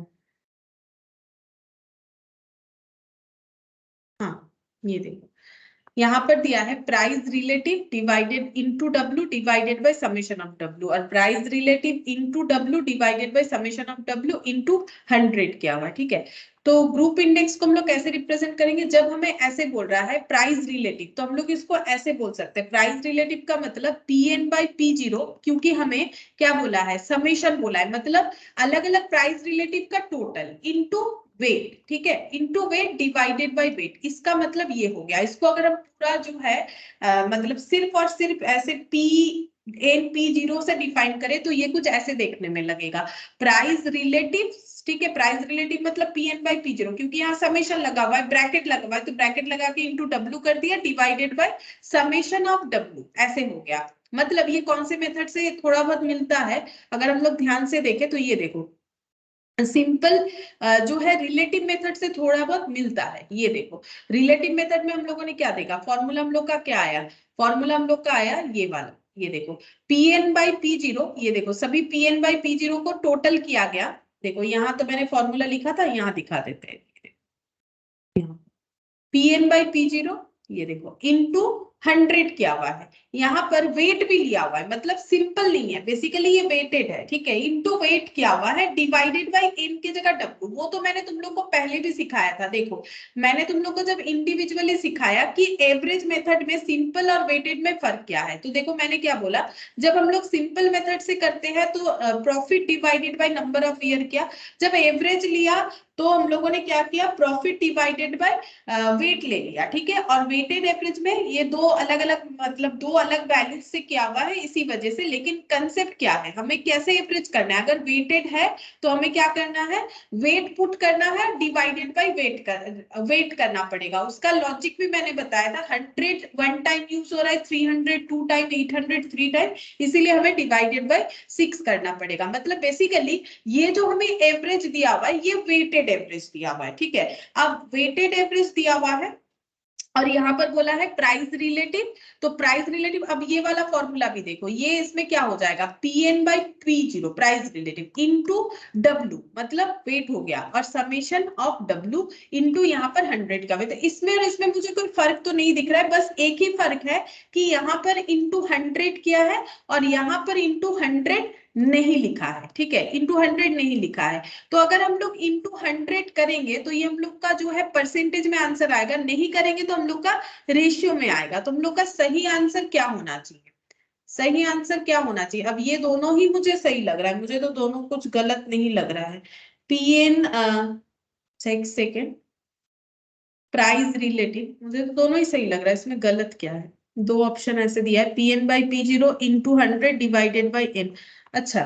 S1: हाँ ये देखो यहाँ पर दिया है price relative divided into W divided by summation of W, और price relative into W divided by summation of W into 100 क्या हुआ, ठीक है। तो ग्रुप इंडेक्स को हम लोग कैसे रिप्रेजेंट करेंगे, जब हमें ऐसे बोल रहा है प्राइस रिलेटिव, तो हम लोग इसको ऐसे बोल सकते हैं, प्राइस रिलेटिव का मतलब PN बाई P0, क्योंकि हमें क्या बोला है, समेशन बोला है, मतलब अलग अलग प्राइस रिलेटिव का टोटल इनटू वेट, ठीक है, into weight divided by weight, इसका मतलब ये हो गया। इसको अगर हम पूरा जो है मतलब सिर्फ और सिर्फ ऐसे PN P0 से डिफाइन करें तो ये कुछ ऐसे देखने में लगेगा, प्राइस रिलेटिव, ठीक है, प्राइस रिलेटिव मतलब PN बाई P0, क्योंकि यहाँ समेशन लगा हुआ है, ब्रैकेट लगा हुआ है, तो ब्रैकेट लगा के इंटू W कर दिया divided by summation of W, ऐसे हो गया। मतलब ये कौन से मेथड से थोड़ा बहुत मिलता है, अगर हम लोग ध्यान से देखें तो ये देखो सिंपल जो है रिलेटिव मेथड से थोड़ा बहुत मिलता है। ये देखो रिलेटिव मेथड में हम लोगों ने क्या देखा, फॉर्मूला हम लोग का क्या आया, फॉर्मूला हम लोग का आया ये वाला, ये देखो Pn बाई P0, ये देखो सभी Pn बाई P0 को टोटल किया गया। देखो यहाँ तो मैंने फॉर्मूला लिखा था, यहाँ दिखा देते हैं। Pn बाई P0 ये देखो इनटू 100 किया हुआ है, यहाँ पर वेट भी लिया हुआ है, मतलब सिंपल नहीं है, बेसिकली ये वेटेड है, ठीक है। इनटू वेट किया हुआ है, डिवाइडेड बाय n की जगह w। वो तो मैंने तुम लोग को पहले भी सिखाया था। देखो मैंने तुम लोग को जब इंडिविजुअली सिखाया कि एवरेज मेथड में सिंपल और वेटेड में फर्क क्या है, तो देखो मैंने क्या बोला, जब हम लोग सिंपल मेथड से करते हैं तो profit divided by number of year किया, जब एवरेज लिया तो हम लोगों ने क्या किया, प्रॉफिट डिवाइडेड बाय वेट ले लिया, ठीक है। और वेटेड एवरेज में ये दो अलग अलग, मतलब दो अलग वैल्यूज से किया हुआ है इसी वजह से। लेकिन कंसेप्ट क्या है, हमें कैसे एवरेज करना है, अगर वेटेड है तो हमें क्या करना है, वेट पुट करना है, डिवाइडेड बाय वेट करना पड़ेगा। उसका लॉजिक भी मैंने बताया था, 100 वन टाइम यूज हो रहा है, 300 टू टाइम, 800 3 टाइम, इसीलिए हमें डिवाइडेड बाय 6 करना पड़ेगा। मतलब बेसिकली ये जो हमें एवरेज दिया हुआ है ये वेटेड एवरेज दिया हुआ है, ठीक है। अब वेटेड एवरेज दिया हुआ है और यहाँ पर बोला है प्राइस रिलेटिव, तो प्राइस रिलेटिव, अब ये वाला फॉर्मूला भी देखो, ये इसमें क्या हो जाएगा, Pn by P0 price relative into W, मतलब वेट हो गया, और समेशन ऑफ W इनटू यहाँ पर 100 का वेट। तो इसमें और इसमें मुझे कोई फर्क तो नहीं दिख रहा है, बस एक ही फर्क है कि यहाँ पर इनटू 100 किया है और यहाँ पर इनटू 100 नहीं लिखा है, ठीक है, इनटू 100 नहीं लिखा है। तो अगर हम लोग इनटू 100 करेंगे तो ये हम लोग का जो है परसेंटेज में आंसर आएगा, नहीं करेंगे तो हम लोग का रेशियो में आएगा। तो हम लोग का सही आंसर क्या होना चाहिए, सही आंसर क्या होना चाहिए। अब ये दोनों ही मुझे सही लग रहा है, मुझे तो दोनों कुछ गलत नहीं लग रहा है। Pn एक सेकेंड, प्राइस रिलेटिव, मुझे तो दोनों ही सही लग रहा है, इसमें गलत क्या है। दो ऑप्शन ऐसे दिया है, Pn by P0 into 100 divided by n। अच्छा,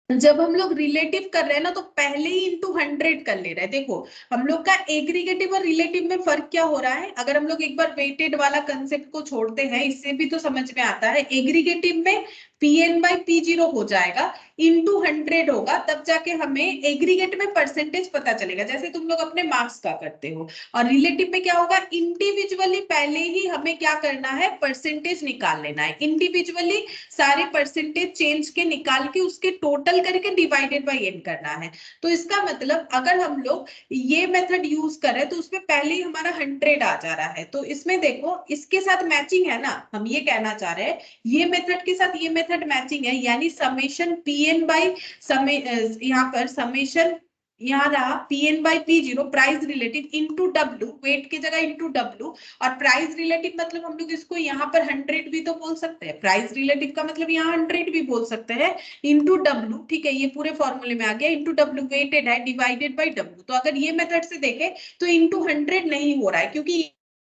S1: जब हम लोग रिलेटिव कर रहे हैं ना तो पहले ही इंटू 100 कर ले रहे हैं। देखो हम लोग का एग्रीगेटिव और रिलेटिव में फर्क क्या हो रहा है, अगर हम लोग एक बार वेटेड वाला कंसेप्ट को छोड़ते हैं, इससे भी तो समझ में आता है। एग्रीगेटिव में Pn बाई P0 हो जाएगा, इंटू 100 होगा, तब जाके हमें एग्रीगेट में परसेंटेज पता चलेगा, जैसे तुम लोग अपने मार्क्स का करते हो। और रिलेटिव में क्या होगा, इंडिविजुअली पहले ही हमें क्या करना है, परसेंटेज निकाल लेना है, इंडिविजुअली सारे परसेंटेज चेंज के निकाल के उसके टोटल करके डिवाइडेड बाय n करना है। तो इसका मतलब अगर हम लोग ये मेथड यूज करें तो उसमें पहले ही हमारा 100 आ जा रहा है। तो इसमें देखो इसके साथ मैचिंग है ना, हम ये कहना चाह रहे हैं ये मेथड के साथ ये मेथड मैचिंग है, यानी समेशन Pn बाई यहाँ पर समेशन यहाँ रहा Pn by P0 price relative into W, weight की जगह इंटू W, और प्राइस रिलेटिव मतलब हम लोग इसको यहाँ पर 100 भी तो बोल सकते हैं, प्राइस रिलेटिव का मतलब यहाँ 100 भी बोल सकते हैं, इंटू W, ठीक है, ये पूरे फॉर्मूले में आ गया, इंटू W वेटेड है, डिवाइडेड बाय W। तो अगर ये मेथड से देखें तो इंटू 100 नहीं हो रहा है, क्योंकि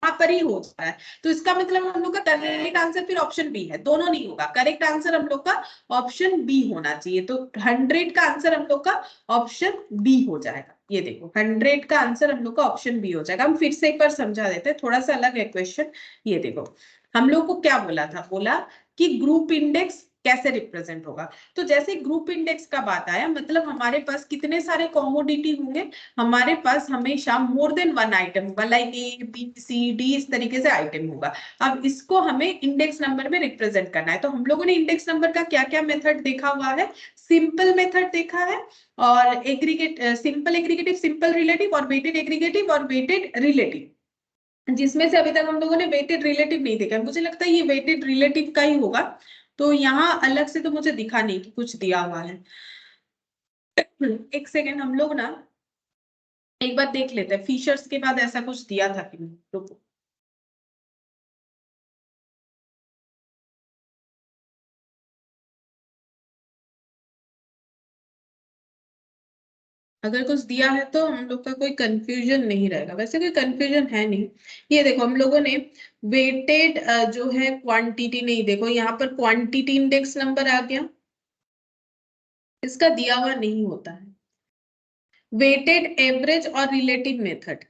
S1: यहाँ पर ही हो रहा है। तो इसका मतलब हम लोग का करेक्ट आंसर फिर ऑप्शन बी है, दोनों नहीं होगा, करेक्ट आंसर हम लोग का ऑप्शन बी होना चाहिए। तो 100 का आंसर हम लोग का ऑप्शन बी हो जाएगा। ये देखो 100 का आंसर हम लोग का ऑप्शन बी हो जाएगा। हम फिर से एक बार समझा देते हैं, थोड़ा सा अलग है क्वेश्चन। ये देखो हम लोग को क्या बोला था, बोला कि ग्रुप इंडेक्स कैसे रिप्रेजेंट होगा। तो जैसे ग्रुप इंडेक्स का बात आया, मतलब हमारे पास कितने सारे कॉमोडिटी होंगे, हमारे पास हमेशा मोर देन वन आइटम होगा, like A B C D इस तरीके से आइटम होगा। अब इसको हमें इंडेक्स नंबर में रिप्रेजेंट करना है। तो हम लोगों ने इंडेक्स नंबर का क्या क्या मेथड देखा हुआ है, सिंपल मेथड देखा है, और aggregate simple aggregative, simple relative, और वेटेड एग्रीगेटिव और वेटेड रिलेटिव, जिसमें से अभी तक हम लोगों ने वेटेड रिलेटिव नहीं देखा। मुझे लगता है ये वेटेड रिलेटिव का ही होगा, तो यहाँ अलग से तो मुझे दिखा नहीं कि कुछ दिया हुआ है। एक सेकेंड, हम लोग ना एक बार देख लेते हैं फीचर्स के बाद ऐसा कुछ दिया था कि नहीं। रुको, अगर कुछ दिया है तो हम लोग का कोई कंफ्यूजन नहीं रहेगा, वैसे कोई कंफ्यूजन है नहीं। ये देखो हम लोगों ने वेटेड जो है क्वांटिटी, नहीं देखो यहाँ पर क्वांटिटी इंडेक्स नंबर आ गया, इसका दिया हुआ नहीं होता है। वेटेड एवरेज और रिलेटिव मेथड,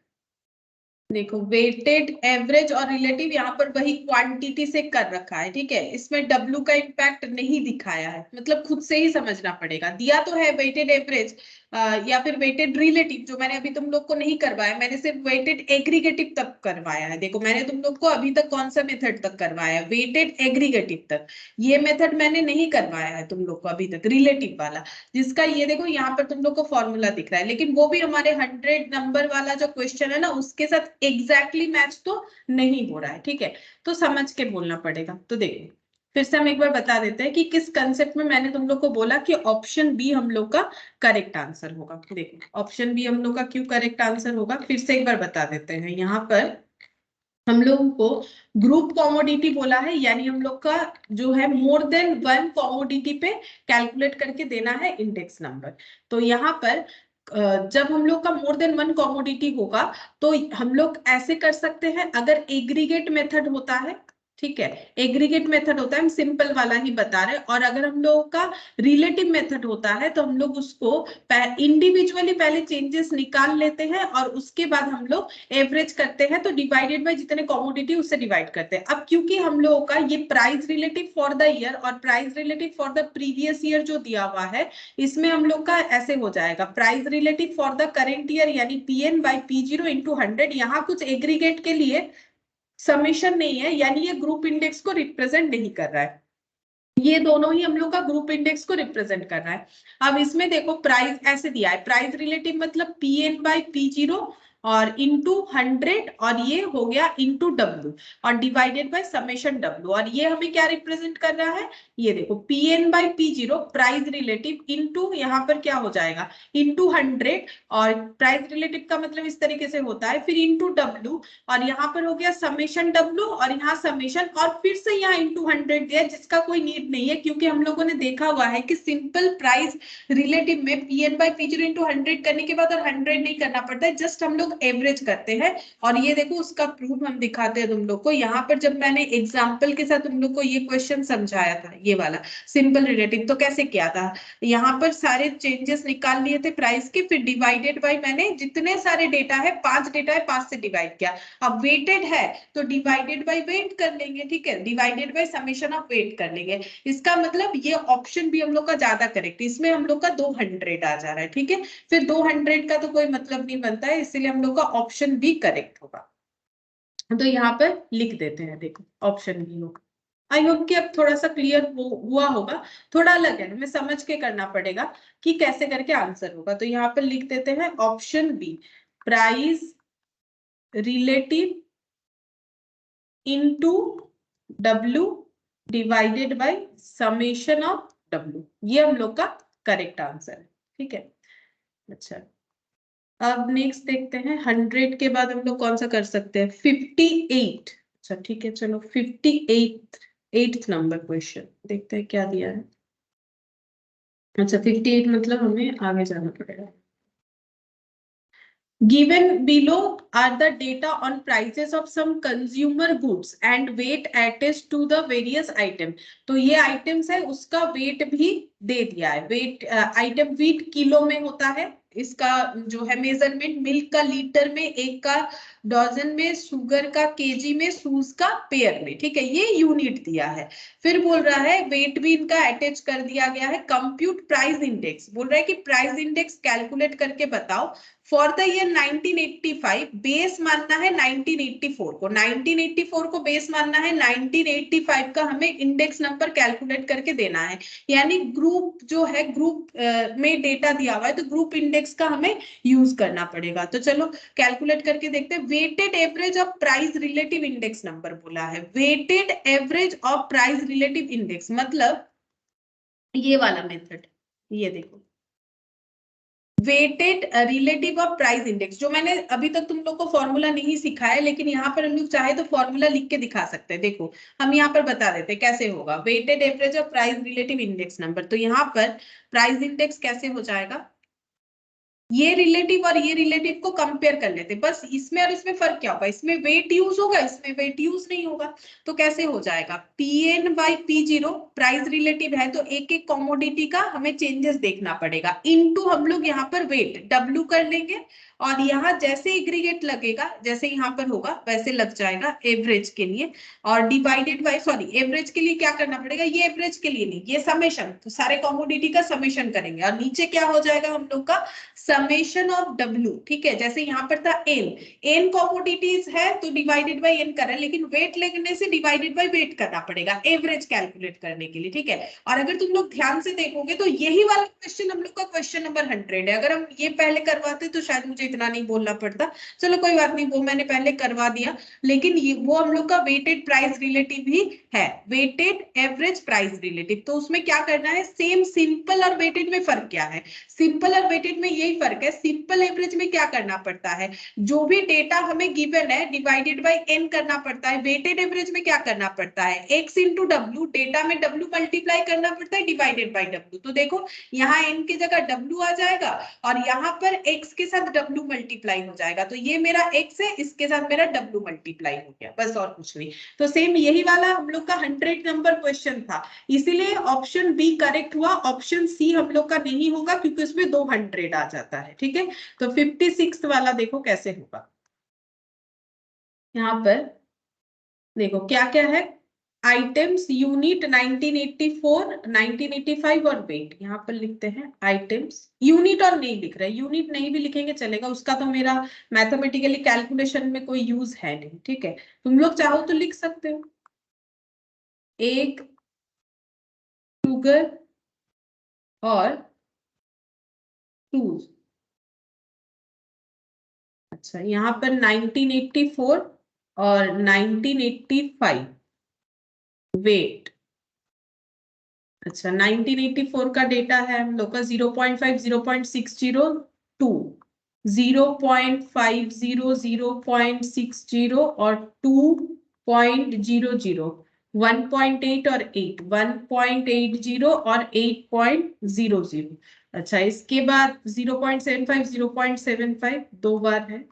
S1: देखो वेटेड एवरेज और रिलेटिव यहाँ पर वही क्वांटिटी से कर रखा है, ठीक है, इसमें W का इम्पैक्ट नहीं दिखाया है, मतलब खुद से ही समझना पड़ेगा। दिया तो है वेटेड एवरेज, या फिर वेटेड रिलेटिव, जो मैंने अभी तुम लोग को नहीं करवाया, मैंने सिर्फ वेटेड एग्रीगेटिव तक करवाया है। देखो मैंने तुम लोग को अभी तक कौन सा मेथड तक करवाया है, वेटेड एग्रीगेटिव तक। ये मेथड मैंने नहीं करवाया है तुम लोग को अभी तक, रिलेटिव वाला, जिसका ये देखो यहाँ पर तुम लोग को फॉर्मूला दिख रहा है, लेकिन वो भी हमारे 100 नंबर वाला जो क्वेश्चन है ना, उसके साथ एग्जैक्टली मैच तो नहीं हो रहा है, ठीक है, तो समझ के बोलना पड़ेगा। तो देखो फिर से हम एक बार बता देते हैं कि किस कंसेप्ट में मैंने तुम लोग को बोला कि ऑप्शन बी हम लोग का करेक्ट आंसर होगा। देखो ऑप्शन बी हम लोग का क्यों करेक्ट आंसर होगा, फिर से एक बार बता देते हैं। यहाँ पर हम लोगों को ग्रुप कॉमोडिटी बोला है, यानी हम लोग का जो है मोर देन वन कॉमोडिटी पे कैलकुलेट करके देना है इंडेक्स नंबर। तो यहाँ पर जब हम लोग का मोर देन वन कॉमोडिटी होगा तो हम लोग ऐसे कर सकते हैं, अगर एग्रीगेट मेथड होता है, ठीक है, एग्रीगेट मेथड होता है, हम सिंपल वाला ही बता रहे हैं, और अगर हम लोगों का रिलेटिव मेथड होता है तो हम लोग उसको इंडिविजुअली पहले चेंजेस निकाल लेते हैं और उसके बाद हम लोग एवरेज करते हैं, तो डिवाइडेड बाय जितने कॉमोडिटी उससे डिवाइड करते हैं। अब क्योंकि हम लोगों का ये price relative for the year और price relative for the previous year जो दिया हुआ है, इसमें हम लोग का ऐसे हो जाएगा, price relative for the current year यानी पीएन बाई पी0 इंटू 100। यहाँ कुछ एग्रीगेट के लिए समेशन नहीं है, यानी ये ग्रुप इंडेक्स को रिप्रेजेंट नहीं कर रहा है, ये दोनों ही हम लोग का ग्रुप इंडेक्स को रिप्रेजेंट कर रहा है। अब इसमें देखो प्राइस ऐसे दिया है, प्राइस रिलेटिव मतलब पीएन बाई पी0 और इंटू 100, और ये हो गया इंटू डब्ल्यू और डिवाइडेड बाय समेशन डब्ल्यू, और ये हमें क्या रिप्रेजेंट कर रहा है, ये देखो PN by P0 price relative into यहाँ पर क्या हो जाएगा इंटू 100, और प्राइस रिलेटिव का मतलब इस तरीके से होता है, फिर इंटू डब्ल्यू, और यहाँ पर हो गया समेशन डब्ल्यू और यहाँ समेशन, और फिर से यहाँ इंटू 100 दिया, जिसका कोई नीड नहीं है, क्योंकि हम लोगों ने देखा हुआ है कि सिंपल प्राइस रिलेटिव में पीएन बाई पी0 इंटू 100 करने के बाद और 100 नहीं करना पड़ता है, जस्ट हम लोग एवरेज करते हैं। और ये देखो उसका प्रूफ हम दिखाते हैं तुम लोग को। यहाँ पर जब मैंने एग्जाम्पल के साथ तुम लोग को ये क्वेश्चन समझाया था, ये वाला सिंपल रिलेटिव, तो कैसे किया था, यहाँ पर सारे चेंजेस निकाल लिए थे प्राइस के, फिर डिवाइडेड बाय, मैंने जितने सारे डेटा है 5 डेटा है 5 से डिवाइड किया। अब वेटेड है तो डिवाइडेड बाय वेट कर लेंगे, ठीक है, divided by summation of weight कर लेंगे। इसका मतलब ये ऑप्शन भी हम लोग का ज्यादा करेक्ट, इसमें हम लोग का 200 आ जा रहा है, ठीक है, फिर 200 का तो कोई मतलब नहीं बनता है, इसलिए हम लोग का ऑप्शन भी करेक्ट होगा। तो यहाँ पर लिख देते हैं, देखो ऑप्शन बी होगा। आई होप कि अब थोड़ा सा क्लियर हुआ होगा, थोड़ा अलग है, हमें समझ के करना पड़ेगा कि कैसे करके आंसर होगा। तो यहाँ पर लिख देते हैं option B, price relative into W divided by summation of W, ये हम लोग का करेक्ट आंसर है, ठीक है। अच्छा अब नेक्स्ट देखते हैं, 100 के बाद हम लोग कौन सा कर सकते हैं, 58। अच्छा ठीक है, चलो 8th नंबर क्वेश्चन देखते हैं क्या दिया है। अच्छा 58 मतलब हमें आगे जाना पड़ेगा। Given below are the data on prices of some consumer goods and weight attached to the various item। तो ये items है, उसका weight भी दे दिया है। weight item wheat किलो में होता है, इसका जो है मेजरमेंट, मिल्क का लीटर में, एक का डजन में, शुगर का केजी में, शूज का पेयर में, ठीक है, ये यूनिट दिया है। फिर बोल रहा है वेट भी इनका अटैच कर दिया गया है। कंप्यूट प्राइस इंडेक्स, बोल रहा है कि प्राइस इंडेक्स कैलकुलेट करके बताओ फॉर द ईयर 1985, बेस मानना है 1984 को, 1984 को बेस मानना है, 1985 का हमें इंडेक्स नंबर कैलकुलेट करके देना है, यानी ग्रुप जो है, ग्रुप में डेटा दिया हुआ है तो ग्रुप इंडेक्स का हमें यूज करना पड़ेगा। तो चलो कैलकुलेट करके देखते हैं। Weighted average of price relative index number बोला है, weighted average of price relative index मतलब ये वाला मेथड, ये देखो weighted relative of price index, जो मैंने अभी तक तुम लोग को फॉर्मूला नहीं सिखाया है, लेकिन यहाँ पर हम लोग चाहे तो फॉर्मूला लिख के दिखा सकते हैं। देखो हम यहाँ पर बता देते हैं कैसे होगा, weighted average of price relative index number. तो यहाँ पर प्राइस इंडेक्स कैसे हो जाएगा, ये रिलेटिव और ये रिलेटिव को कंपेयर कर लेते, बस इसमें और इसमें फर्क क्या होगा, इसमें वेट यूज होगा, इसमें वेट यूज नहीं होगा। तो कैसे हो जाएगा, Pn by P0 price relative है तो एक एक कॉमोडिटी का हमें चेंजेस देखना पड़ेगा, इनटू हम लोग यहाँ पर वेट W कर लेंगे, और यहाँ जैसे एग्रीगेट लगेगा, जैसे यहाँ पर होगा वैसे लग जाएगा एवरेज के लिए, और डिवाइडेड बाय, सॉरी एवरेज के लिए क्या करना पड़ेगा, ये एवरेज के लिए नहीं, ये समेशन, तो सारे कॉमोडिटी का समेशन करेंगे, और नीचे क्या हो जाएगा हम लोग का समेशन ऑफ W। ठीक है, जैसे यहाँ पर था n कॉमोडिटीज है तो डिवाइडेड बाय n कर रहा है, लेकिन वेट लेने से डिवाइडेड बाय वेट करना पड़ेगा एवरेज कैलकुलेट करने के लिए। ठीक है, और अगर तुम लोग ध्यान से देखोगे तो यही वाला क्वेश्चन हम लोग का क्वेश्चन नंबर 100 है, अगर हम ये पहले करवाते तो शायद मुझे इतना नहीं बोलना पड़ता। चलो कोई बात नहीं, वो मैंने पहले करवा दिया, लेकिन ये वो हम लोग का वेटेड प्राइस रिलेटिव ही है, वेटेड एवरेज प्राइस रिलेटिव। तो उसमें क्या करना है, सेम सिंपल और वेटेड में फर्क क्या है, सिंपल और वेटेड में यही फर्क है, सिंपल एवरेज में क्या करना पड़ता है, जो भी डेटा हमें गिवन है डिवाइडेड बाय n करना पड़ता है, वेटेड एवरेज में क्या करना पड़ता है, x इंटू डब्ल्यू, डेटा में w मल्टीप्लाई करना पड़ता है डिवाइडेड बाय w। तो देखो यहाँ n की जगह w आ जाएगा, और यहाँ पर x के साथ w मल्टीप्लाई हो जाएगा, तो ये मेरा x है, इसके साथ मेरा w मल्टीप्लाई हो गया, बस और कुछ नहीं। तो सेम यही वाला हम लोग का 100 नंबर क्वेश्चन था, इसीलिए ऑप्शन बी करेक्ट हुआ, ऑप्शन सी हम लोग का नहीं होगा क्योंकि उसमें 200 आ जाता है। ठीक है, तो 56 वाला देखो कैसे होगा, यहाँ पर देखो क्या क्या है, आइटम्स यूनिट 1984 1985 और वेट, यहाँ पर लिखते हैं आइटम्स, यूनिट और नहीं लिख रहे, यूनिट नहीं भी लिखेंगे चलेगा, उसका तो मेरा मैथमेटिकली कैलकुलेशन में कोई यूज है नहीं। ठीक है, तुम लोग चाहो तो लिख सकते हो, एक शुगर और टूज। अच्छा, यहाँ पर 1984 और 1985 वेट। अच्छा, 1984 का डेटा है हम लोग का 0.5 0.602 0.50 0.60 और 2.00 1.8 और 8 1.80 और 8.00। अच्छा, इसके बाद 0.75 0.75 दो बार है।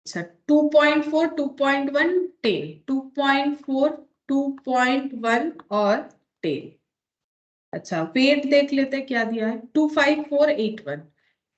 S1: अच्छा, 2.4 2.1 10 2.4 2.1 और 10। अच्छा, वेट देख लेते हैं क्या दिया है, 25481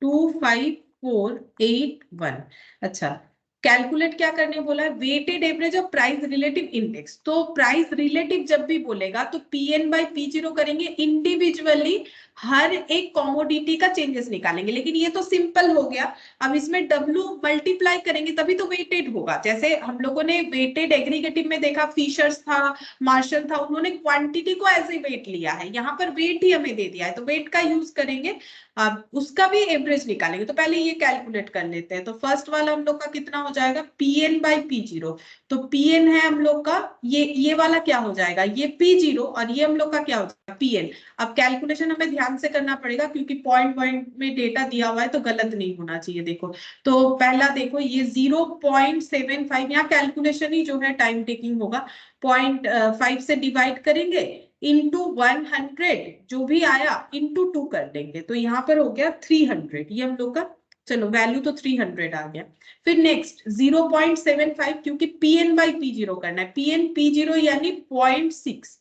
S1: 25481। अच्छा, कैलकुलेट क्या करने बोला है, weighted average of price relative index. तो प्राइस रिलेटिव जब भी बोलेगा तो Pn बाई P0 करेंगे, इंडिविजुअली हर एक कॉमोडिटी का चेंजेस निकालेंगे, लेकिन ये तो सिंपल हो गया। अब इसमें W मल्टीप्लाई करेंगे तभी तो वेटेड होगा, जैसे हम लोगों ने वेटेड एग्रीगेटिव में देखा, फिशर्स था, मार्शल था, उन्होंने क्वांटिटी को एज ए वेट लिया है, यहाँ पर वेट ही हमें दे दिया है तो वेट का यूज करेंगे, अब उसका भी एवरेज निकालेंगे। तो पहले ये कैलकुलेट कर लेते हैं, तो फर्स्ट वाला हम लोग का कितना हो जाएगा, Pn बाई P0। तो Pn है हम लोग का, ये वाला क्या हो जाएगा, ये P0, और ये हम लोग का क्या हो जाएगा Pn। अब कैलकुलेशन हमें ध्यान से करना पड़ेगा क्योंकि पॉइंट पॉइंट में डेटा दिया हुआ है तो गलत नहीं होना चाहिए। देखो, तो पहला देखो ये 0.75, यहाँ कैलकुलेशन ही जो है टाइम टेकिंग होगा, 0.5 से डिवाइड करेंगे इंटू 100, जो भी आया इंटू 2 कर देंगे, तो यहाँ पर हो गया 300, ये हम लोग का, चलो वैल्यू तो 300 आ गया। फिर नेक्स्ट 0.75, क्योंकि Pn बाई P0 करना है, Pn P0 यानी 0.6,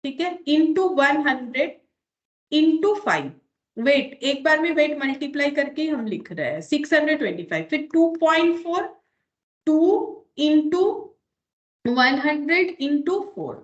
S1: ठीक है, इंटू 100 इंटू 5, वेट एक बार में वेट मल्टीप्लाई करके हम लिख रहे हैं 625, फिर 2.4 2 इंटू 100 इंटू 4,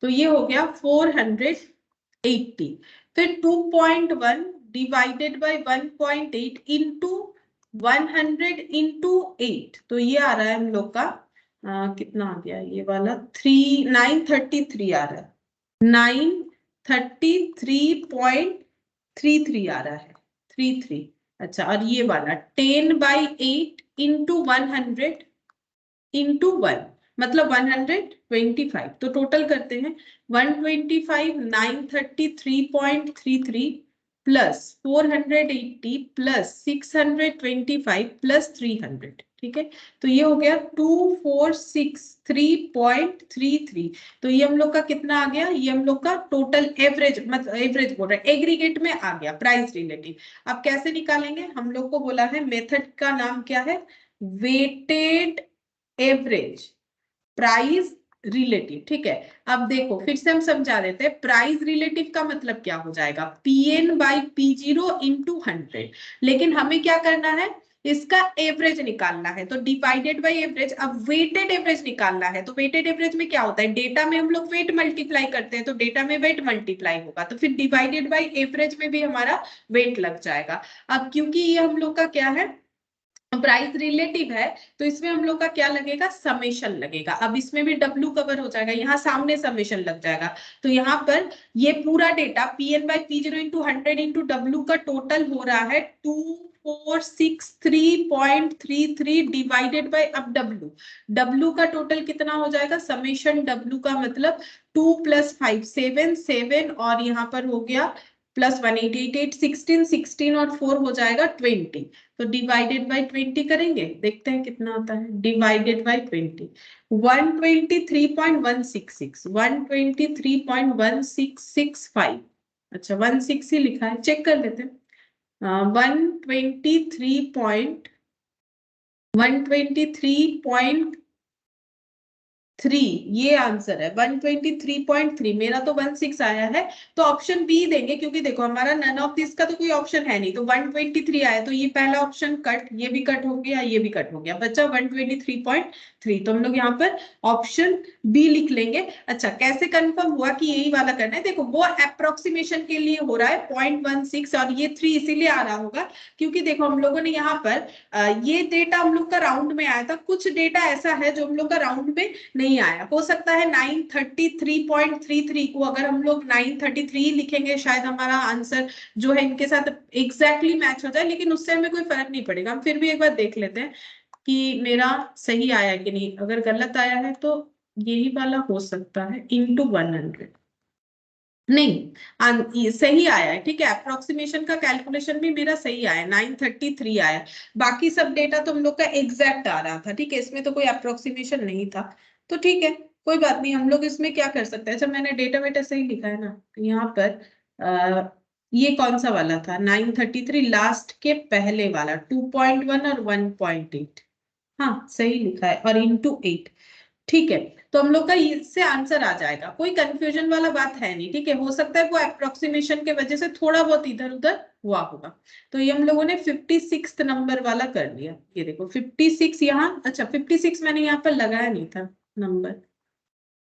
S1: तो ये हो गया 480, फिर 2.1 डिवाइडेड बाय 1.8 इंटू 100 इंटू 8, तो ये आ रहा है हम लोग का कितना आ गया, ये वाला 933 आ रहा है, 933.33 आ रहा है, 33। अच्छा, और ये वाला 10 बाई 8 इंटू 100 इंटू 1, मतलब 125, तो टोटल करते हैं 125 933.33 प्लस 480 प्लस 625 प्लस 300, ठीक है। तो ये हो गया 2463.33। तो ये हम लोग का कितना आ गया, ये हम लोग का टोटल एवरेज, मतलब एवरेज बोल रहे हैं, एग्रीगेट में आ गया प्राइस रिलेटिव। अब कैसे निकालेंगे, हम लोग को बोला है मेथड का नाम क्या है, वेटेड एवरेज प्राइस रिलेटिव, ठीक है। अब देखो फिर से हम समझा देते हैं, प्राइस रिलेटिव का मतलब क्या हो जाएगा, Pn बाई P0 इंटू 100। लेकिन हमें क्या करना है, इसका एवरेज निकालना है, तो डिवाइडेड बाय एवरेज। अब वेटेड एवरेज निकालना है, तो वेटेड एवरेज में क्या होता है, डेटा में हम लोग वेट मल्टीप्लाई करते हैं, तो डेटा में वेट मल्टीप्लाई होगा, तो फिर डिवाइडेड बाय एवरेज में भी हमारा वेट लग जाएगा। अब क्योंकि ये हम लोग का क्या है, प्राइस रिलेटिव है, तो इसमें हम लोग का क्या लगेगा, समेशन लगेगा। अब इसमें भी डब्ल्यू कवर हो जाएगा, यहाँ सामने समेशन लग जाएगा। तो यहाँ पर ये पूरा data Pn by P0 into 100 into W का टोटल हो रहा है 2463.33 डिवाइडेड बाय, अब डब्ल्यू का टोटल कितना हो जाएगा, समेशन डब्ल्यू का मतलब 2 + 5 7 7 और यहाँ पर हो गया प्लस 188 16 16 और 4 हो जाएगा 20। तो डिवाइडेड बाय 20 करेंगे, देखते हैं कितना आता है, डिवाइडेड बाय 20 123.166 123.1665। अच्छा 16 ही लिखा है, चेक कर लेते हैं। 123.3 ये आंसर है, 123.3 मेरा तो 16 आया है। तो ऑप्शन बी देंगे, क्योंकि देखो हमारा नन ऑफ दिस का तो कोई ऑप्शन है नहीं, तो 123 आया, तो ये पहला ऑप्शन कट, ये भी कट हो गया, ये भी कट हो गया, बच्चा 123.3। तो हम लोग यहाँ पर ऑप्शन बी लिख लेंगे। अच्छा कैसे कंफर्म हुआ कि यही वाला करना है, देखो वो अप्रोक्सीमेशन के लिए हो रहा है 0.16 और ये 3 इसीलिए आ रहा होगा क्योंकि देखो हम लोगों ने यहाँ पर ये डेटा हम लोग का राउंड में आया था, कुछ डेटा ऐसा है जो हम लोग का राउंड में नहीं आया। हो सकता है 933.33 को अगर हम लोग 933 लिखेंगे शायद हमारा आंसर जो है इनके साथ एग्जैक्टली मैच हो जाए, लेकिन उससे हमें कोई फर्क नहीं पड़ेगा। हम फिर भी एक बार देख लेते हैं कि मेरा सही आया कि नहीं। अगर गलत आया है तो यही वाला हो सकता है इंटू 100, नहीं सही आया है, ठीक है। अप्रोक्सीमेशन का कैलकुलेशन भी मेरा सही आया, 933 आया। बाकी सब डेटा तो हम लोग का एग्जैक्ट आ रहा था, ठीक है, इसमें तो कोई अप्रोक्सीमेशन नहीं था। तो ठीक है कोई बात नहीं, हम लोग इसमें क्या कर सकते हैं। अच्छा मैंने डेटा वेटा सही लिखा है ना, यहाँ पर ये कौन सा वाला था, 933 लास्ट के पहले वाला 2.1 और 1.8, हाँ सही लिखा है, और इंटू 8, ठीक है। तो हम लोग का इससे आंसर आ जाएगा, कोई कंफ्यूजन वाला बात है नहीं, ठीक है। हो सकता है वो अप्रोक्सीमेशन के वजह से थोड़ा बहुत इधर उधर हुआ होगा। तो ये हम लोगों ने 56 नंबर वाला कर लिया, ये देखो 56 यहाँ, अच्छा 56 मैंने यहाँ पर लगाया नहीं था नंबर,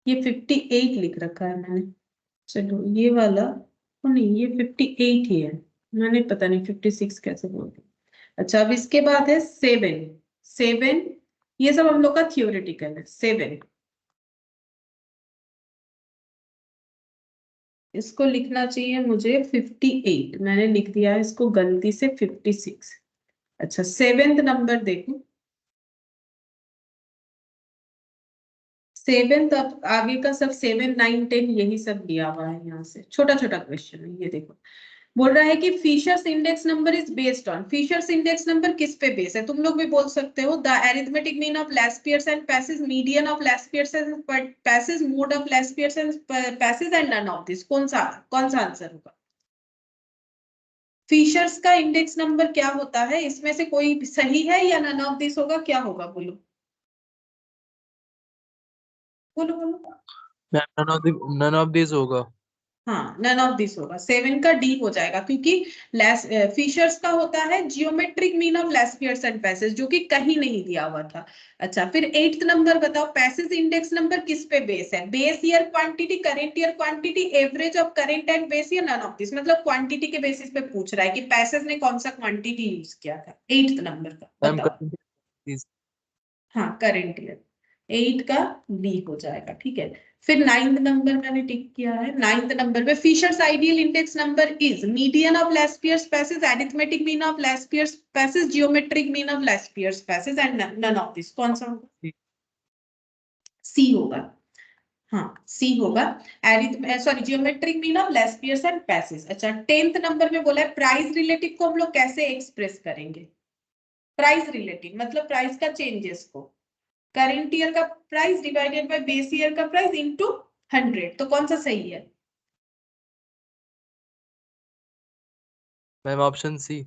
S1: ये 58 लिख रखा है मैंने। चलो ये वाला, ओ नहीं ये 58 ही है, मैंने पता नहीं 56 कैसे बोल दिया। अच्छा अब इसके बाद है 7 ये सब हम लोग का थियोरेटिकल है। 7 इसको लिखना चाहिए मुझे 58, मैंने लिख दिया है इसको गलती से 56। अच्छा 7th नंबर देखो, 7th अब आगे का सब 7 9 10 यही सब दिया हुआ है, यहाँ से छोटा छोटा क्वेश्चन है। ये देखो बोल रहा है कि Fisher's index number is based on, Fisher's index number किस पे बेस है, तुम लोग भी बोल सकते हो, the arithmetic mean of Laspeyres and Paasche's, median of Laspeyres and Paasche's, mode of Laspeyres and Paasche's and none of this. कौन सा आंसर होगा। फिशर्स का इंडेक्स नंबर क्या होता है, इसमें से कोई सही है या नन ऑफ दिस होगा, क्या होगा बोलो बोलो बोलो।
S3: नन ऑफ दिस होगा।
S1: हाँ नन ऑफ दिस होगा, 7 का डी हो जाएगा, क्योंकि फिशर्स का होता है geometric mean of Laspeyres and Paasche's, जो कि कहीं नहीं दिया हुआ था। अच्छा फिर 8th नंबर बताओ, पैसेज इंडेक्स नंबर किस पे बेस है, base year quantity, current year quantity, average of current and base, या नन ऑफ दिस, मतलब क्वांटिटी के बेसिस पे पूछ रहा है कि पैसेज ने कौन सा क्वांटिटी यूज किया था। 8th नंबर का
S3: मैम
S1: बताओ। हाँ करेंट ईयर, 8 का बी हो जाएगा, ठीक है। फिर 9th नंबर मैंने टिक किया है, 9th नंबर पे Fisher's ideal index number is median of Laspeyres Paasche's, arithmetic mean of Laspeyres Paasche's, geometric mean of Laspeyres Paasche's and none of this. कौन सा होगा, सी होगा। हाँ सी होगा। Sorry geometric mean of Laspeyres and Paasche's. अच्छा 10th number में बोला है प्राइस रिलेटिव को हम लोग कैसे एक्सप्रेस करेंगे। प्राइस रिलेटिव मतलब प्राइस का चेंजेस को करंट ईयर का price divided by base year का प्राइस इनटू 100, तो कौन सा सही है?
S3: Ma'am option C.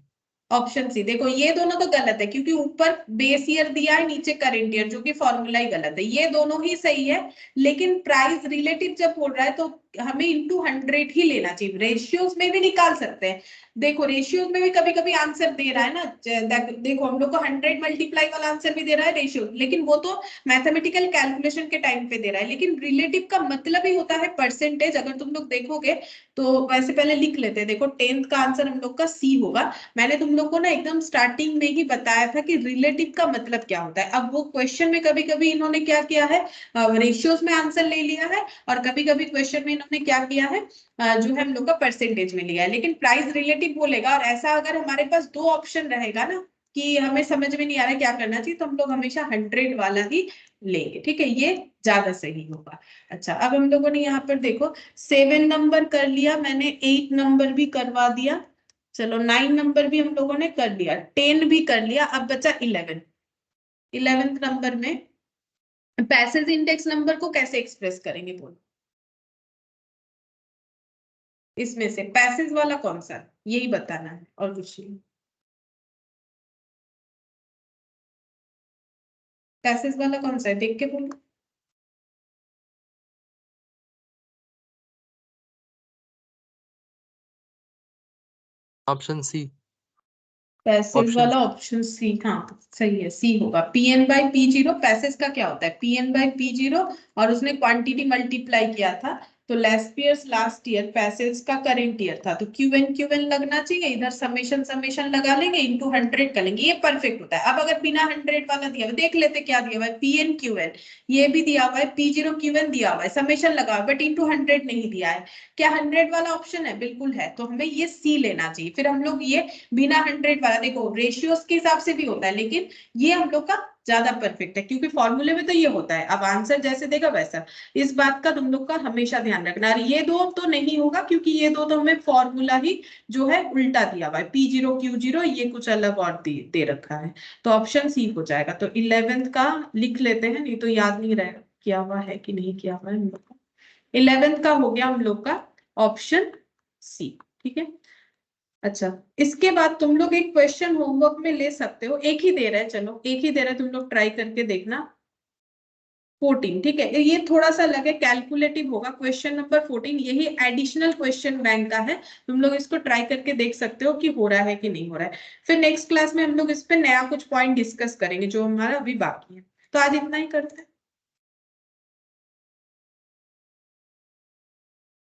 S1: Option C. देखो ये दोनों तो गलत है क्योंकि ऊपर बेस ईयर दिया है, नीचे करंट ईयर, जो कि फॉर्मूला ही गलत है। ये दोनों ही सही है, लेकिन प्राइस रिलेटिव जब बोल रहा है तो हमें इनटू 100 ही लेना चाहिए। रेशियोज में भी निकाल सकते हैं। देखो रेशियोज में भी कभी कभी आंसर दे रहा है ना, देखो हम लोग को 100 मल्टीप्लाई वाला आंसर भी दे रहा है रेशियो, लेकिन वो तो मैथमेटिकल कैलकुलेशन के टाइम पे दे रहा है। लेकिन रिलेटिव का मतलब ही होता है परसेंटेज। अगर तुम लोग देखोगे तो वैसे पहले लिख लेते हैं। देखो 10th का आंसर हम लोग का सी होगा। मैंने तुम लोग को ना एकदम स्टार्टिंग में ही बताया था कि रिलेटिव का मतलब क्या होता है। अब वो क्वेश्चन में कभी कभी इन्होंने क्या किया है, रेशियोज में आंसर ले लिया है, और कभी कभी क्वेश्चन में इन्होंने क्या किया है, जो है हम लोग का परसेंटेज में लिया है। लेकिन प्राइस रिलेटिव बोलेगा, और ऐसा अगर हमारे पास दो ऑप्शन रहेगा ना कि हमें समझ में नहीं आ रहा क्या करना चाहिए, तो हम लोग हमेशा 100 वाला ही लेंगे। ठीक है, ये ज्यादा सही होगा। अच्छा अब हम लोगों ने यहाँ पर देखो 7 नंबर कर लिया मैंने, 8 नंबर भी करवा दिया, चलो 9 नंबर भी हम लोगों ने कर लिया, 10 भी कर लिया। अब बचा 11। 11th नंबर में पैसेज इंडेक्स नंबर को कैसे एक्सप्रेस करेंगे बोलो। इसमें से पैसेज वाला कौन सा, यही बताना है और कुछ नहीं। पैसेज वाला कौन सा है देख के बोलो।
S3: Option C.
S1: पैसेज
S3: ऑप्शन
S1: वाला ऑप्शन सी, हाँ सही है, सी होगा। PN by P zero, Paasche's का क्या होता है पीएन बाई पी जीरो, और उसने क्वांटिटी मल्टीप्लाई किया था, तो लेस्पियर्स लास्ट ईयर, पैसेज का करेंट ईयर था, तो क्यू एन लगना चाहिए। इधर समेशन समेशन लगा लेंगे, इनटू 100 कर लेंगे, ये परफेक्ट होता है। अब अगर बिना 100 वाला दिया हुआ, देख लेते क्या दिया हुआ है, पी एन क्यू एन, ये भी दिया हुआ है, पी जीरो क्यू एन दिया हुआ है, समेशन लगा हुआ है, बट इनटू 100 नहीं दिया है। क्या 100 वाला ऑप्शन है? बिल्कुल है, तो हमें ये सी लेना चाहिए। फिर हम लोग ये बिना 100 वाला, देखो रेशियोज के हिसाब से भी होता है, लेकिन ये हम लोग का ज्यादा परफेक्ट है क्योंकि फॉर्मूले में तो ये होता है। अब आंसर जैसे देगा वैसा, इस बात का तुम लोग का हमेशा ध्यान रखना। और ये दो तो नहीं होगा क्योंकि ये दो तो हमें फॉर्मूला ही जो है उल्टा दिया हुआ है, पी जीरो क्यू जीरो, ये कुछ अलग और दे रखा है। तो ऑप्शन सी हो जाएगा। तो 11th का लिख लेते हैं, नहीं तो याद नहीं रहेगा किया हुआ है कि नहीं किया हुआ है हम लोग का। 11th का हो गया हम लोग का ऑप्शन सी। ठीक है। अच्छा इसके बाद तुम लोग एक क्वेश्चन होमवर्क में ले सकते हो, एक ही दे रहा है, चलो एक ही दे रहा है, तुम लोग ट्राई करके देखना। 14, ठीक है, ये थोड़ा सा लगे कैलकुलेटिव होगा। क्वेश्चन नंबर 14 यही एडिशनल क्वेश्चन बैंक का है, तुम लोग इसको ट्राई करके देख सकते हो कि हो रहा है कि नहीं हो रहा है। फिर नेक्स्ट क्लास में हम लोग इस पे नया कुछ पॉइंट डिस्कस करेंगे जो हमारा अभी बाकी है। तो आज इतना ही करते हैं।